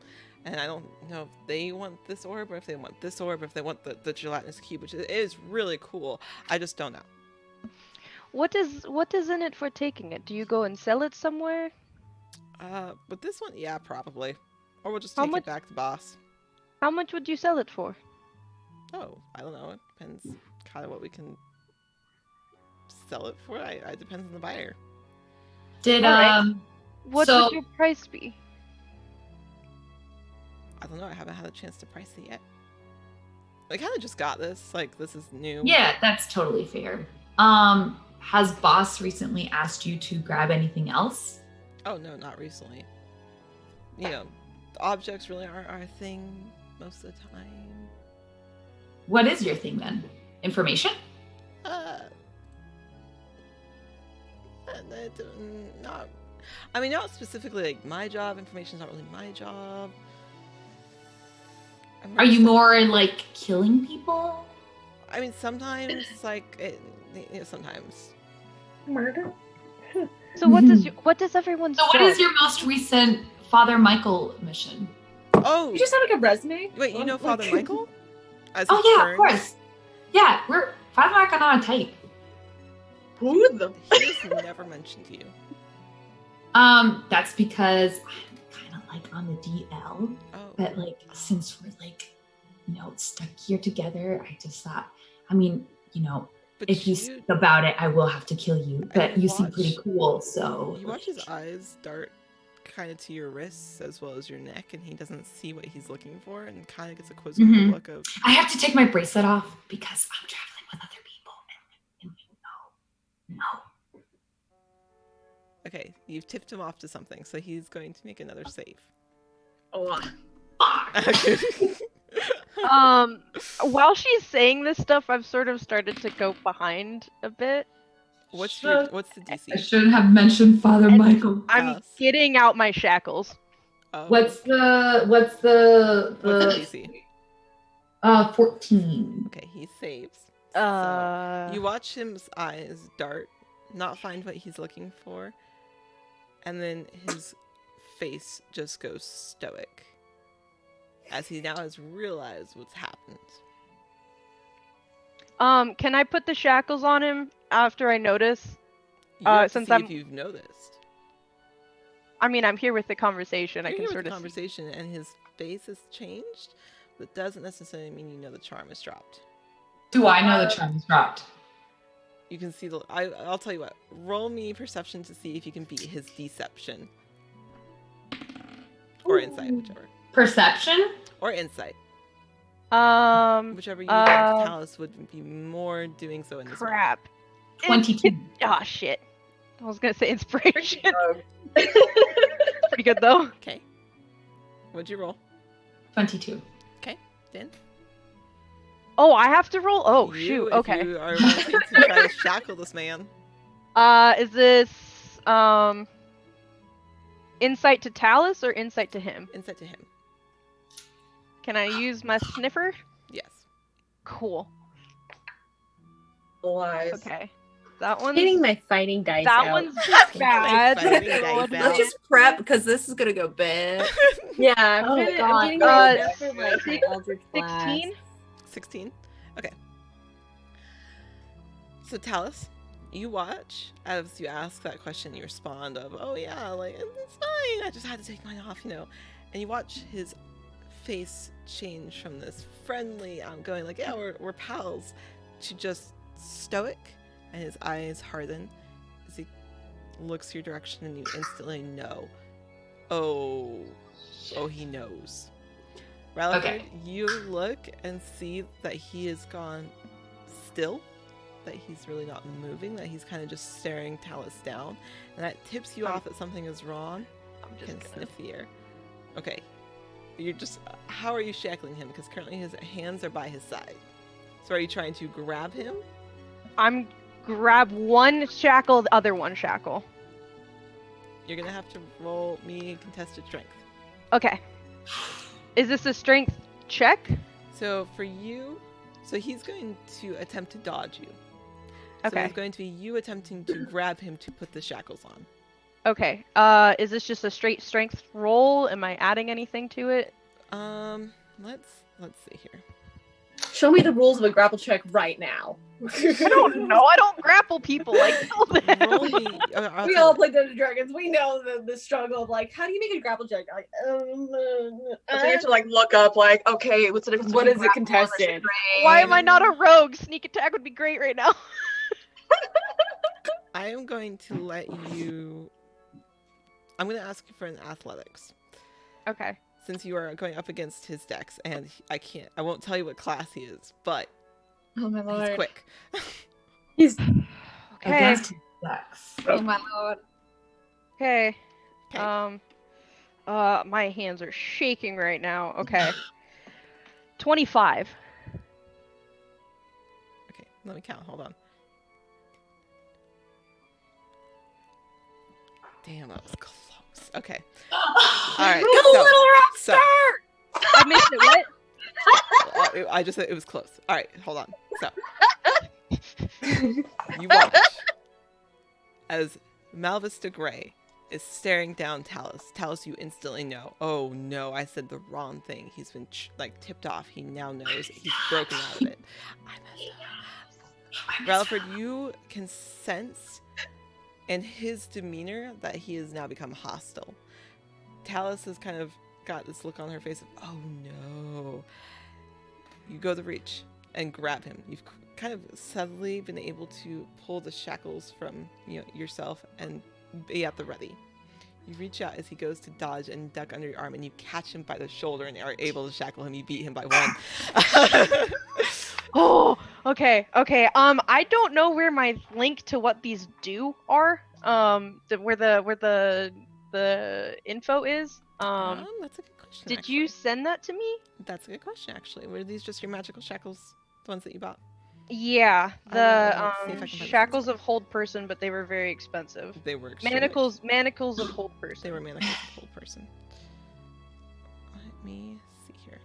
and I don't know if they want this orb or if they want this orb, or if they want the gelatinous cube, which is really cool. I just don't know. What is in it for taking it? Do you go and sell it somewhere? But this one, yeah, probably. Or we'll just How take much- it back to boss. How much would you sell it for? Oh, I don't know. It depends kind of what we can sell it for. It depends on the buyer. Did Alright. What So- would your price be? I don't know. I haven't had a chance to price it yet. I kind of just got this. Like, this is new. Yeah, that's totally fair. Has boss recently asked you to grab anything else? Oh, no, not recently. You know, objects really aren't our thing most of the time. What is your thing then? Information? Not. I mean, not specifically like my job. Information's not really my job. Are you more in like killing people? I mean, sometimes like sometimes. Murder? So what does everyone So what sell? is your most recent Father Michael mission? Oh, You just have like a resume? wait, you know Like- Father Michael? As Oh he yeah, of turns? course. Yeah, we're Father Michael and I are tight. Who the? He's never mentioned you. That's because I'm kind of like on the DL, Oh. but like since we're like, stuck here together, I just thought, I mean, But if you speak about it, I will have to kill you. But you seem pretty watch- cool, so. You watch his eyes dart kind of to your wrists as well as your neck, and he doesn't see what he's looking for, and kind of gets a quizzical Mhm. look of. I have to take my bracelet off because I'm traveling with other people, and no. Okay, you've tipped him off to something, so he's going to make another save. Oh, Fuck. While she's saying this stuff, I've sort of started to go behind a bit. What's the I DC? shouldn't have mentioned Father And- Michael. I'm Yes. getting out my shackles. Oh, What's the what's the DC? 14. Okay, he saves. Uh, You watch his eyes dart, not find what he's looking for, and then his face just goes stoic. as he now has realized what's happened. Can I put the shackles on him after I notice? You have to Since see I'm- if you've noticed. I mean, I'm here with the conversation. I You're can here with sort the of see. conversation, and his face has changed, but it doesn't necessarily mean you know the charm is dropped. Do I know the charm is dropped? You can see the. I'll tell you what. Roll me perception to see if you can beat his deception, or insight, whichever, Perception? or insight, whichever you think Talus would be more doing so in this. Crap. 22. Ah, shit. I was gonna say inspiration. Pretty good though. Okay. What'd you roll? 22. Dan? Oh, I have to roll. Oh, You, shoot. if Okay. you are wanting to try to shackle this man. Is this insight to Talus or insight to him? Insight to him. Can I use my sniffer? Yes. Cool. Lies. Okay. That one's Getting my fighting dice that out. one's just bad. Fighting dice out. Let's just prep because this is gonna go bad. Yeah, I'm, Oh, getting, God. I'm getting ready Uh, for like my Eldritch Blast. 16? 16? Okay. So Talus, you watch as you ask that question, you respond of, oh yeah, like, it's fine, I just had to take mine off, and you watch his face change from this friendly, outgoing, like, yeah, we're pals, to just stoic, and his eyes harden as he looks your direction, and you instantly know, oh, he knows. Rutherford, Okay. you look and see that he has gone still, that he's really not moving, that he's kind of just staring Talus down, and that tips you off that something is wrong. I'm You just can gonna... sniff the air. Okay. You're just, how are you shackling him? Because currently his hands are by his side. So are you trying to grab him? I'm grab one shackle, the other one shackle. You're going to have to roll me contested strength. Okay. Is this a strength check? So for you, so he's going to attempt to dodge you. So Okay. it's going to be you attempting to grab him to put the shackles on. Okay. Is this just a straight strength roll? Am I adding anything to it? Let's see here. Show me the rules of a grapple check right now. I don't know. I don't grapple people. I know that. Roll me. I'll We tell all you. play Dungeons and Dragons. We know the struggle of like, how do you make a grapple check? Like, So you have to like look up like, okay, what's the difference? What between is it grapple and contested? restrain? Why am I not a rogue? Sneak attack would be great right now. I am going to let you. I'm going to ask you for an athletics. Okay. Since you are going up against his dex, and I won't tell you what class he is, but Oh my he's lord. quick. He's Okay. Against his sex. Oh my lord. Okay. Okay. My hands are shaking right now. Okay. 25. Okay, let me count. Hold on. Damn, that was close. Okay. All right. So, I missed it. What? I just said it was close. All right, hold on. So, you watch as Malvista Gray is staring down Talus. Talus, you instantly know. Oh no, I said the wrong thing. He's been tipped off. He now knows. He's broken out of it. Rutherford, you can sense in his demeanor that he has now become hostile. Talus has kind of got this look on her face of, oh no. You go to reach and grab him. You've kind of subtly been able to pull the shackles from yourself and be at the ready. You reach out as he goes to dodge and duck under your arm, and you catch him by the shoulder and are able to shackle him. You beat him by 1. Oh, okay, okay. I don't know where my link to what these do are. Where the info is. That's a good question. Did actually. you send that to me? That's a good question, actually. Were these just your magical shackles, the ones that you bought? Yeah, let's see the if I can find this shackles one. of hold person, but they were very expensive. They were extremely- Manacles of hold person. They were manacles of hold person. Let me see here.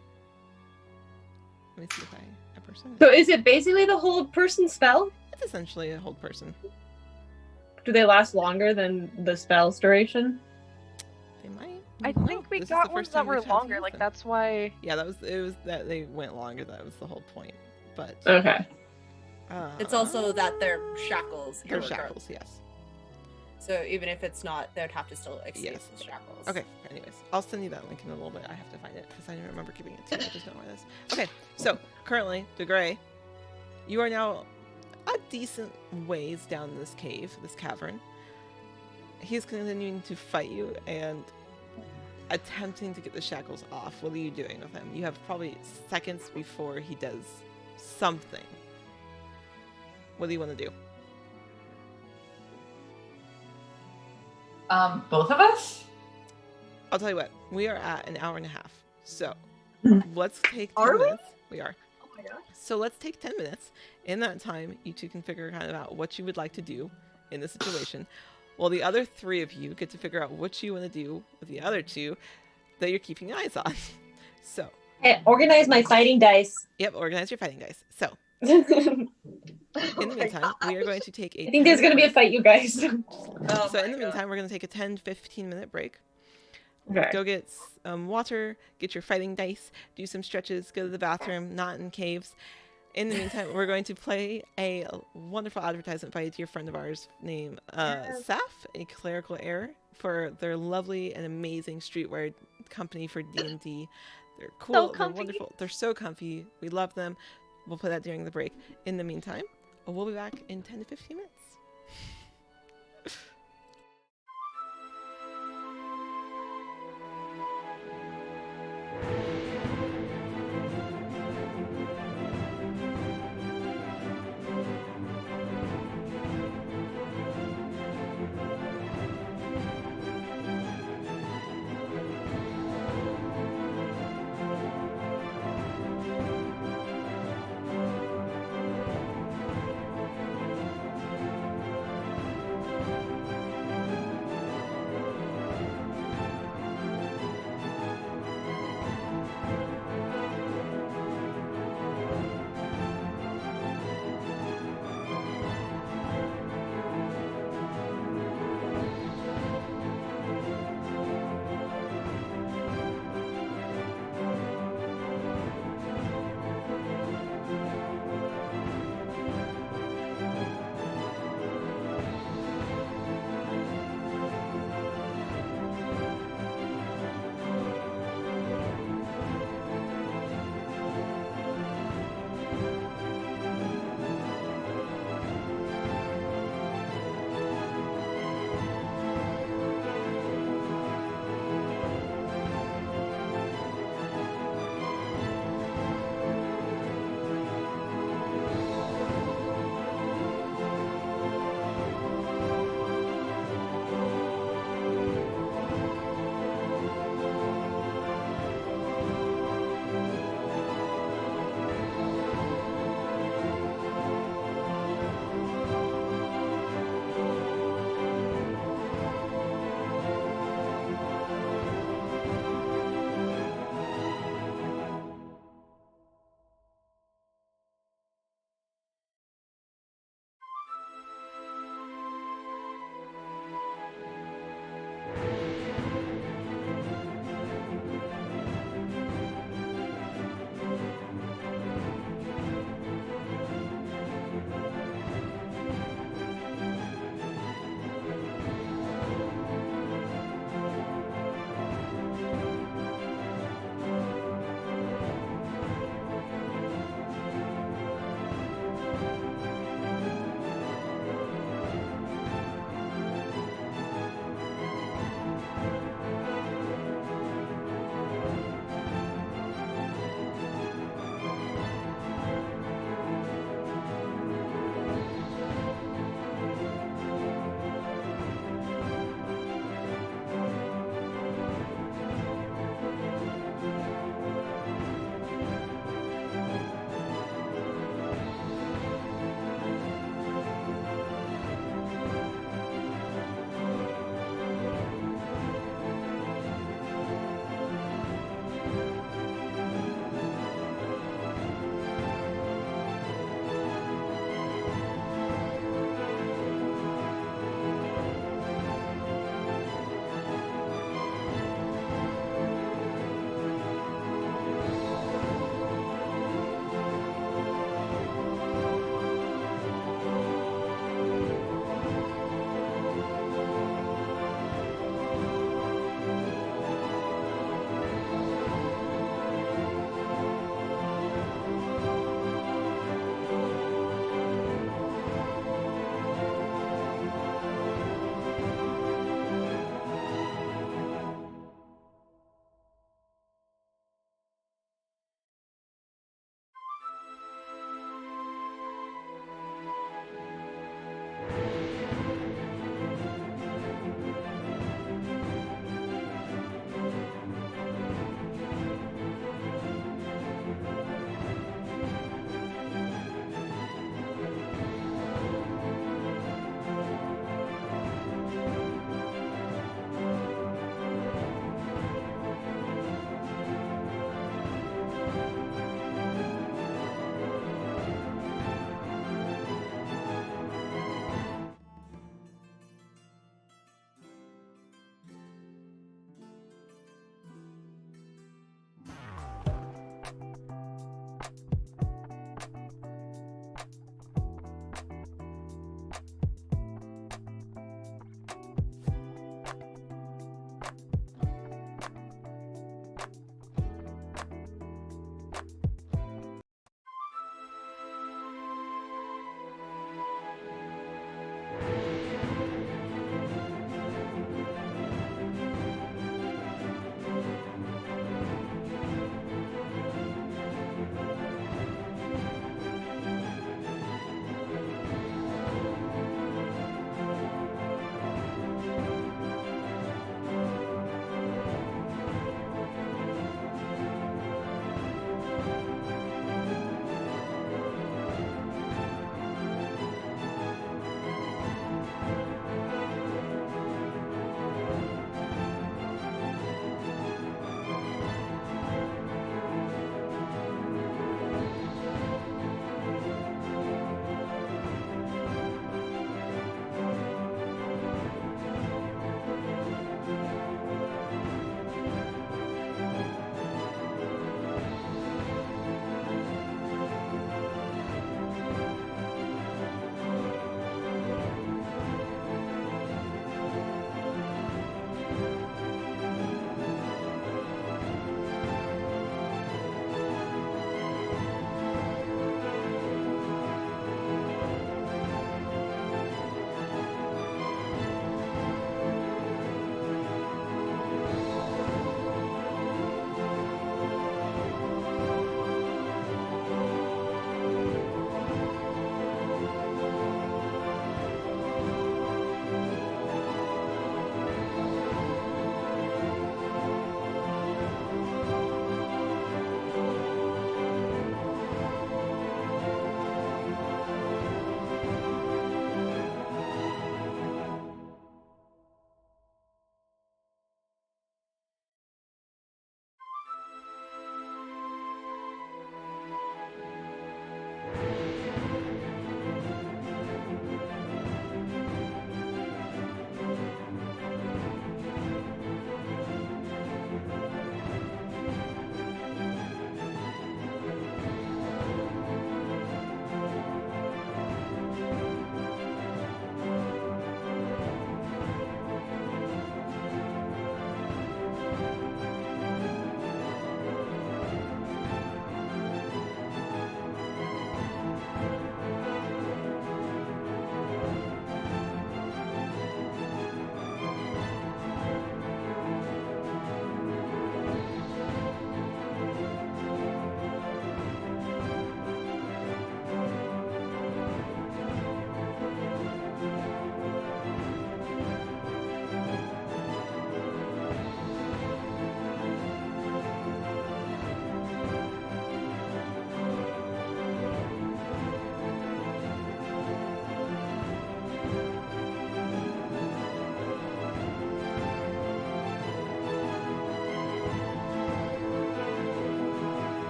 Let me see if a person. So is it basically the hold person spell? It's essentially a hold person. Do they last longer than the spell's duration? They might. I No, think we this is the got first ones time that were we've had to longer. use Like them. that's why. Yeah, it was that they went longer. That was the whole point. But Okay. It's also that they're shackles. they're irregardless. shackles. Yes. So even if it's not, they'd have to still escape Yes. the shackles. Okay. Anyways, I'll send you that link in a little bit. I have to find it because I didn't remember giving it to you. I just don't know where it is. Okay. So currently, De Grey, you are now a decent ways down this cave, this cavern. He's continuing to fight you and attempting to get the shackles off. What are you doing with him? You have probably seconds before he does something. What do you want to do? Both of us? I'll tell you what. We are at an hour and a half. So let's take 10 Are we? minutes. We are. Oh my god. So let's take 10 minutes. In that time, you two can figure kind of out what you would like to do in this situation. While the other three of you get to figure out what you want to do with the other two that you're keeping eyes on. So, Hey, organize my fighting dice. yep, organize your fighting dice. So, I in the meantime, we are going to take a think there's 10 gonna be a break. fight, you guys. Oh So in my the God. meantime, we're going to take a 10-15 minute break. Okay. Go get water, get your fighting dice, do some stretches, go to the bathroom, not in caves. In the meantime, we're going to play a wonderful advertisement by a dear friend of ours named Saf, a clerical error, for their lovely and amazing streetwear company for D&D. They're cool, they're comfy. wonderful, they're so comfy. We love them. We'll play that during the break. In the meantime, we'll be back in 10 to 15 minutes.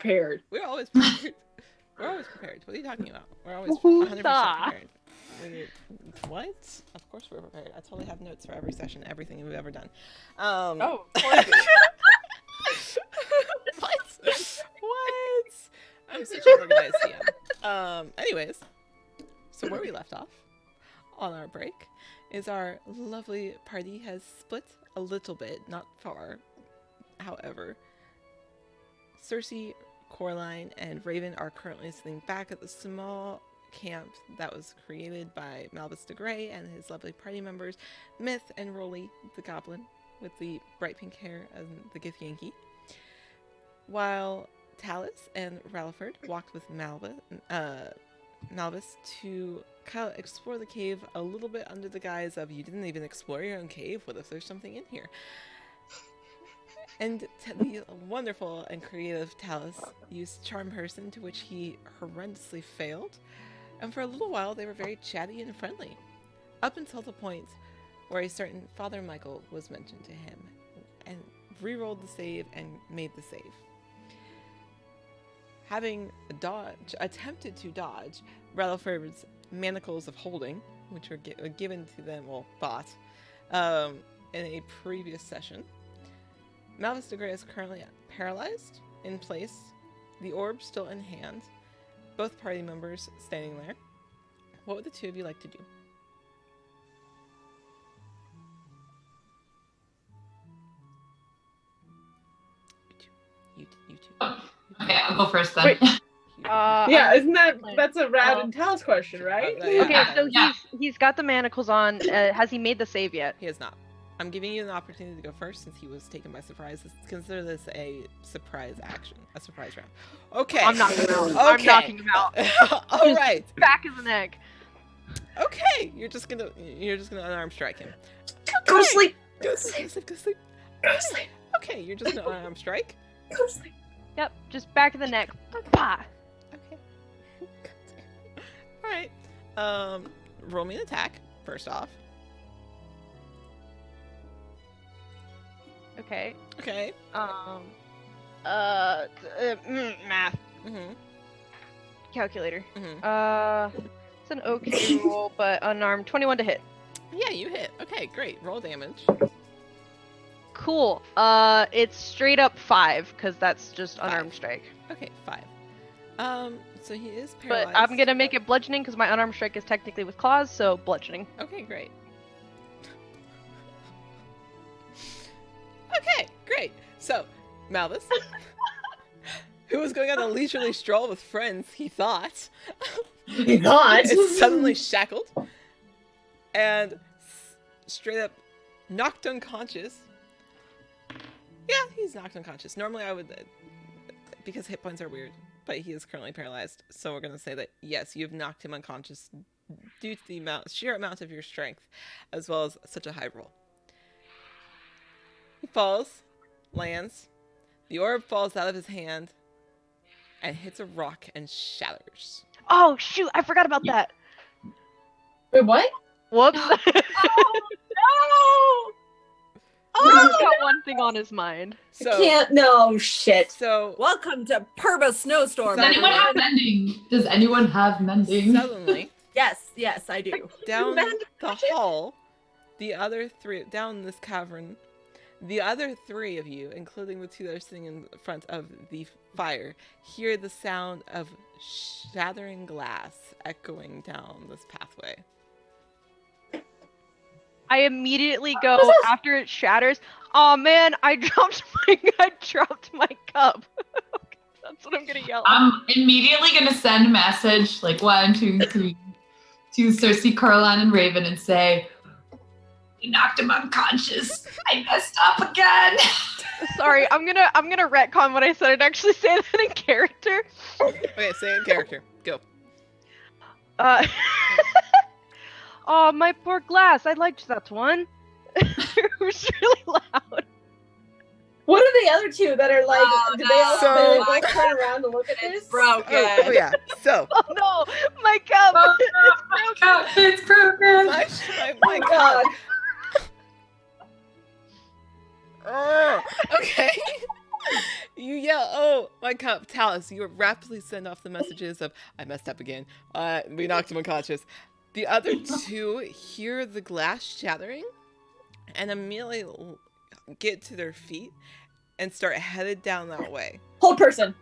prepared. We're always prepared. We're always prepared. What are you talking about? We're always 100% prepared. What? Of course we're prepared. I totally have notes for every session, everything we've ever done. Oh, What? What? I'm such an organized DM. Anyways, so where we left off on our break is our lovely party has split a little bit, not far. However, Cersei, Coraline, and Raven are currently sitting back at the small camp that was created by Malvis de Grey and his lovely party members, Myth and Rolly, the goblin with the bright pink hair and the Githyanki, while Talus and Ralford walked with Malvis to kind of explore the cave a little bit under the guise of, you didn't even explore your own cave, what if there's something in here? And the wonderful and creative Talus used Charm Person, to which he horrendously failed. And for a little while, they were very chatty and friendly. Up until the point where a certain Father Michael was mentioned to him, and re-rolled the save and made the save. Having attempted to dodge Rutherford's manacles of holding, which were given to them, well, bought, in a previous session, Malvis de Grey is currently paralyzed in place, the orb still in hand, both party members standing there. What would the two of you like to do? You two. Okay, I'll go first then. Wait. Yeah, I'm- that's a Rad and Tal's question, right? Okay, so Yeah. he's got the manacles on. Has he made the save yet? He has not. I'm giving you an opportunity to go first since he was taken by surprise. Let's consider this a surprise action, a surprise round. Okay. I'm knocking him out. Okay. I'm knocking him out. All right. Back of the neck. Okay. You're just gonna unarmed strike him. Go to sleep. Go to sleep. Go to sleep. Go to sleep. Okay. You're just gonna unarmed strike. Go to sleep. Yep, just back of the neck. Bah. Okay. All right. Roll me an attack first off. Okay. Okay. Math Mhm. calculator. Mhm. It's an okay roll, but unarmed. 21 to hit. Yeah, you hit. Okay, great. Roll damage. Cool. It's straight up 5 because that's just unarmed strike. Okay, 5. So he is But paralyzed. I'm gonna make it bludgeoning because my unarmed strike is technically with claws, so bludgeoning. Okay, great. Okay, great. So, Malvis, who was going on a leisurely stroll with friends, he thought, He thought. is suddenly shackled and straight up knocked unconscious. Yeah, he's knocked unconscious. Normally I would, because hit points are weird, but he is currently paralyzed. So we're going to say that, yes, you've knocked him unconscious due to the sheer amount of your strength, as well as such a high roll. He falls, lands, the orb falls out of his hand, and hits a rock and shatters. Oh shoot! I forgot about that. Wait, what? Whoops. No! He's got one thing on his mind. So, Can't. No shit. so Welcome to Purba Snowstorm. Does anyone have mending? Does anyone have mending? suddenly, Yes, I do. down Mend the hall, the other three, down this cavern, the other three of you, including the two that are sitting in front of the fire, hear the sound of shattering glass echoing down this pathway. I immediately go after it shatters. Oh man, I dropped my cup. That's what I'm gonna yell. I'm immediately gonna send a message, like 1, 2, 3, to Cersei, Caroline, and Raven, and say, "You knocked him unconscious. I messed up again." Sorry, I'm gonna retcon what I said and actually say that in character. Okay, say it in character. Go. Oh, my poor glass. I liked that one. It was really loud. What are the other two that are like? Oh, do they all no. do they both turn around to look at this? Broken. Oh yeah. So Oh no, my cup. Oh, my God, it's broken. my God. Oh, okay. You yell, "Oh, my cup!" Talus, you rapidly send off the messages of, "I messed up again. We knocked him unconscious." The other two hear the glass shattering and immediately get to their feet and start headed down that way. Hold person.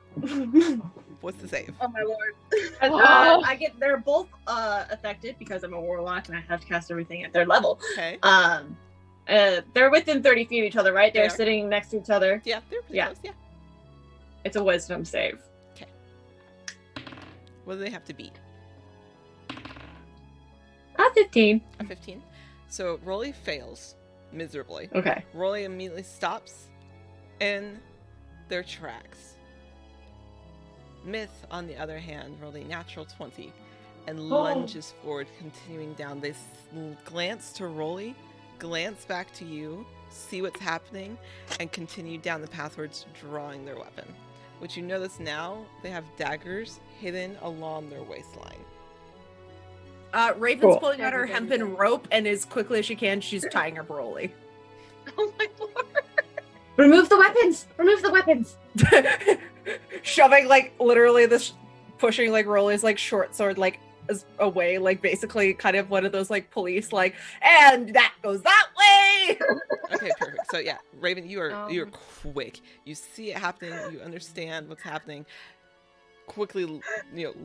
What's the save? Oh my lord. They're both affected because I'm a warlock and I have to cast everything at their level. Okay. They're within 30 feet of each other, right? They They're are. sitting next to each other. Yeah, they're pretty close, yeah. It's a wisdom save. Okay. What do they have to beat? 15. A 15. So Rolly fails miserably. Okay. Rolly immediately stops in their tracks. Myth, on the other hand, rolled a natural 20 and lunges forward, continuing down. They glance to Rolly, glance back to you, see what's happening, and continue down the pathwards, drawing their weapon. Which you notice now, they have daggers hidden along their waistline. Raven's pulling out her hempen rope, and as quickly as she can, she's tying her Broly. Oh my lord. Remove the weapons! Remove the weapons! Shoving, like, literally this, pushing, like, Rolly's, like, short sword, like, away, like, basically kind of one of those, like, police, like, and that goes that way! Okay, perfect. So yeah, Raven, you're quick. You see it happening. You understand what's happening. Quickly,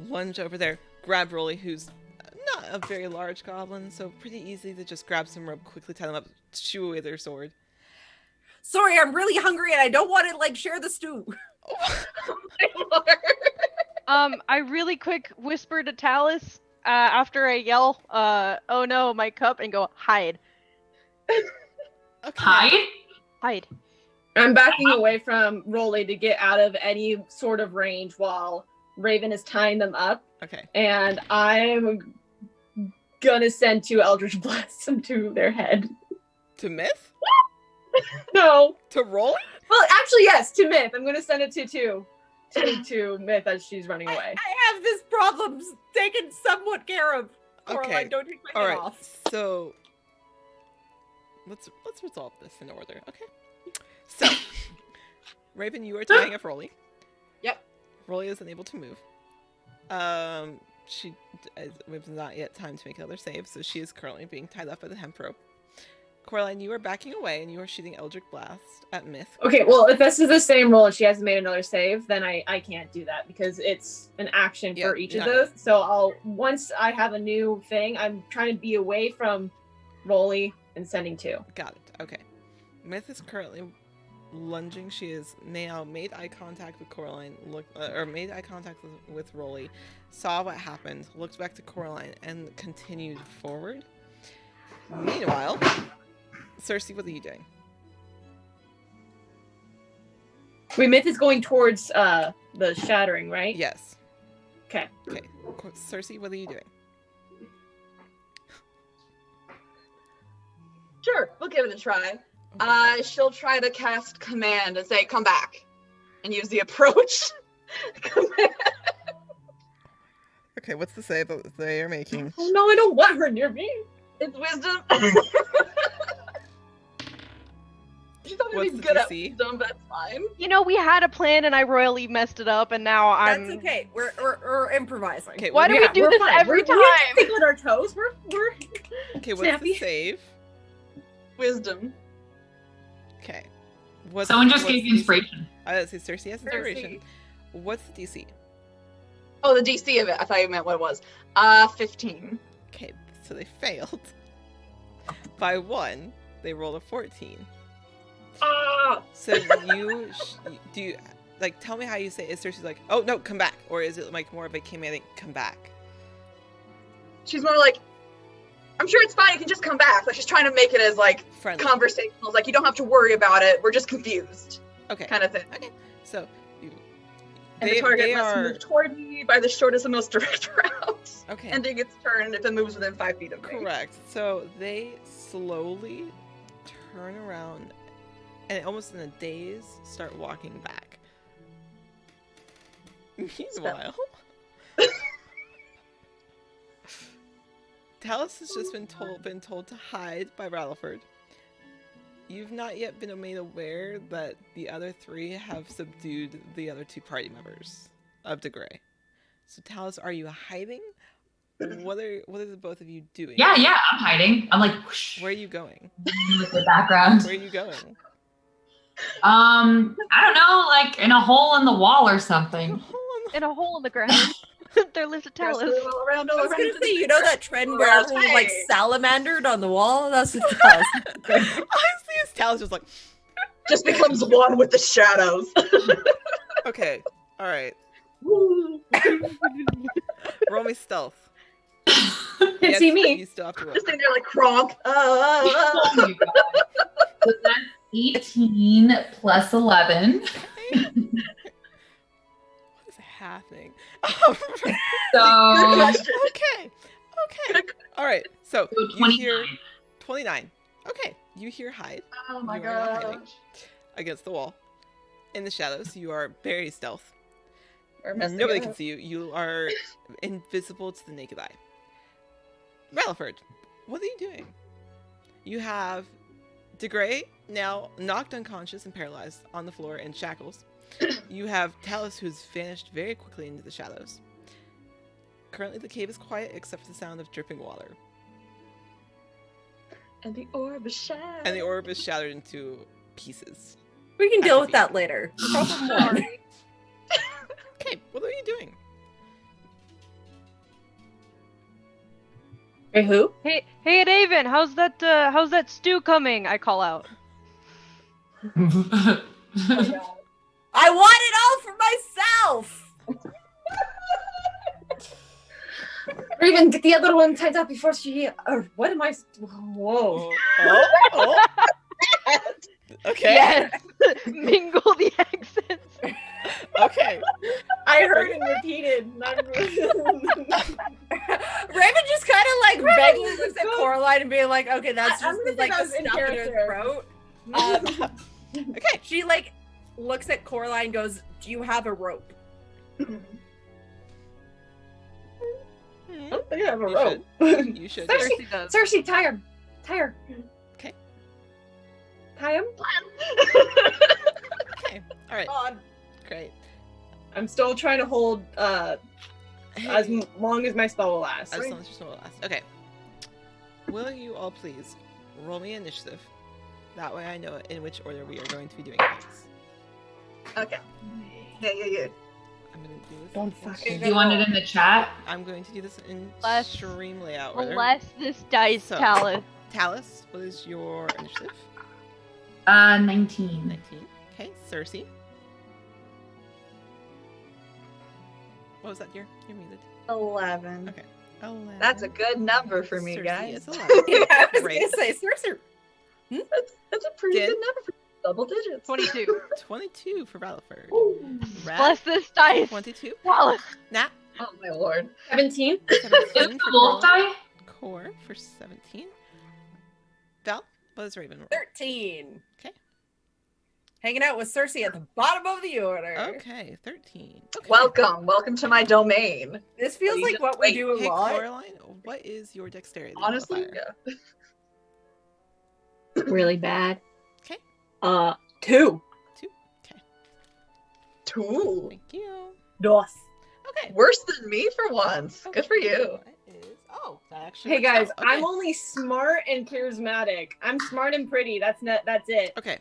lunge over there, grab Rolly, who's not a very large goblin, so pretty easy to just grab some rope, quickly tie them up, shoo away their sword. Sorry, I'm really hungry and I don't want to, like, share the stew. I really quick whisper to Talus after I yell, "Oh no, my cup," and go, "Hide." Okay. Hide? Hide. I'm backing away from Rolly to get out of any sort of range while Raven is tying them up. Okay. And I'm gonna send 2 Eldritch Blasts into their head. To Myth? No. To Rolly? Well, actually, yes, to Myth. I'm gonna send it to Myth as she's running away. I have this problem taken somewhat care of. Okay. Coraline, don't take my All head right. off. So let's resolve this in order. Okay. So Raven, you are tying up Rolly. Yep. Rolly is unable to move. We've not yet time to make another save, so she is currently being tied up by the hemp rope. Coraline, you are backing away and you are shooting Eldritch Blast at Myth. Okay, well, if this is the same roll and she hasn't made another save, then I can't do that because it's an action for each of those. So once I have a new thing, I'm trying to be away from Rolly and sending 2. Got it. Okay. Myth is currently lunging. She is now made eye contact with Coraline, made eye contact with Rolly, saw what happened, looked back to Coraline, and continued forward. Meanwhile, Cersei, what are you doing? Myth is going towards the shattering, right? Yes. Okay. Okay. Cersei, what are you doing? Sure, we'll give it a try. She'll try to cast command and say, "Come back," and use the approach command. Okay, what's the save that they are making? Oh no, I don't want her near me. It's wisdom. She's not gonna What's be the good at DC? wisdom, but that's fine. We had a plan and I royally messed it up, and now I'm. That's okay. We're improvising. Okay, Why do we do we're this fine. every We have to time? stick on our toes. We're Okay, what's snappy. the save? Wisdom. Okay. Someone just what's gave the you DC? inspiration. Cersei has inspiration. What's the DC? Oh, the DC of it. I thought you meant what it was. 15. Okay, so they failed. By 1, they rolled a 14. So tell me how you say it. Is Cersei's like, "Oh no, come back," or is it like more of a commanding, "Come back"? She's more like, "I'm sure it's fine. You can just come back." Like she's trying to make it as like Friendly. conversational. Like you don't have to worry about it. We're just confused, Okay. kind of thing. Okay. So And the target must move toward me by the shortest and most direct route. Okay. Ending its turn if it moves within 5 feet of me. Correct. So they slowly turn around and almost in a daze start walking back. Meanwhile, Talus has just been told to hide by Rutherford. you've not yet been made aware that the other 3 have subdued the other 2 party members of the Grey. So Talus, are you hiding? What are the both of you doing? Yeah, I'm hiding. I'm like, whoosh, Where are you going? with the background. Where are you going? I don't know, like in a hole in the wall or something. In a hole in the ground. There lives a There's Talus. all around, I all was around. gonna say, you know that trend where everyone like Hey. salamandered on the wall? That's what it does. Honestly, it's Talus just like, Just becomes one with the shadows. okay, all right. Roll me stealth. Can see me. You still have to roll. Just sitting there like Kronk. Oh my god. So that's 18 plus 11. What is happening? So, Good question. Okay. All right. So so you 29. hear 29. Okay. You hear hide Oh my You are not hiding. gosh. against the wall. In the shadows, you are very stealth. We're messing Nobody it can up. see you. You are invisible to the naked eye. Rutherford, what are you doing? You have DeGray now knocked unconscious and paralyzed on the floor in shackles. You have Talus, who's vanished very quickly into the shadows. Currently, the cave is quiet except for the sound of dripping water. And the orb is shattered. And the orb is shattered into pieces. We can deal At with your that later. Problem more. Okay, what are you doing? Wait, who? Hey, Raven, how's that stew coming? I call out. I want it all for myself. Raven, get the other one tied up before she. Or what am I? Whoa. Oh. Okay. Yes. Mingle the accents. Okay. I heard and repeated. And I'm... Raven just kind of like Raven, vaguely looks at go. Coraline and being like, okay, that's I'm just gonna say like that the was in stuff in her character. throat. Okay. She like looks at Coraline and goes, do you have a rope? I think I have a You rope. You should. Cersei, Cersei does. Cersei, tie her. Tie her. Okay. Tie him? Okay. All right. God. Great. I'm still trying to hold as Hey, long as my spell will last. as long as your soul lasts. Okay. Will you all please roll me initiative? That way I know in which order we are going to be doing things. Okay. Yeah. I'm going to do this. Don't in- fucking- Do you want it in the chat? I'm going to do this in Bless- stream layout order. Bless this dice, So- Talus. Talus, what is your initiative? 19. 19. Okay. Cersei. What was that? You're muted. 11. Okay. 11. That's a good number for me, Cersei guys. is 11. I was Great. gonna say, Cersei. That's a pretty Din? good number for double digits. 22. 22 for Rutherford. Rat, Bless this dice. 22. Talus. Nat, Oh my lord. 17? 17 Is for the wolf Coraline. die? Core for 17. Val, what is Raven roll? 13. Okay. Hanging out with Cersei at the bottom of the order. Okay, 13. Okay. Welcome to my domain. This feels You like just what we wait. do a Hey, lot. Coraline, what is your dexterity Honestly, modifier? yeah. Really bad. Okay. 2. 2. Okay, Two. thank you. Dos. Okay. Worse than me for once. Good for you. What is... Oh, that actually Hey works guys, out. Okay. I'm only smart and charismatic. I'm smart and pretty. That's it. Okay,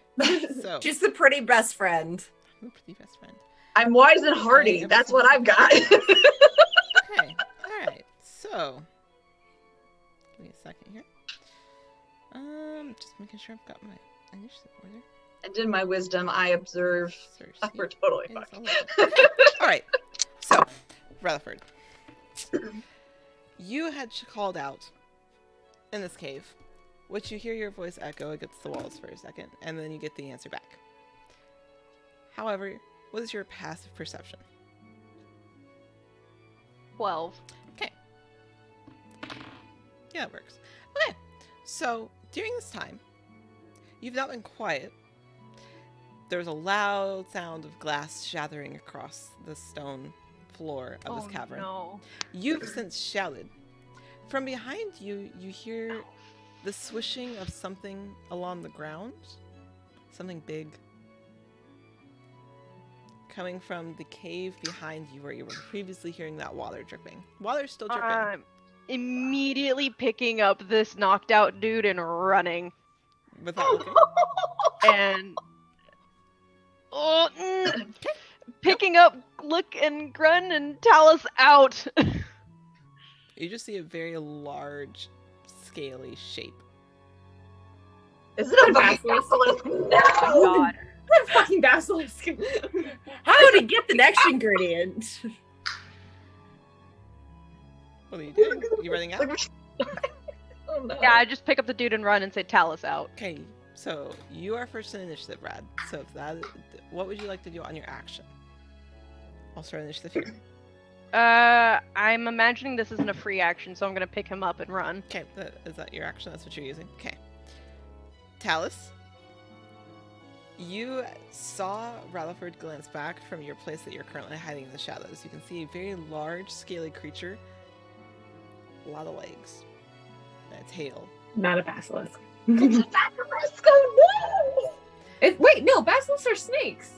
so... She's the pretty best friend. I'm a pretty best friend. I'm wise and hardy. That's what I've got. Okay, alright, so... Give me a second here. Just making sure I've got my initiative order. And in my wisdom, I observe. Cersei We're totally is fucked. 11. Okay, alright. So, Rutherford. You had called out in this cave, which you hear your voice echo against the walls for a second, and then you get the answer back. However, what is your passive perception? 12. Yeah, it works. Okay, so during this time, you've not been quiet. There's a loud sound of glass shattering across the stone floor of this cavern. No. You've since shouted. From behind you, you hear the swishing of something along the ground, something big, coming from the cave behind you where you were previously hearing that water dripping. Water's still dripping. I'm immediately picking up this knocked out dude and running. Without looking. And picking up, look and Grun and Talus out. You just see a very large, scaly shape. Is it a Basilisk? basilisk? Oh No! God. That fucking basilisk. How to get the next ingredient? What are you doing? You running out? Oh no. Yeah, I just pick up the dude and run and say Talus out. Okay, so you are first in initiative, Brad. So if that, what would you like to do on your action? I'll start initiative here. I'm imagining this isn't a free action, so I'm gonna pick him up and run. Okay, is that your action? That's what you're using? Okay. Talus, you saw Rutherford glance back from your place that you're currently hiding in the shadows. You can see a very large, scaly creature. A lot of legs. And a tail. Not a basilisk. It's a basilisk! Oh no! Wait, no, basilisks are snakes.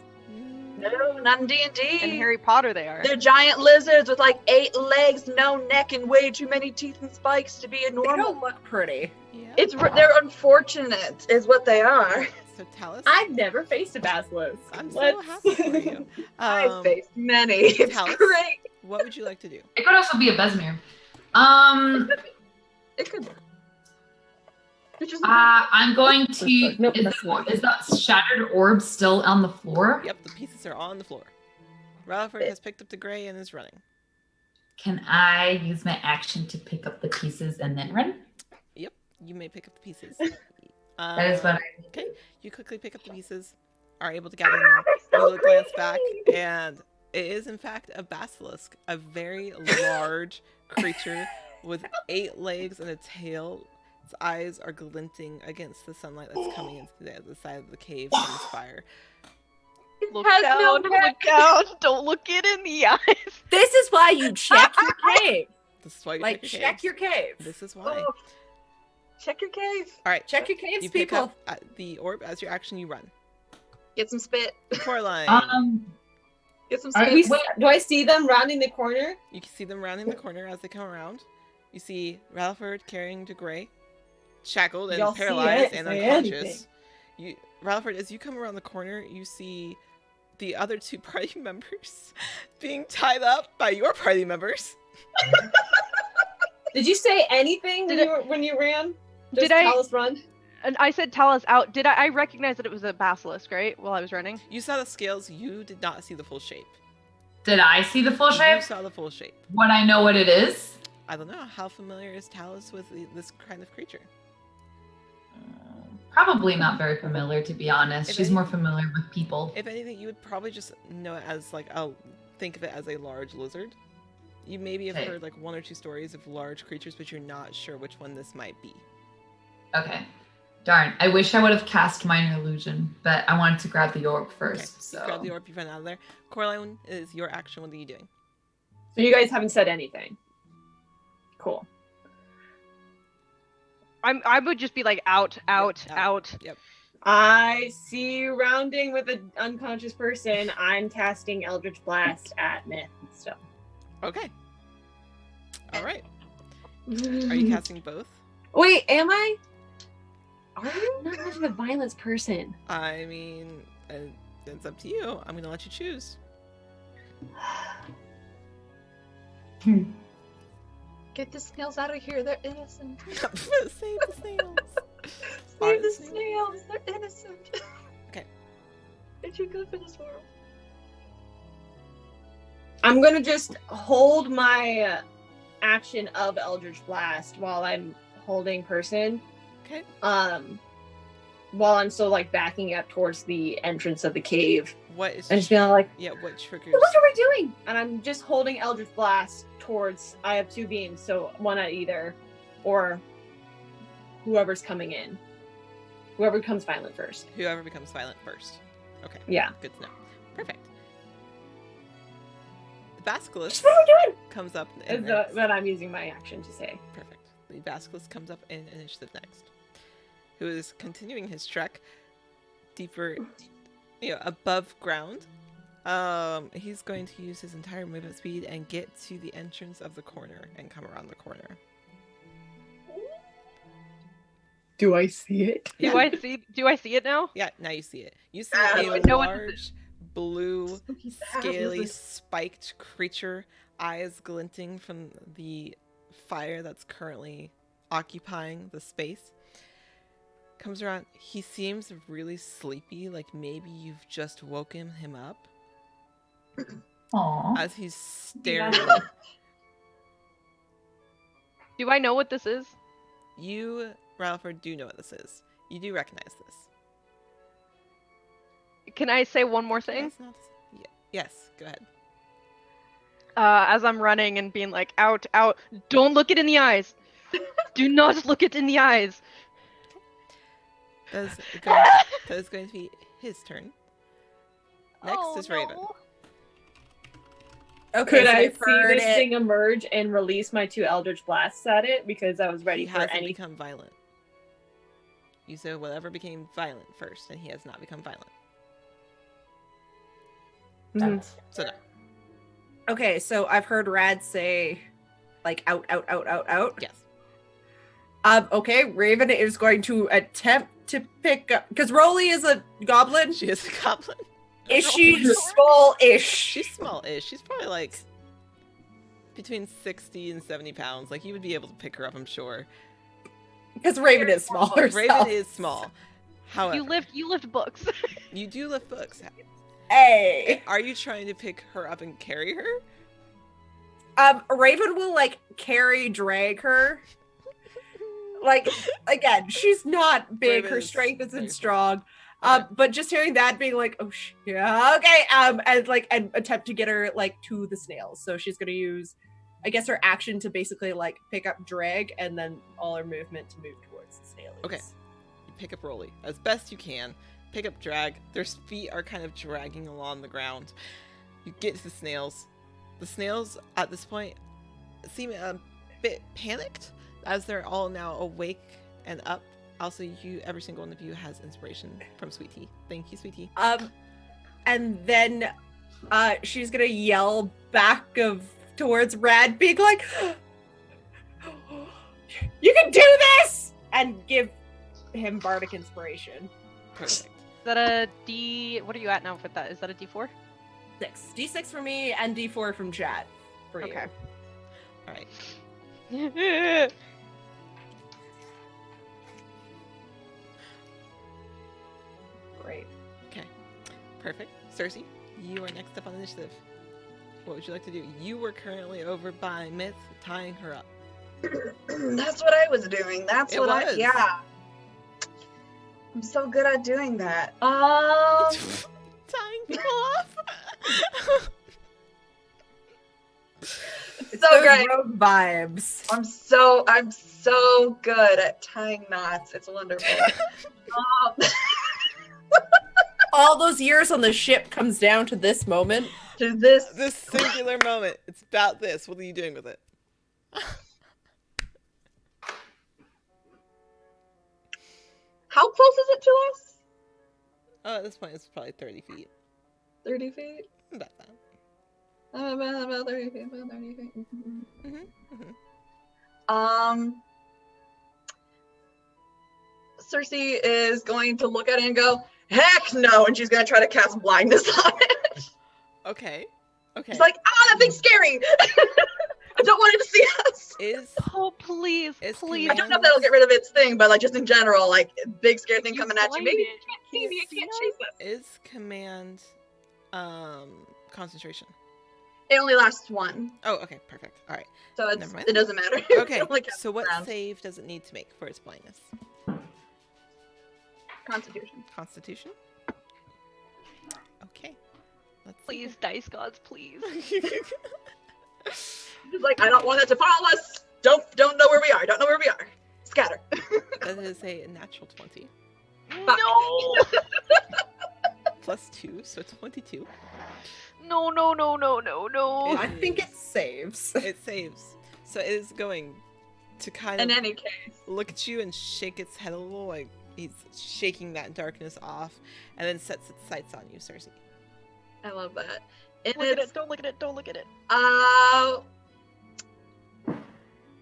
No, not in D&D. In Harry Potter, they are. They're giant lizards with like 8 legs, no neck, and way too many teeth and spikes to be a They normal. don't look pretty. Yeah. They're unfortunate, is what they are. So Talus, I've never faced a basilisk. I'm so happy for you. I've faced many. It's Talus? great. What would you like to do? It could also be a Besmere. It could. It's just I'm going to. Nope, is, that's not. is that shattered orb still on the floor? Yep, the pieces are on the floor. Rutherford has picked up the gray and is running. Can I use my action to pick up the pieces and then run? Yep, you may pick up the pieces. That is what I. Okay, you quickly pick up the pieces, are able to gather them up. You glance back, and it is in fact a basilisk, a very large creature with 8 legs and a tail. Its eyes are glinting against the sunlight that's coming into the side of the cave from this fire. Look has down, no look neck. down. Don't look it in the eyes. This is why you check your cave. This is why you Like, check your check caves. your cave. This is why. Oh. Check your cave. All right, Check your caves, you pick people. up the orb as your action. You run. Get some spit. Coraline. Get some Are spit. we- Do I see them rounding the corner? You can see them rounding the corner as they come around. You see Rutherford carrying DeGray, shackled and Y'all see paralyzed it? and Say unconscious. Rutherford, as you come around the corner, you see the other 2 party members being tied up by your party members. Did you say anything Did when you ran? Did Just I- tell us run? And I said Talus out. Did I recognize that it was a basilisk, right? While I was running? You saw the scales. You did not see the full shape. Did I see the full You shape? saw the full shape. Would I know what it is? I don't know. How familiar is Talus with this kind of creature? Probably not very familiar, to be honest. If She's any- more familiar with people. If anything, you would probably just know it as like think of it as a large lizard. You maybe have Okay. heard like 1 or 2 stories of large creatures, but you're not sure which one this might be. Okay. Darn. I wish I would have cast Minor Illusion, but I wanted to grab the orb first. Okay, So you grab the orb, you run out of there. Coraline, is your action. What are you doing? So you guys haven't said anything. Cool. I would just be like out. out. Yep. I see you rounding with an unconscious person. I'm casting Eldritch Blast at Myth still. Okay. All right. Are you casting both? Wait, am I? Are you? I'm not much of a violence person. I mean, it's up to you. I'm gonna let you choose. Get the snails out of here. They're innocent. Save the snails. Save the snails. They're innocent. Okay. They're too good for this world. I'm gonna just hold my action of Eldritch Blast while I'm holding person. Okay. While I'm still like backing up towards the entrance of the cave. What is? And just being like, Yeah. What triggers? what are we doing? And I'm just holding Eldritch Blast towards, I have 2 beams, so one at either, or whoever's coming in. Whoever becomes violent first. Whoever becomes violent first. Okay. Yeah. Good to know. Perfect. The basilisk What are we doing? comes up. Is that I'm using my action to say. Perfect. The basilisk comes up in initiative next. who is continuing his trek deeper, above ground. He's going to use his entire movement speed and get to the entrance of the corner and come around the corner. Do I see it? Do I see it now? Yeah, now you see it. You see I a know what this large, blue, scaly, spiked creature, eyes glinting from the fire that's currently occupying the space. Comes around. He seems really sleepy, like maybe you've just woken him up. Aww. As he's staring. Do I know what this is? You, Ralphard, do know what this is. You do recognize this. Can I say one more thing? Yes, go ahead. As I'm running and being like, out, don't look it in the eyes. Do not look it in the eyes. That is going to be his turn. Next is Raven. No. Okay, Could so I I've see heard this it. thing emerge and release my 2 Eldritch Blasts at it because I was ready He for hasn't any. become violent. You said whatever became violent first, and he has not become violent. Mhm. So no. Okay, so I've heard Rad say, like, out. Yes. Okay, Raven is going to attempt to pick up, because Rolly is a goblin. She is a goblin. Is she small-ish? She's small-ish. She's probably like between 60 and 70 pounds. Like, you would be able to pick her up, I'm sure. Because Raven is small herself. Raven is small. However, You lift books. you do lift books. Hey. Are you trying to pick her up and carry her? Raven will, like, drag her. Like, again, she's not big. Raven Her is strength very isn't small. strong. Okay. But just hearing that, being like, oh, yeah, okay, and attempt to get her, like, to the snails. So she's gonna use, I guess, her action to basically, like, pick up drag, and then all her movement to move towards the snails. Okay. You pick up Rolly as best you can. Pick up drag. Their feet are kind of dragging along the ground. You get to the snails. The snails, at this point, seem a bit panicked as they're all now awake and up. Also, every single one of you has inspiration from Sweet Tea. Thank you, Sweet Tea. And then she's gonna yell back towards Rad, being like, "You can do this!" and give him bardic inspiration. Perfect. Is that a D? What are you at now with that? Is that a D4? 6. D6 for me and D4 from chat for you. Okay. All right. Great. Perfect. Cersei, you are next up on initiative. What would you like to do? You were currently over by Myth, tying her up. That's what I was doing. It was. Yeah. I'm so good at doing that. Tying people off? It's So those great. rogue vibes. I'm so good at tying knots. It's wonderful. All those years on the ship comes down to this moment. To this. This singular moment. It's about this. What are you doing with it? How close is it to us? Oh, at this point, it's probably 30 feet. 30 feet? About that. About 30 feet. About 30 feet. Mm-hmm. Cersei is going to look at it and go, heck no, and she's going to try to cast blindness on it. Okay. She's like, that thing's scary. I don't want it to see us. Oh, please, Is please. I don't know if that'll get rid of its thing, but like just in general, like big scary thing You coming at you. blind Maybe it. you can't see me, I can't chase us. Is command concentration? It only lasts one, Oh, okay, perfect. All right. so Never mind. it doesn't matter. Okay, Like, so what round. save does it need to make for its blindness? Constitution. Constitution? Okay. Let's see. Please, dice gods, please. She's like, I don't want it to follow us. Don't know where we are. Don't know where we are. Scatter. That is a natural 20. No! Plus 2, so 22. No. I think it saves. It saves. So it is going to kind In of any case. look at you and shake its head a little like, He's shaking that darkness off, and then sets its sights on you, Cersei. I love that. And Look at it, don't look at it, don't look at it.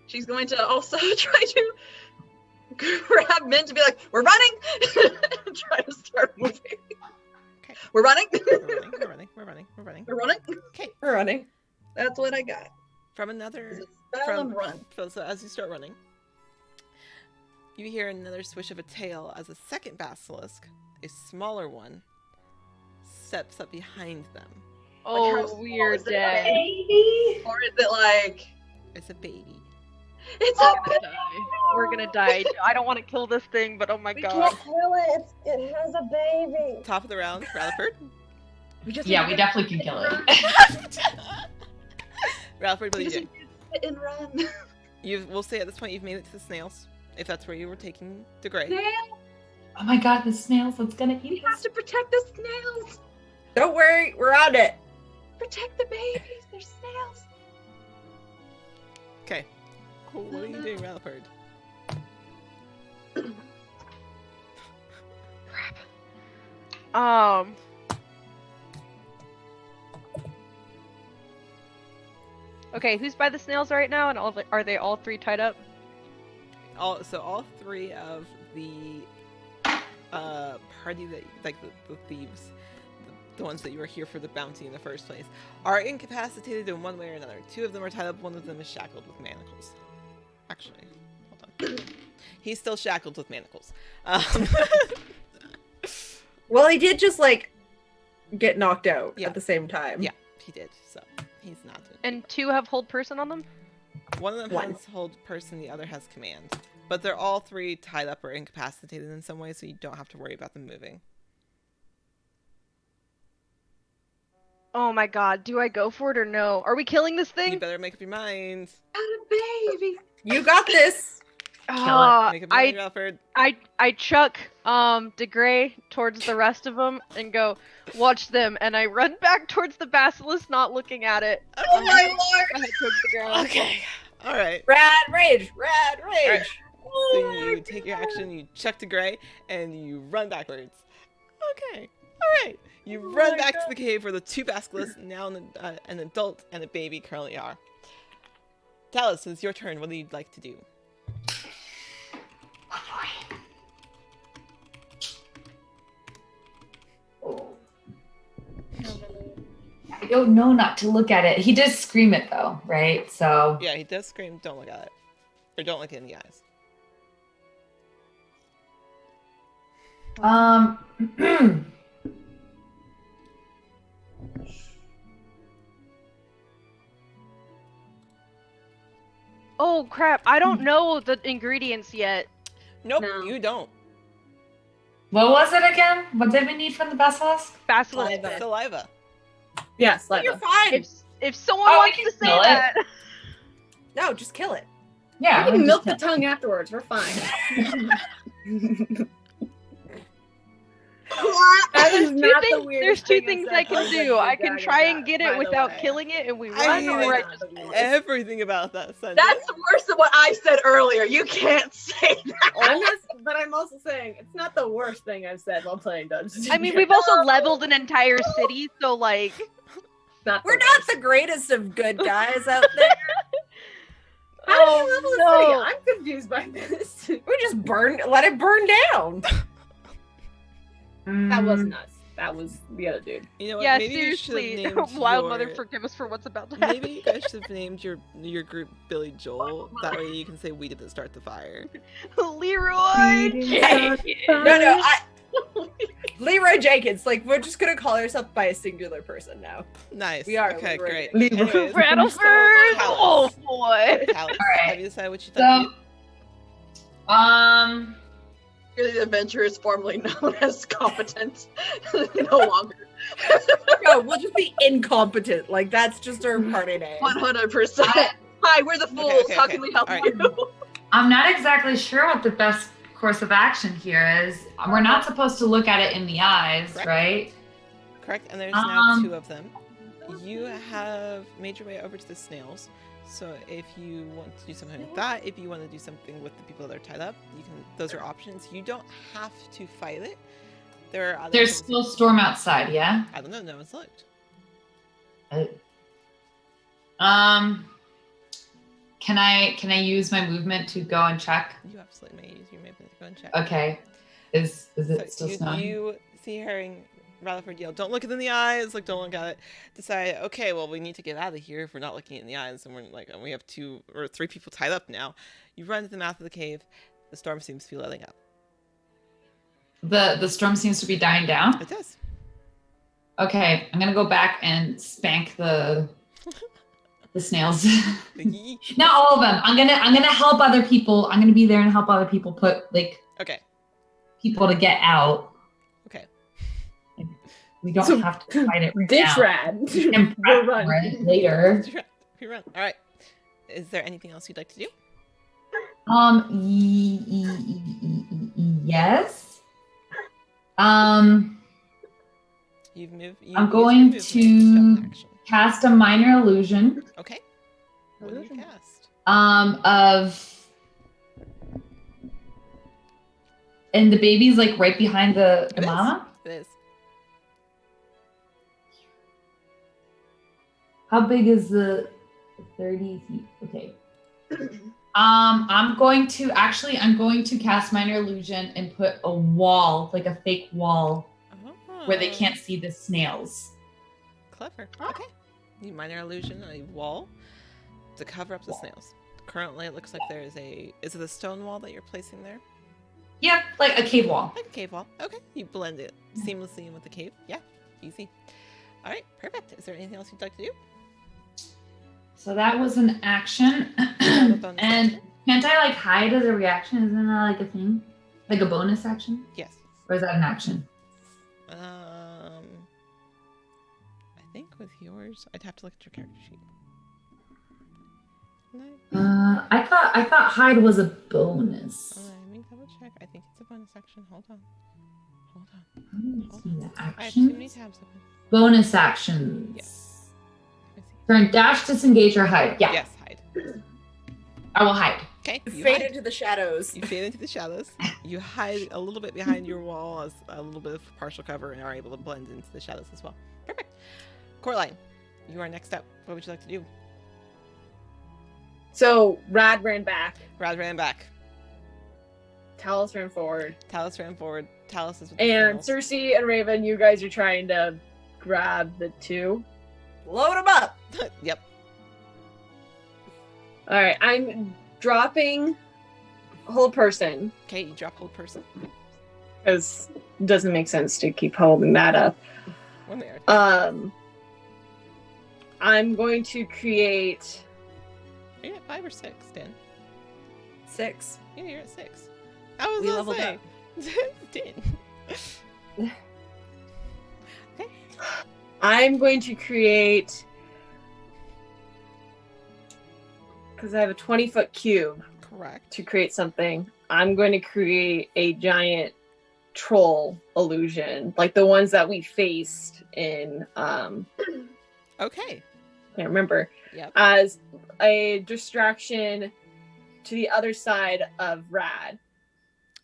She's going to also try to grab Min to be like, we're running! And try to start moving. Okay. We're running? We're running. We're running? Okay. We're running. That's what I got. From another... Spell and run. So as you start running, you hear another swish of a tail as a second basilisk, a smaller one, steps up behind them. How Oh, small we're is it? dead. Baby. Or is it like... It's a baby. It's We're a gonna die. We're gonna die. I don't want to kill this thing, but oh my We god. can't kill it. It has a baby. Top of the round, Rutherford. Yeah, we definitely can kill it. Rutherford, what are We you just doing? sit and run. We'll say at this point you've made it to the snails, if that's where you were taking the gray. Snail, Oh my god, the snails, it's gonna we eat have us. to protect the snails. Don't worry, we're on it. Protect the babies. They're snails. Okay. Cool. What are you doing, Rutherford? Crap. Okay, who's by the snails right now? And are they all three tied up? All three of the party that the thieves, the ones that you were here for the bounty in the first place, are incapacitated in one way or another. Two of them are tied up. One of them is shackled with manacles. Actually, hold on. He's still shackled with manacles. Well, he did just like get knocked out Yeah. at the same time. Yeah, he did. So he's not. And two have hold person on them? One of them One. has hold person, the other has command. But they're all three tied up or incapacitated in some way, so you don't have to worry about them moving. Oh my god, do I go for it or no? Are we killing this You thing? better make up your mind. Got a baby. You got this. Make up your mind, Rutherford. I chuck DeGray towards the rest of them and go, watch them, and I run back towards the basilisk, not looking at it. Oh my lord. I head towards the ground. Okay. All right. Rad rage. Rad rage. Alright. So you take your action, you chuck to Gray, and you run backwards. Okay. All right. You run back to the cave where the two basilisks, now an adult and a baby, currently are. Talus, it's your turn. What do you like to do? I don't know not to look at it. He does scream it though, right? So Yeah, he does scream, don't look at it. Or don't look it in the eyes. Oh crap, I don't know the ingredients yet. Nope, No. you don't. what was it again? What did we need from the basilisk? Basilisk. Saliva. Saliva. Yes, You're fine. If someone Oh, we wants can to say kill it. that. No, just kill it. Yeah, we can we milk just- the tongue afterwards. We're fine. That is not the weirdest There's two thing things I've I said can on do. Dungeons I can and try and Dragons, get by it the without way. killing it, and we I run, hate or I it. just everything about that sentence. That's worse than what I said earlier. You can't say that. But I'm also saying it's not the worst thing I've said while playing Dungeons. I mean, we've also leveled an entire city, so like, We're not the greatest of good guys out there. How do you level a no. city? I'm confused by this. We just let it burn down. That wasn't us. That was the other dude. You know what? yeah, Maybe you should have seriously, named Wild your... Mother, forgive us for what's about to happen. Maybe you guys should have named your group Billy Joel. That way you can say we didn't start the fire. Leroy Jenkins. No, Leroy Jenkins. Like, we're just gonna call ourselves by a singular person now. Nice. We are Okay, Leroy great. Jenkins. Anyways, Bradleford. Talus. Oh boy. Talus, Alright. have you decided what you'd like to So, You're the adventurers formerly known as competent. No longer. No, we'll just be incompetent. Like, that's just our party name. 100%. Hi, we're the fools. okay, How okay. can we help All right. you? I'm not exactly sure what the best course of action here is. We're not supposed to look at it in the eyes, Correct. right? Correct, and there's now Um, two of them. You have made your way over to the snails. So if you want to do something like that, if you want to do something with the people that are tied up, you can. Those are options. You don't have to fight it. There are other There's things- still storm outside, yeah? I don't know. No one's looked. Can I use my movement to go and check? You absolutely may use your movement to go and check. Okay. Is it So still snowing? you see Herring Rutherford yell, "Don't look it in the eyes! Like, don't look at it." Decide, okay, well, we need to get out of here if we're not looking it in the eyes, and we have 2 or 3 people tied up now. You run to the mouth of the cave. The storm seems to be letting up. The storm seems to be dying down. It does. Okay, I'm gonna go back and spank the snails. Not all of them. I'm gonna help other people. I'm gonna be there and help other people put Okay. people to get out. Okay. We don't So, have to fight it right Ditch now. Rad. We can We're prep for running. it later. You run. All right. Is there anything else you'd like to do? Yes. You've moved. I'm going to spell action. cast a minor illusion. Okay. What do you cast? And the baby's like right behind the It is. mama. It is. How big is the 30 feet? Okay. I'm going to cast minor illusion and put a wall, like a fake wall, where they can't see the snails. Clever. Okay. You minor illusion a wall to cover up the snails. Currently, it looks like there is a. Is it a stone wall that you're placing there? Yeah, like a cave wall. Like a cave wall. Okay. You blend it seamlessly in with the cave. Yeah. Easy. All right. Perfect. Is there anything else you'd like to do? So that was an action. A bonus And action? can't I like hide as a reaction? Isn't that like a thing? Like a bonus action? Yes. Or is that an action? I think with yours, I'd have to look at your character sheet. I thought hide was a bonus. Let me double check. I think it's a bonus action. Hold on. I didn't see the I have too many actions. tabs open. Bonus actions. Yes. Let me see. Turn, dash, disengage, or hide. Yeah, Yes, hide. I will hide. Okay. You Fade hide. into the shadows. You fade into the shadows. You hide a little bit behind your wall as a little bit of partial cover and are able to blend into the shadows as well. Perfect. Coraline, you are next up. What would you like to do? So Rad ran back. Rad ran back. Talus ran forward. Talus ran forward. Talus is with the And snails. Cersei and Raven, you guys are trying to grab the 2. Load them up. Yep. All right, I'm dropping hold person Okay, you drop hold person. because it doesn't make sense to keep holding that up. One there. I'm going to create. Are you at 5 or 6, Dan? 6. Yeah, you're at 6. I was We gonna leveled say. up. Dan. I'm going to create. Because I have a 20-foot cube Correct. to create something. I'm going to create a giant troll illusion, like the ones that we faced in. Okay. Can't remember. Yep. As a distraction to the other side of Rad.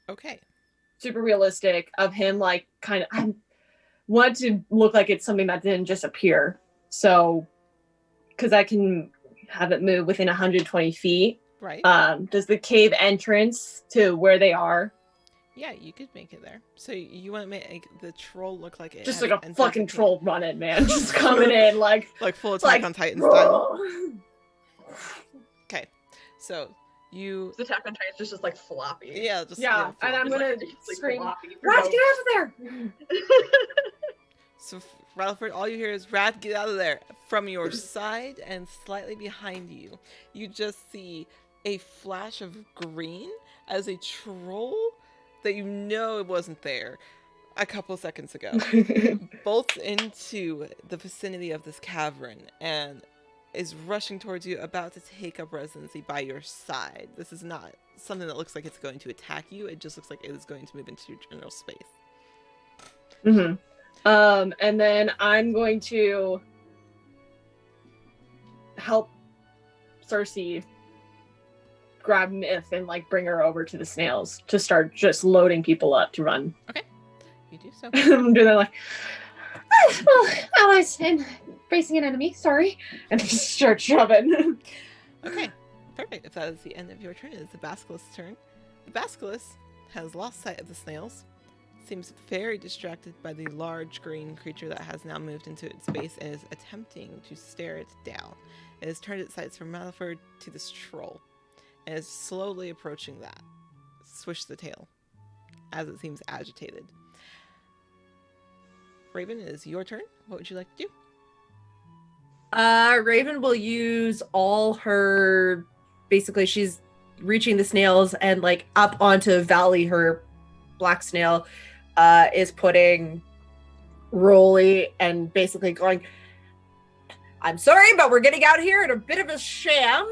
Okay. Super realistic of him, like kind of. I want to look like it's something that didn't just appear. So, because I can have it move within 120 feet. Right. Does the cave entrance to where they are Yeah, you could make it there. So you want to make the troll look like it just has like a entered fucking the cave. troll running, man, just coming in like Like full Attack like, on Titan style. Okay. So you The Attack on Titan is just like floppy. yeah, just yeah, and I'm Just, gonna like, ridiculously scream, floppy for Rad, no- get out of there! So Rutherford, all you hear is Rad, get out of there. From your side and slightly behind you, you just see a flash of green as a troll that you know it wasn't there a couple seconds ago bolts into the vicinity of this cavern and is rushing towards you, about to take up residency by your side. This is not something that looks like it's going to attack you. It just looks like it is going to move into your general space. Mm-hmm. And then I'm going to help Cersei grab Myth and like bring her over to the snails to start just loading people up to run. Okay, you do so. I'm doing that like, well, allies and facing an enemy. Sorry, and just start shoving. Okay, perfect. If that is the end of your turn, it is the Basilisk's turn. The Basilisk has lost sight of the snails, seems very distracted by the large green creature that has now moved into its base and is attempting to stare it down. It has turned its sights from Malaford to this troll and is slowly approaching that. Swish the tail as it seems agitated. Raven, it is your turn. What would you like to do? Raven will use all her, basically she's reaching the snails and like up onto Valley, her black snail, is putting Rolly and basically going, I'm sorry, but we're getting out here in a bit of a sham.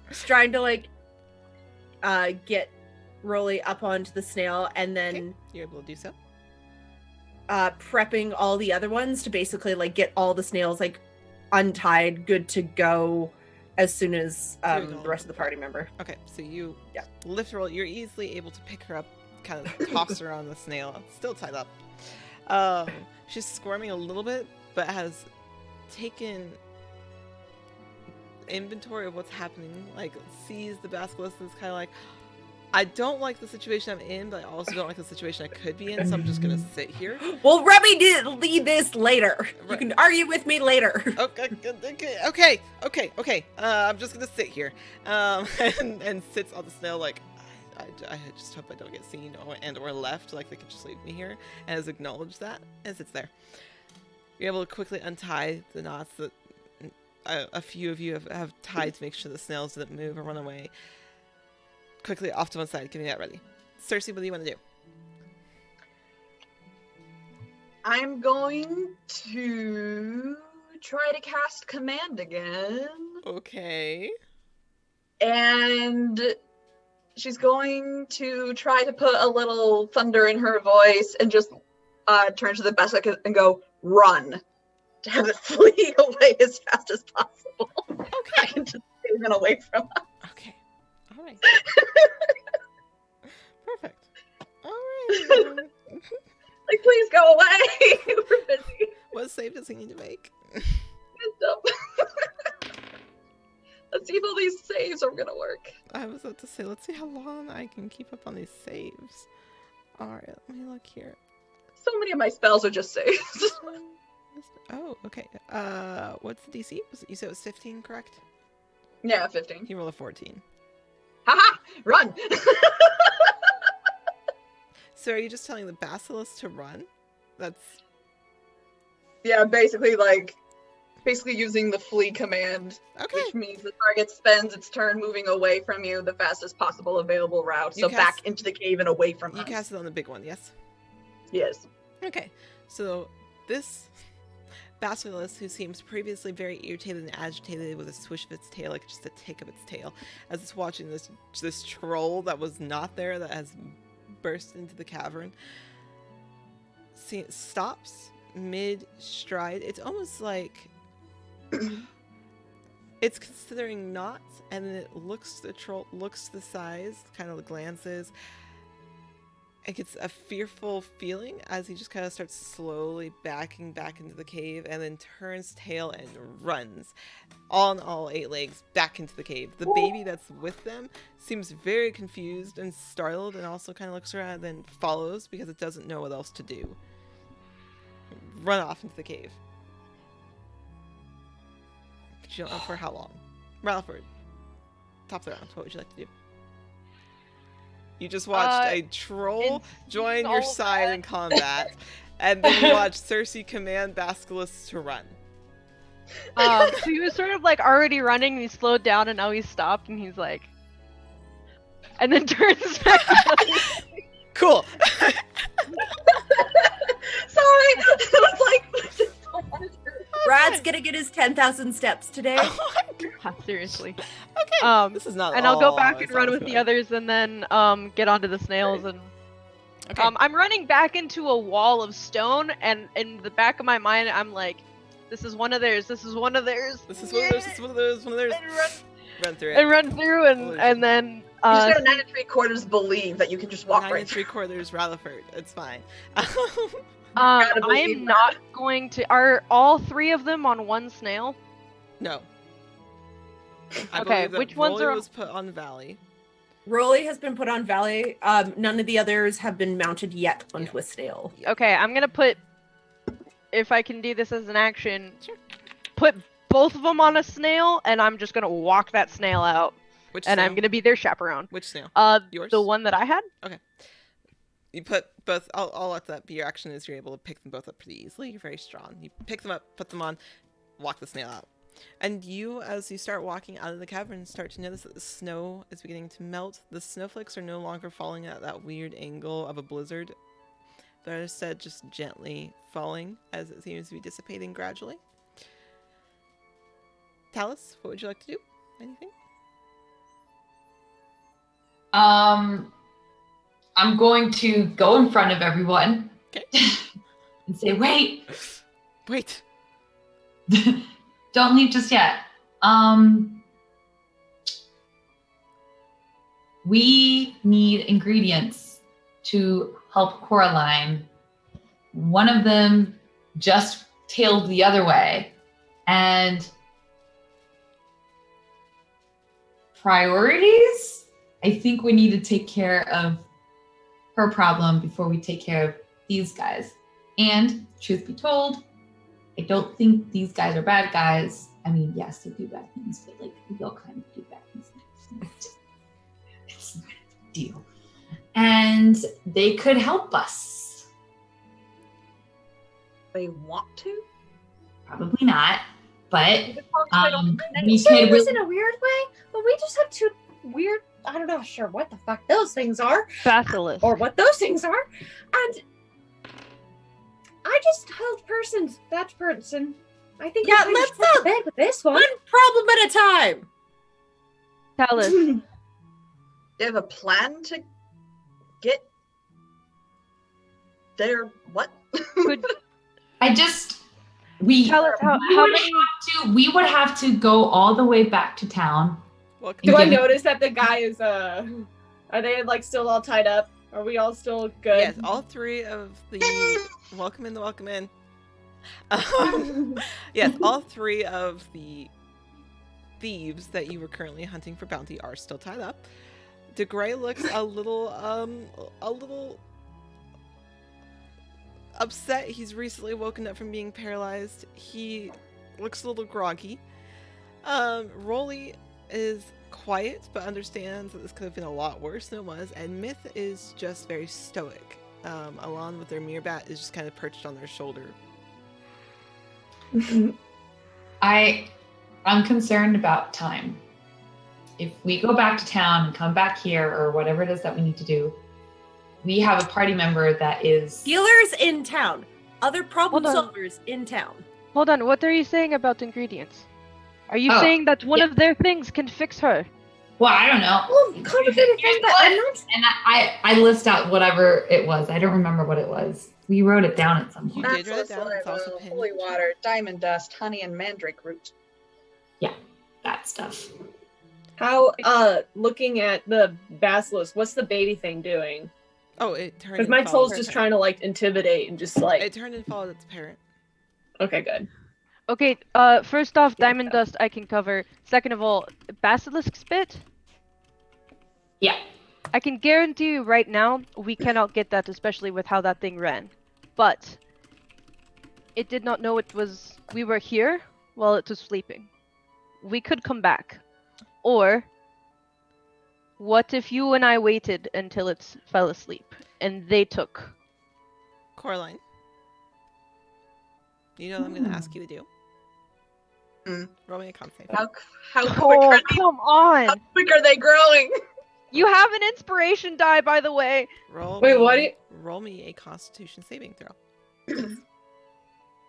Just trying to like get Rolly up onto the snail and then Okay, you're able to do so. prepping all the other ones to basically like get all the snails like untied, good to go as soon as the rest of the party member. Okay, so you lift her. You're easily able to pick her up, kind of toss her on the snail, still tied up. She's squirming a little bit, but has taken inventory of what's happening. Like, sees the basilisk is kind of like, I don't like the situation I'm in, but I also don't like the situation I could be in, so I'm just gonna sit here. Well, remedy this later. You can argue with me later. Okay. I'm just gonna sit here, and sits on the snail like, I just hope I don't get seen or left. Like they could just leave me here, and has acknowledged that and sits there. You're able to quickly untie the knots that a few of you have tied to make sure the snails didn't move or run away. Quickly off to one side, getting that ready. Cersei, what do you want to do? I'm going to try to cast command again. Okay. And she's going to try to put a little thunder in her voice and just turn to the Basilisk and go, run. To have it flee away as fast as possible. Okay. And just even away from us. Okay. All right. Perfect. All right. Like, please go away. We're busy. What save does he need to make? Let's see if all these saves are gonna work. I was about to say, let's see how long I can keep up on these saves. All right, let me look here. So many of my spells are just saves. Oh, okay. What's the DC? You said it was 15, correct? Yeah, 15. He rolled a 14. Haha! Run! So are you just telling the Basilisk to run? That's... Yeah, basically using the flee command, Okay. which means the target spends its turn moving away from you the fastest possible available route, so back into the cave and away from us. You cast it on the big one, yes? Yes. Okay, so this Basilisk, who seems previously very irritated and agitated with a swish of its tail, like just a tick of its tail, as it's watching this troll that was not there, that has burst into the cavern, stops mid-stride. It's almost like it's considering knots, and then it looks the troll, looks the size, kind of glances. It gets a fearful feeling as he just kind of starts slowly backing back into the cave, and then turns tail and runs on all 8 legs back into the cave. The baby that's with them seems very confused and startled, and also kind of looks around and then follows because it doesn't know what else to do. Run off into the cave. You don't know for how long. Ralford, top of the round, what would you like to do? You just watched a troll join your side in combat, and then you watched Cersei command Basilisk to run. So he was sort of like already running, and he slowed down, and now he's stopped, and he's like, and then turns back. Cool. Sorry, it was like. Brad's gonna get his 10,000 steps today. Seriously. Okay. This is not. And I'll go back and run with the others, and then get onto the snails. And okay. I'm running back into a wall of stone, and in the back of my mind, I'm like, This is one of theirs. This is one of theirs. This is one of those. This is one of those. One of theirs. And run, Run through it. and run through, and then You just got a see- 9 3/4 believe that you can just walk 9 right through. 3/4 Rutherford. It's fine. Gotta I believe am that. not going to. Are all 3 of them on one snail? No. I Okay, believe that which ones Rolly are on- was put on Valley. Rolly has been put on Valley. None of the others have been mounted yet onto a snail. Okay, I'm gonna put. If I can do this as an action, Sure. put both of them on a snail, and I'm just gonna walk that snail out, Which and snail? I'm gonna be their chaperone. Which snail? Yours? The one that I had. You put both. I'll let that be your action. Is you're able to pick them both up pretty easily. You're very strong. You pick them up, put them on, walk the snail out. And you, as you start walking out of the cavern, start to notice that the snow is beginning to melt. The snowflakes are no longer falling at that weird angle of a blizzard, but are instead just gently falling as it seems to be dissipating gradually. Talus, what would you like to do? Anything? I'm going to go in front of everyone. Okay. And say, wait, Wait. don't leave just yet. We need ingredients to help Coraline. One of them just tailed the other way. And priorities? I think we need to take care of her problem before we take care of these guys. And truth be told, I don't think these guys are bad guys. I mean, yes, they do bad things, but like we all kind of do bad things. It's not a big deal. And they could help us. They want to? Probably not, but we Saying could this really. in a weird way, but we just have 2 weird. I don't know, sure what the fuck those things are, Basilisk. or what those things are, and I just held that person. I think Yeah, we let's should put to bed with this one. One problem at a time. Talus. Do you have a plan to get their what? Could We tell us how many? we would have to go all the way back to town. Welcome. Do I Give it- notice that the guy is are they like still all tied up? Are we all still good? Yes, all 3 of the welcome in. Yes, all 3 of the thieves that you were currently hunting for bounty are still tied up. DeGray looks a little upset. He's recently woken up from being paralyzed. He looks a little groggy. Rolly is quiet but understands that this could have been a lot worse than it was, and Myth is just very stoic. Along with their Meerbat is just kind of perched on their shoulder. I'm concerned about time. If we go back to town and come back here or whatever it is that we need to do, we have a party member that is Healers in town. Other problem Hold on. solvers in town. Hold on. What are you saying about ingredients? Are you Oh, saying that one yeah. of their things can fix her? well, I don't know. Well, complicated thing, but I'm not. And I list out whatever it was. I don't remember what it was. We wrote it down at some You point. did write it down. It's also pinned. holy water, diamond dust, honey, and mandrake root. That stuff. How looking at the basilisk, what's the baby thing doing? Oh, it turned. Because and my followed soul's her just parent. trying to like intimidate and just like It turned and followed its parent. okay, good. Okay. First off, diamond dust I can cover. Second of all, basilisk spit. Yeah. I can guarantee you right now we cannot get that, especially with how that thing ran. But it did not know we were here while it was sleeping. We could come back. Or what if you and I waited until it fell asleep and they took? Coraline, you know what I'm going to ask you to do? Roll me a con save. How quick Oh, are they? come on! How quick are they growing? You have an inspiration die, by the way. Roll me a Constitution saving throw.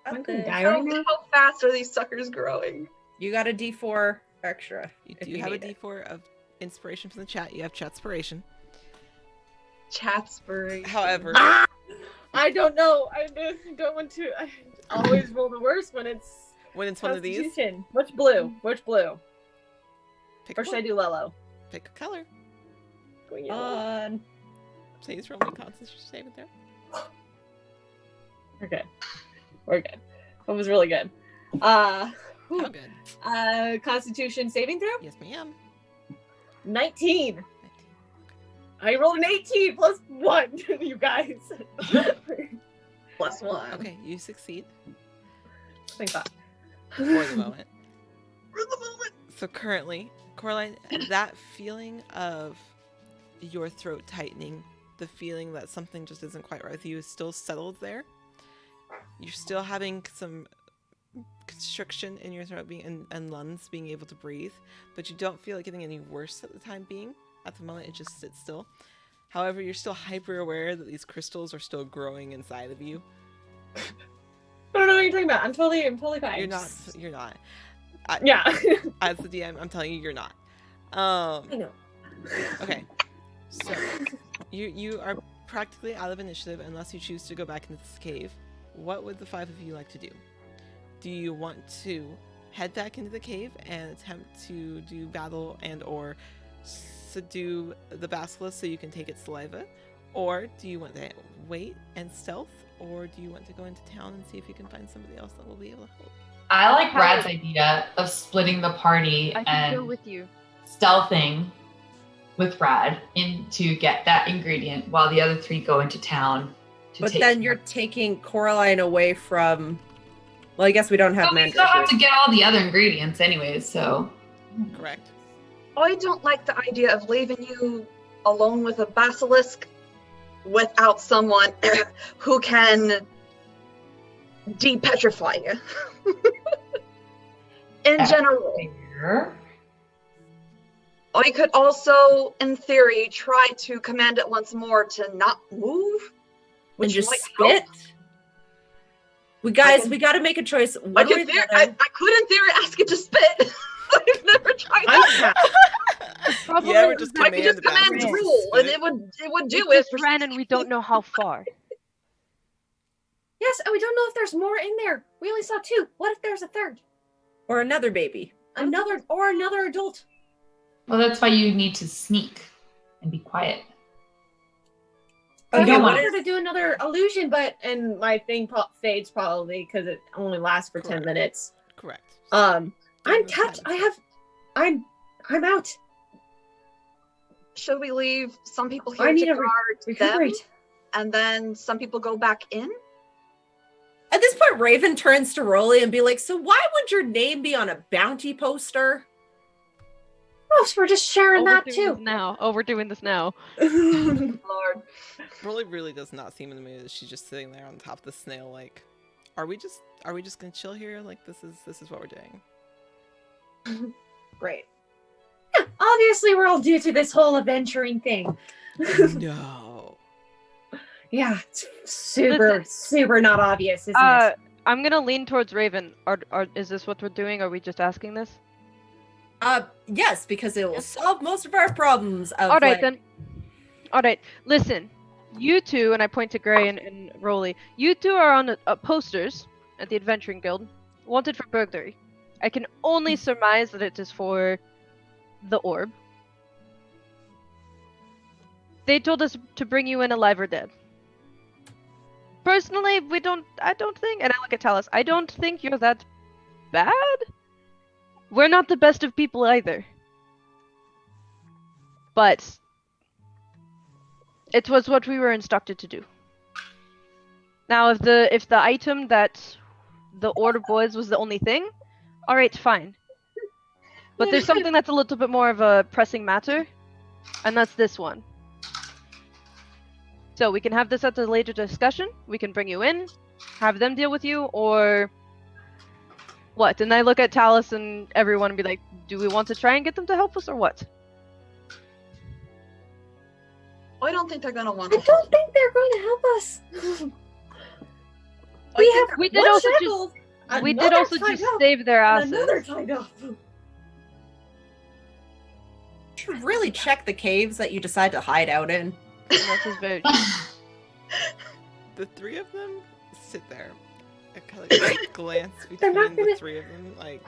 I'm gonna die How, right now. how fast are these suckers growing? You got a D4 extra. You if do you have a need it. D4 of inspiration from the chat. You have chatspiration. Chatsbury. However, I don't know. I don't want to. I always roll the worst when it's When it's one of these, Constitution. Which blue? Which blue? pick Or one. should I do Lello? Pick a color. Going yellow. Please roll me Constitution saving throw. We're good. We're good. That was really good. How good? Constitution saving throw? Yes, ma'am. 19. I rolled an 18 plus 1, you guys. Plus 1. Okay, you succeed Thank God. for the moment. For the moment. So currently, Coraline, that feeling of your throat tightening, the feeling that something just isn't quite right with you is still settled there. You're still having some constriction in your throat and lungs being able to breathe, but you don't feel it getting any worse at the time being. At the moment, it just sits still. However, you're still hyper aware that these crystals are still growing inside of you. I don't know what you're talking about. I'm totally fine. You're not. Yeah. As the DM, I'm telling you, you're not. I know. Okay. So, you are practically out of initiative unless you choose to go back into this cave. What would the 5 of you like to do? Do you want to head back into the cave and attempt to do battle and or subdue the basilisk so you can take its saliva? Or do you want to wait and stealth? Or do you want to go into town and see if you can find somebody else that will be able to help? I like Brad's idea of splitting the party I can go and with you. stealthing with Brad to get that ingredient while the other 3 go into town. But then you're taking Coraline away from. Well, I guess we don't have But we still have to get all the other ingredients anyways, so. Correct. I don't like the idea of leaving you alone with a basilisk without someone who can depetrify you. In general. Fair. I could also, in theory, try to command it once more to not move. And Which just might spit. help. We got to make a choice. I One way or could, the I other. could in theory ask it to spit. I've never tried that. Probably Yeah, we're just I could just command command the basilisk rule, to and spit. it would do We it. just ran and we don't know how far. Yes, and we don't know if there's more in there. We only saw 2. What if there's a third? Or another baby. Another adult. Well, that's why you need to sneak and be quiet. Okay, I don't want want her to do another illusion, and my thing fades probably because it only lasts for 10 Correct. minutes. Correct. I'm Don't tapped. have I'm out. Should we leave some people here I need to to guard them, recuperate. and then some people go back in? At this point, Raven turns to Rolly and be like, "So why would your name be on a bounty poster?" Oh, so we're just sharing that We're too. doing this now. Lord. Rolly really does not seem in the mood. She's just sitting there on top of the snail, like, are we just gonna chill here? Like, this is what we're doing. Great. Yeah, obviously we're all due to this whole adventuring thing. No. Yeah, it's super not obvious, isn't it? I'm gonna lean towards Raven. Is this what we're doing? Are we just asking this? Yes, because it will solve most of our problems. Of, All right then. All right, listen. You two, and I point to Gray and Rolly. You two are on posters at the Adventuring Guild, wanted for burglary. I can only surmise that it is for the orb. They told us to bring you in alive or dead. Personally, I don't think, and I look at Talus, I don't think you're that bad. We're not the best of people either. But it was what we were instructed to do. Now, if the item that the Order Boys was the only thing, alright, fine. But there's something that's a little bit more of a pressing matter, and that's this one. So we can have this at the later discussion, we can bring you in, have them deal with you, or what? And I look at Talus and everyone and be like, do we want to try and get them to help us or what? I don't think they're gonna want I to. don't think they're going to help us. We did also just save their asses. Another tied up. You should really check the caves that you decide to hide out in. This is very The 3 of them sit there, kind of glance They're not between the gonna- three of them, like.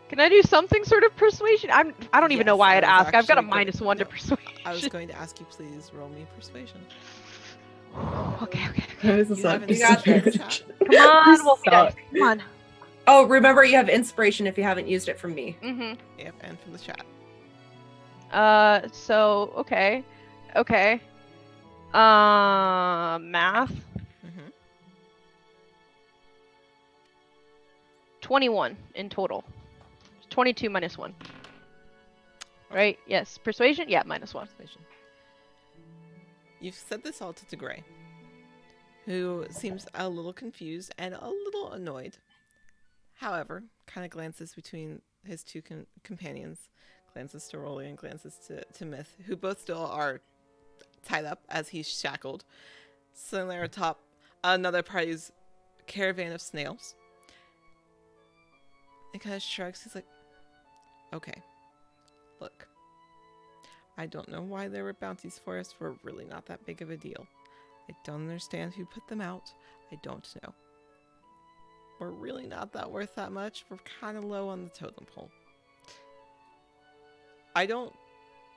Can I do something sort of persuasion? I don't even know Yes, why I I'd was ask. I've got a actually -1 to no, persuasion. I was going to ask you, please roll me persuasion. Okay. This is You not haven't You got seen the this. chat? Come on, We Wolfie dice. suck. Come on. Oh, remember you have inspiration if you haven't used it from me. Mm-hmm. Yep, and from the chat. So, okay. Math. Mm-hmm. 21 in total. 22 minus 1. Right? Yes. Persuasion? Yeah, -1. Persuasion. You've said this all to Gray, who seems a little confused and a little annoyed. However, kind of glances between his two companions, glances to Rolly and glances to Myth, who both still are tied up as he's shackled. Sitting there atop another party's caravan of snails. And kind of shrugs. He's like, okay, look. I don't know why there were bounties for us. We're really not that big of a deal. I don't understand who put them out. I don't know. We're really not that worth that much. We're kind of low on the totem pole. I don't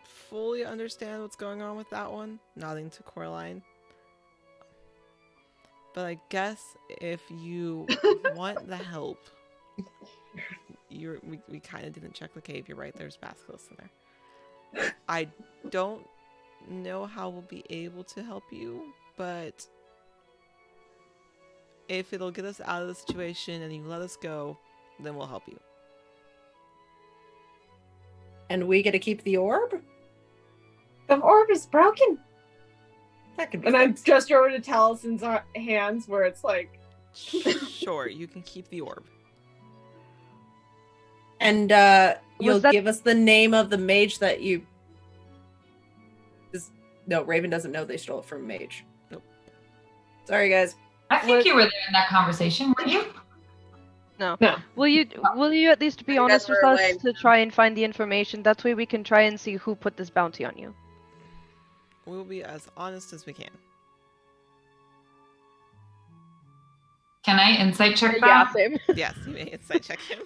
fully understand what's going on with that one. Nodding to Coraline. But I guess if you want the help, we kind of didn't check the cave. You're right. There's basilisks in there. I don't know how we'll be able to help you, but if it'll get us out of the situation and you let us go, then we'll help you. And we get to keep the orb? The orb is broken. That could be And I fixed. gesture over to Talison's hands where it's like, Sure, you can keep the orb. And you'll that- give us the name of the mage that you... No, Raven doesn't know they stole it from Mage. Nope. Sorry, guys. I think you were there in that conversation, weren't you? No. No. Will you at least be You guys honest with were us away. to try and find the information? That way we can try and see who put this bounty on you. We will be as honest as we can. Can I insight check Yeah, that? same. Yes, you may insight check him.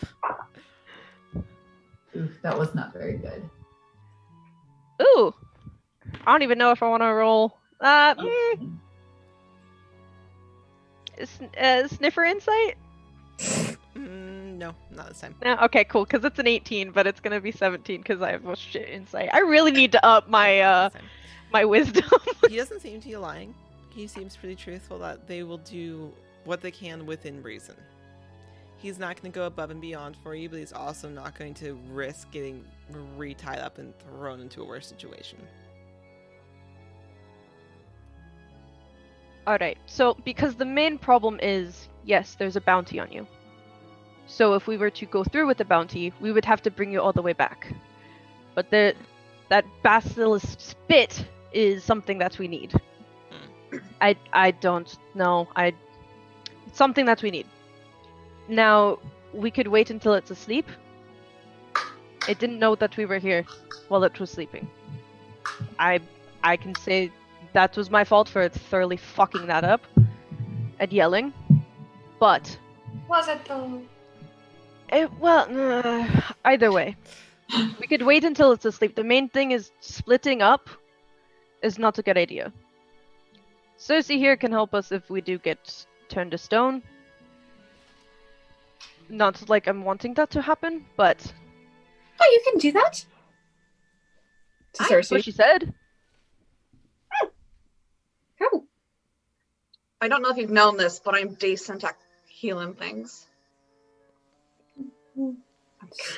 Oof, that was not very good. Ooh. I don't even know if I want to roll. Sniffer insight? No, not this time. No, okay, cool, because it's an 18, but it's gonna be 17 because I have a shit insight. I really need to up my Not this time. my wisdom. He doesn't seem to be lying. He seems pretty truthful that they will do what they can within reason. He's not going to go above and beyond for you, but he's also not going to risk getting re-tied up and thrown into a worse situation. Alright, so because the main problem is, yes, there's a bounty on you. So if we were to go through with the bounty, we would have to bring you all the way back. But that basilisk spit is something that we need. I don't know. It's something that we need. Now, we could wait until it's asleep. It didn't know that we were here while it was sleeping. I can say that was my fault for thoroughly fucking that up and yelling. But Was it though? either way. We could wait until it's asleep. The main thing is splitting up is not a good idea. Cersei here can help us if we do get turned to stone. Not like I'm wanting that to happen, but oh, you can do that? To that's Cersei. what she said. Cool. I don't know if you've known this, but I'm decent at healing things. I'm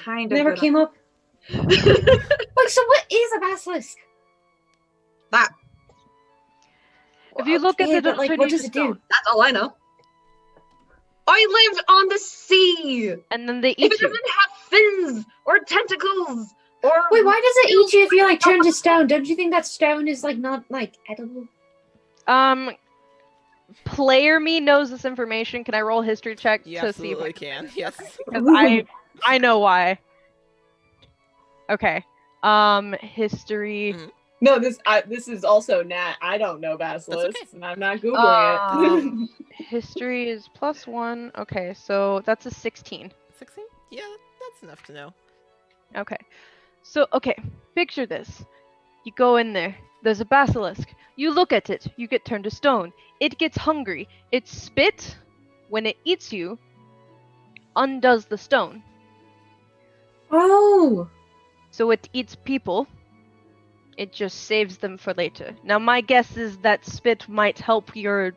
kind of Never good came up. Wait, so what is a basilisk? that. If you look at Yeah, the but, like, what does it do? That's all I know. I lived on the sea. and then they If eat it you. doesn't have fins or tentacles or Wait, why does it eat you if you're like turned to stone? Don't you think that stone is like not like edible? Player me knows this information. Can I roll a history check You to see if absolutely can. Yes. because I know why. Okay. History. Mhm. No, this is also Nat. I don't know Basilisk, okay. and I'm not googling it. History is +1. Okay, so that's a 16. 16? Yeah, that's enough to know. Okay. So, okay, picture this. You go in there. There's a basilisk. You look at it. You get turned to stone. It gets hungry. Its spit, when it eats you, undoes the stone. Oh, So it eats people. It just saves them for later. Now, my guess is that spit might help your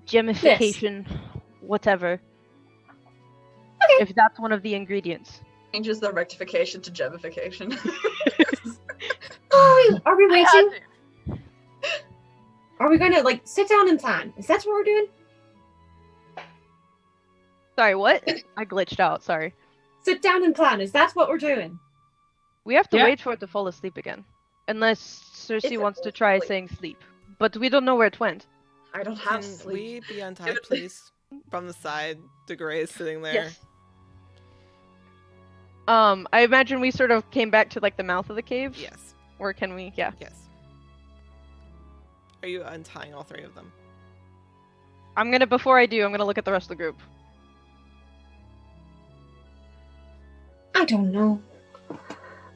gemification, whatever. Okay. If that's one of the ingredients. Changes the rectification to gemification. oh, are we waiting? Are we gonna like sit down and plan? Is that what we're doing? Sorry, what? I glitched out, sorry. Sit down and plan. Is that what we're doing? We have to Yeah. wait for it to fall asleep again. Unless Cersei It's wants to a try sleep. saying sleep. But we don't know where it went. I don't Can have sleep. we be untied, please? From the side, the gray is sitting there. Yes. I imagine we sort of came back to like the mouth of the cave. Yes. Or can we? Yeah. Yes. Are you untying all three of them? Before I do, I'm gonna look at the rest of the group. I don't know.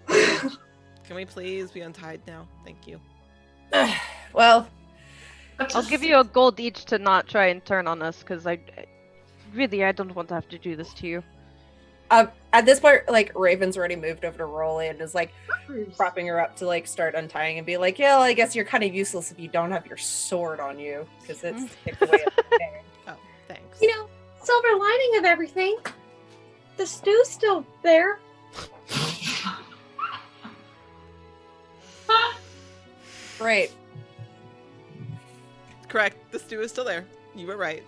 Can we please be untied now? Thank you. Well, I'll give you a gold each to not try and turn on us, because I don't want to have to do this to you. at this point, like Raven's already moved over to Rolly and is like propping her up to like start untying and be like, yeah, well, I guess you're kind of useless if you don't have your sword on you because it's taken away everything. Oh, thanks. You know, silver lining of everything. The stew's still there. Right. Correct. The stew is still there. You were right.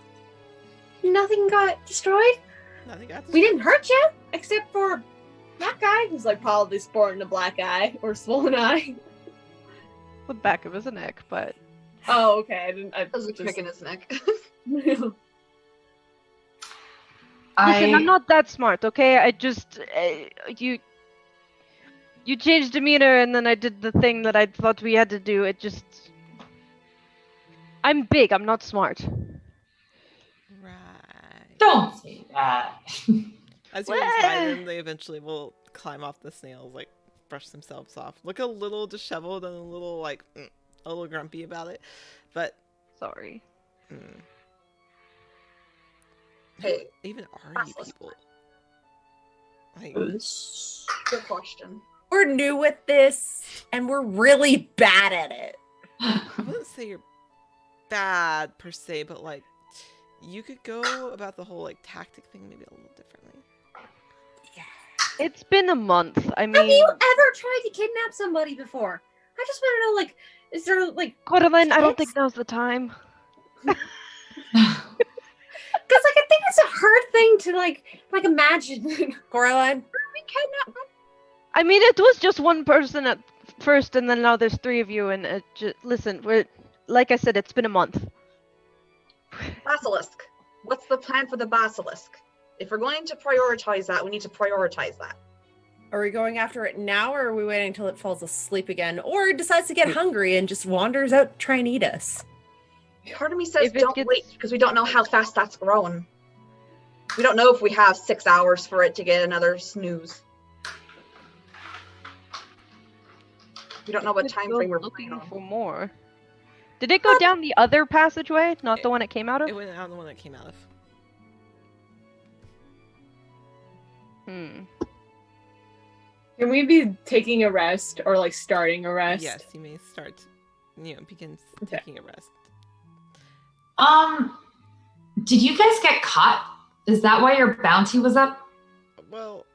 Nothing got destroyed. Nothing got We didn't hurt you, except for that guy who's like probably sporting a black eye or swollen eye. The back of his neck, but Oh, okay. I didn't. I There's a just... kick in his neck. listen, I'm not that smart, okay? I just you changed demeanor, and then I did the thing that I thought we had to do. I'm big. I'm not smart. Right. Don't say that. As you untie them, they eventually will climb off the snails, like brush themselves off. Look a little disheveled and a little like a little grumpy about it, but Sorry. Hey, who even are you Basilisk. people? Like, good question. We're new with this and we're really bad at it. I wouldn't say you're bad per se, but like you could go about the whole like tactic thing maybe a little differently. It's been a month. I Have mean, you ever tried to kidnap somebody before? I just want to know, like, is there like, Coraline, I don't tips? think now's the time. because like I think it's a hard thing to like imagine. Coraline? We kidnapped I mean, it was just one person at first, and then now there's three of you. And listen, like I said, it's been a month. Basilisk. What's the plan for the basilisk? If we're going to prioritize that, we need to prioritize that. Are we going after it now or are we waiting until it falls asleep again or decides to get hungry and just wanders out to try and eat us? Part of me says If it don't gets- wait because we don't know how fast that's growing. We don't know if we have 6 hours for it to get another snooze. We don't know what Let's time go frame we're looking playing on. for more. Did it go down the other passageway, not the one it came out of? It went out the one that came out of. Can we be taking a rest or like starting a rest? Yes, you may start. Begin Okay. taking a rest. Did you guys get caught? Is that why your bounty was up? Well,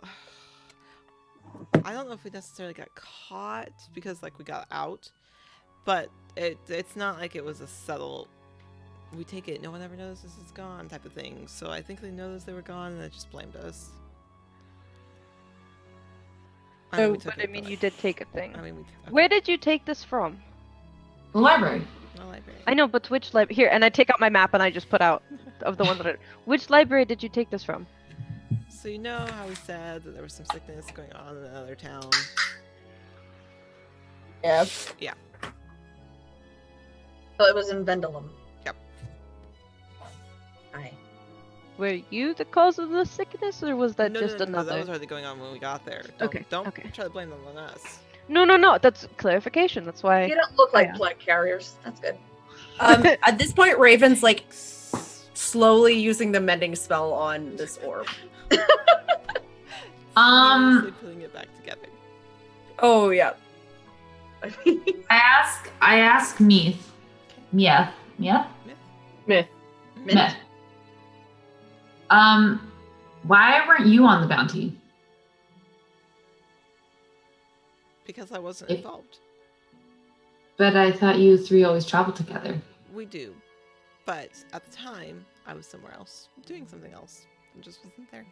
I don't know if we necessarily got caught because like we got out, but it's not like it was a subtle. We take it, no one ever knows this is gone type of thing. So I think they noticed they were gone and they just blamed us. So- we took But I it, mean, but- you did take a thing. I mean, we. Okay. Where did you take this from? The library. The library. I know, but which library? Here, and I take out my map and I just put out of the ones that are. Which library did you take this from? So you know how we said that there was some sickness going on in another town? Yeah. So it was in Vendulum. Yep. Aye. Were you the cause of the sickness, or was that no, just no, no, another? that was already going on when we got there. Don't, Okay, don't okay. try to blame them on us. No. That's clarification. That's why. You don't look like yeah. plague carriers. That's good. At this point, Raven's like slowly using the mending spell on this orb. Seriously putting it back together. Oh yeah. I ask Meath. Myth. Myth. Why weren't you on the bounty? Because I wasn't If- involved. But I thought you three always traveled together. We do. But at the time, I was somewhere else, doing something else. I just wasn't there.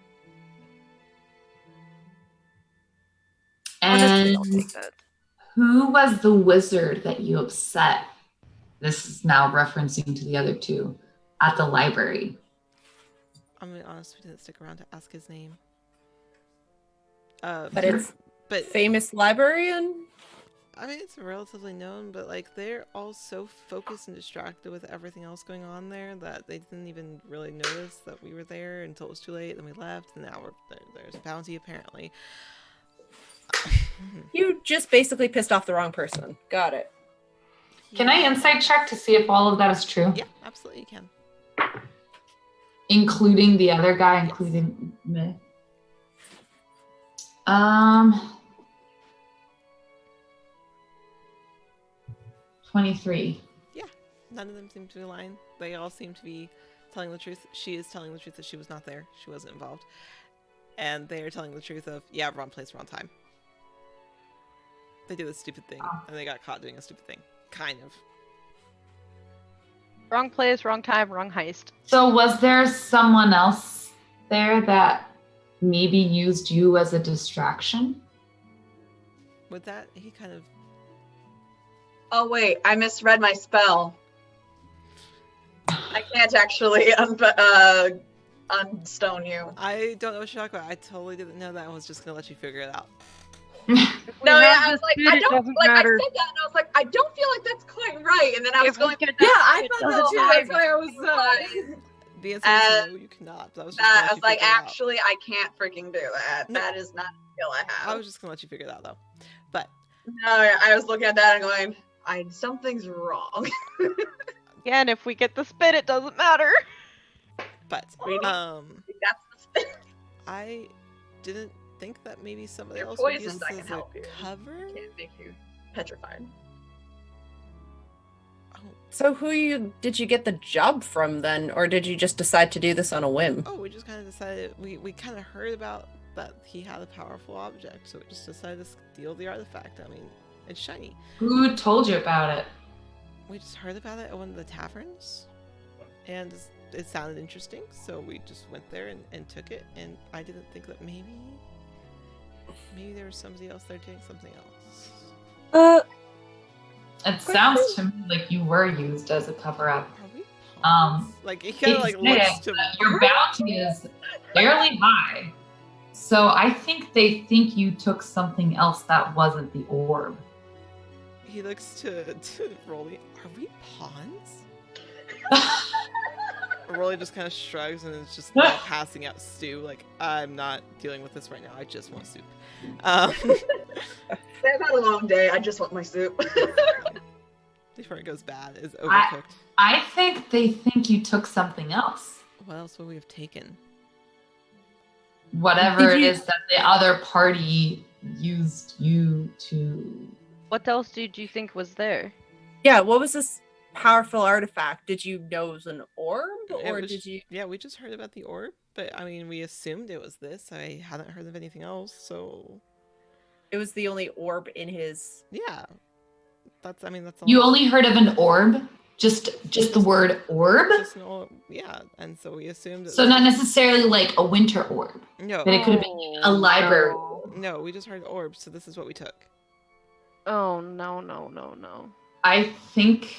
I'll just And take that. who was the wizard that you upset? This is now referencing to the other two at the library. I'm gonna be honest, we didn't stick around to ask his name. But it's famous librarian. I mean, it's relatively known, but like they're all so focused and distracted with everything else going on there that they didn't even really notice that we were there until it was too late. Then we left, and now there's a bounty apparently. You just basically pissed off the wrong person. Got it. Can I insight check to see if all of that is true? Yeah, absolutely you can. Including the other guy, including me. 23. None of them seem to align. They all seem to be telling the truth. She is telling the truth that she was not there. She wasn't involved. And they are telling the truth of, yeah, wrong place, wrong time. They did a stupid thing, and they got caught doing a stupid thing. Kind of. Wrong place, wrong time, wrong heist. So was there someone else there that maybe used you as a distraction? With that, he kind of... Oh wait, I misread my spell. I can't actually unstone you. I don't know what you're talking about. I totally didn't know that. I was just going to let you figure it out. No, yeah, I was like, I don't, like, matter. I said that, and I was like, I don't feel like that's quite right. And then I was If we going, can- Yeah, I thought that doesn't too. matter. That's why I was. The answer is no, you cannot. But I was just gonna I let was you like, figure it out. actually, I can't freaking do that. No. That is not a skill I have. I was just going to let you figure it out, though. But, No, I was looking at that and going, something's wrong. Again, if we get the spit, it doesn't matter. but, Really? That's the I didn't think that maybe somebody You're else would use poisoned, this I can as help a you. cover. can't make you petrified. Oh, So did you get the job from then, or did you just decide to do this on a whim? oh, we just kind of decided, we kind of heard about that he had a powerful object, so we just decided to steal the artifact. I mean, it's shiny. Who told you about it? We just heard about it at one of the taverns, and it sounded interesting, so we just went there and took it, and I didn't think that maybe there was somebody else there doing something else. It sounds to me like you were used as a cover-up. Are we pawns? Like, he kind of like looks to Your bounty is fairly high. So I think they think you took something else that wasn't the orb. He looks to Rolly. Are we pawns? Rolly just kind of shrugs and is just now passing out stew. Like, I'm not dealing with this right now. I just want soup. I've had a long day. I just want my soup. Before it goes bad, is overcooked. I think they think you took something else. What else would we have taken? Whatever it is that the other party used you to. What else did you think was there? Yeah, what was this powerful artifact? Did you know it was an orb, or was, did you? Yeah, we just heard about the orb, but I mean, we assumed it was this. I hadn't heard of anything else, so It was the only orb in his. yeah. That's all. You only heard of an orb? Just the word orb? Just an orb, yeah, and so we assumed. So not necessarily like a winter orb, No, but it could have been a library. no, we just heard orbs, so this is what we took. Oh, no. I think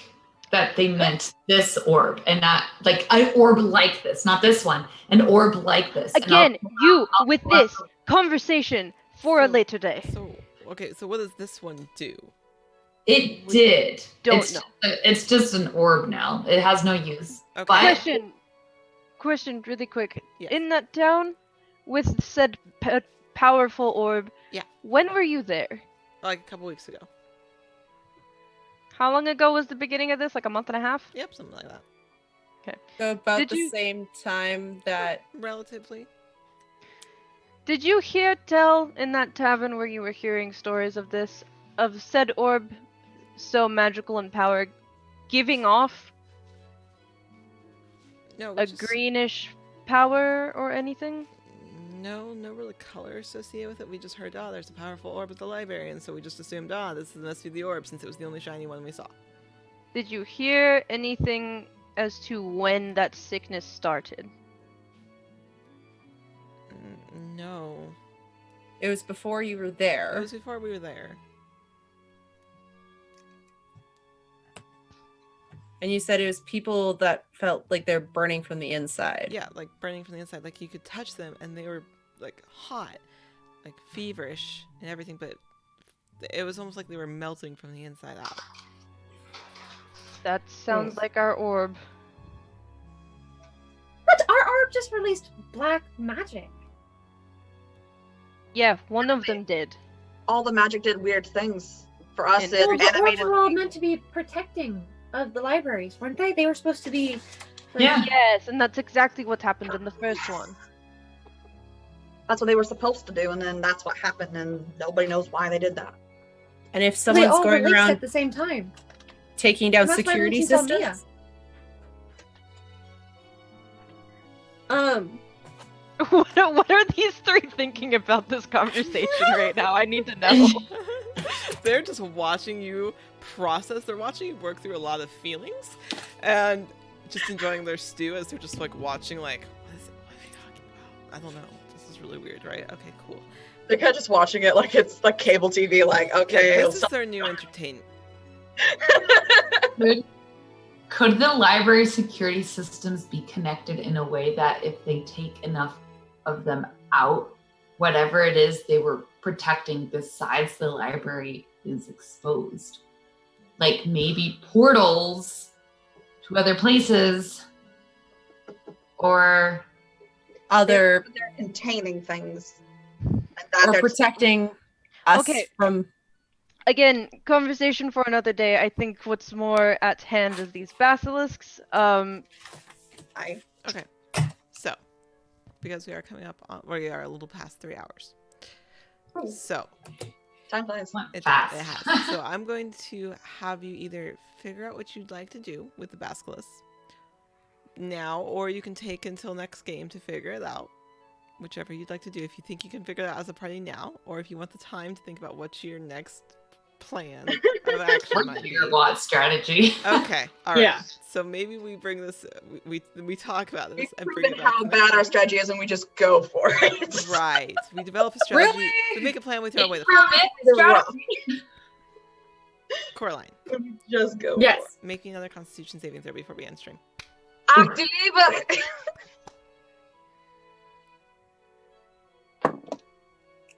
that they meant this orb and not like an orb like this, not this one, an orb like this. And Again, you with I'll- this conversation for a So- later day. So okay, so what does this one do? It did. don't know. It's just an orb now. It has no use. Okay. But Question, really quick. Yes. In that town, with said powerful orb. Yeah. When were you there? Like a couple weeks ago. How long ago was the beginning of this? Like a month and a half? Yep, something like that. So about Did the you- same time that Relatively. Did you hear tell in that tavern where you were hearing stories of this, of said orb, so magical in power, giving off No, we a just- greenish power or anything? No really color associated with it. We just heard, there's a powerful orb at the library, and so we just assumed, this must be the orb since it was the only shiny one we saw. Did you hear anything as to when that sickness started? No. it was before you were It there. was before we were there. And you said it was people that felt like they're burning from the inside. Yeah, like burning from the inside. Like you could touch them and they were like hot, like feverish and everything, but it was almost like they were melting from the inside out. That sounds like our orb. But our orb just released black magic. Yeah, one of them did. All the magic did weird things. For us, And it No, the orbs animated. were all meant to be protecting of the libraries, weren't they? They were supposed to be. like- Yeah. Yes, and that's exactly what happened in the first one. That's what they were supposed to do, and then that's what happened, and nobody knows why they did that. And if They someone's all going released around at the same time. taking down And that's why security Lindsay saw systems, Mia. What are these three thinking about this conversation right now? I need to know. They're just watching you process. They're watching you work through a lot of feelings and just enjoying their stew as they're just like watching, like, what are they talking about? I don't know. This is really weird, right? Okay, cool. They're kind of just watching it like it's like cable TV, like, okay. Yeah, this is their new entertainment. Could the library security systems be connected in a way that if they take enough of them out, whatever it is they were protecting besides the library is exposed? Like maybe portals to other places, or other They're containing things. or protecting us Okay. from. Again, conversation for another day. I think what's more at hand is these basilisks. Okay, so because we are coming up on, we are a little past 3 hours. So Time flies. went it fast. has. So I'm going to have you either figure out what you'd like to do with the basilisks now, or you can take until next game to figure it out. Whichever you'd like to do. If you think you can figure it out as a party now, or if you want the time to think about what your next plan of action might be. Gigawatt strategy. Okay, all right. Yeah. So maybe we bring this. We talk about this We've and bring proven it back how to bad next our time. strategy is, and we just go for it. Right. We develop a strategy. Really? We make a plan. We throw away the We're Coraline. We just go. Yes. Make me another Constitution saving throw before we end stream. For it. Active.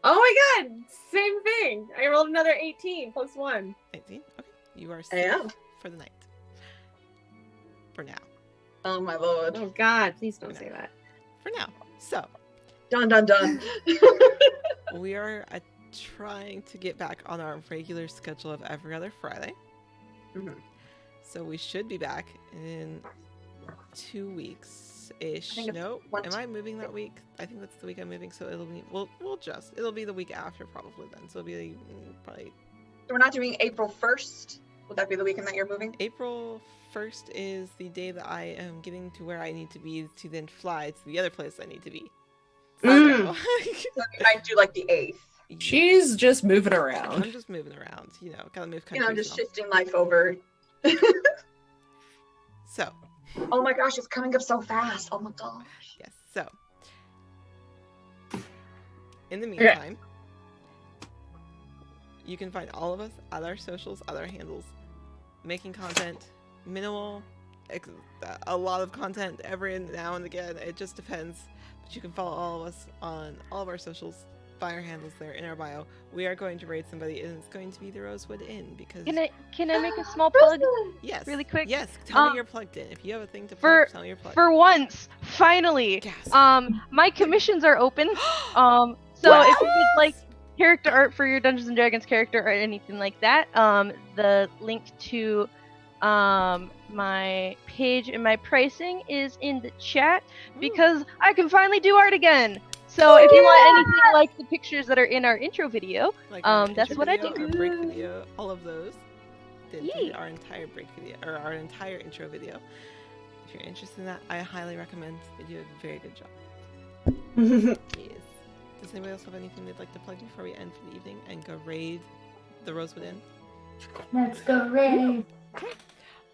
Oh my god! Same thing. I rolled another 18 plus 1. 19. Okay. You are I safe am. for the night. For now. Oh my lord. Oh god, please don't say that. For now. So Dun dun dun. we are trying to get back on our regular schedule of every other Friday. Mhm. So we should be back in 2 weeks ish. I think it's No, one- am I moving that week? I think that's the week I'm moving. So it'll be it'll be the week after probably then. So it'll be probably We're not doing April 1st. Would that be the weekend that you're moving? April 1st is the day that I am getting to where I need to be to then fly to the other place I need to be. Mm. So, So we might do like the 8th. She's just moving around. I'm just moving around, gotta move You countries. know, just and all. shifting life over. So, Oh my gosh, it's coming up so fast. Oh my gosh. yes. So, in the meantime, you can find all of us at our socials, at our handles, making content, minimal, a lot of content every now and again. It just depends. But you can follow all of us on all of our socials fire handles there in our bio. We are going to raid somebody, and it's going to be the Rosewood Inn because. Can I make a small plug? Yes. Really quick? Yes. Tell me you're plugged in. If you have a thing to plug, tell me you're plugged. For once, finally, Gasp. my commissions are open. So if you would like character art for your Dungeons and Dragons character or anything like that, the link to my page and my pricing is in the chat because I can finally do art again. So if you want anything like the pictures that are in our intro video, Like our that's intro what I video, do. Our break video, all of those. Did our entire break video or our entire intro video. If you're interested in that, I highly recommend. They do a very good job. Yes. Does anybody else have anything they'd like to plug before we end for the evening and go raid the Rosewood Inn? Let's go raid. Okay.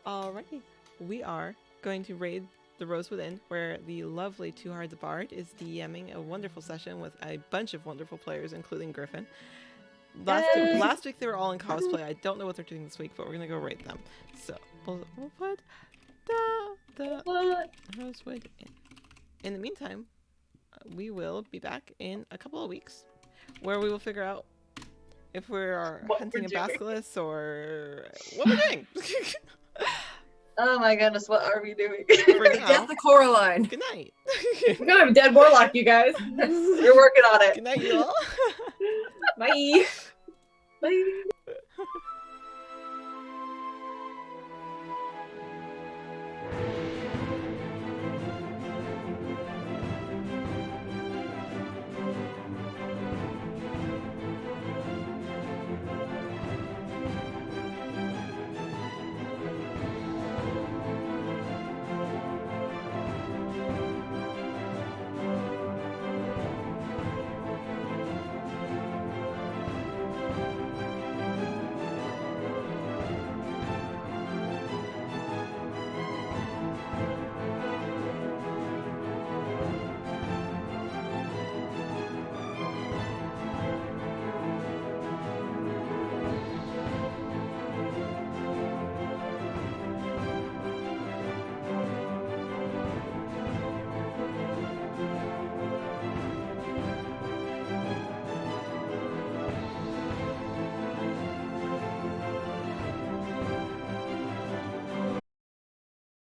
Alrighty. We are going to raid the Rosewood Inn, where the lovely Too Hard the Bard is DMing a wonderful session with a bunch of wonderful players, including Griffin. Last week they were all in cosplay. I don't know what they're doing this week, but we're gonna go raid them. So we'll put the Rosewood Inn. In the meantime, we will be back in a couple of weeks, where we will figure out if we're hunting a basilisk or what we're doing. Oh my goodness, what are we doing? Get the Coraline. Good night. We're gonna have a dead warlock, you guys. You're working on it. Good night, you all. Bye. Bye.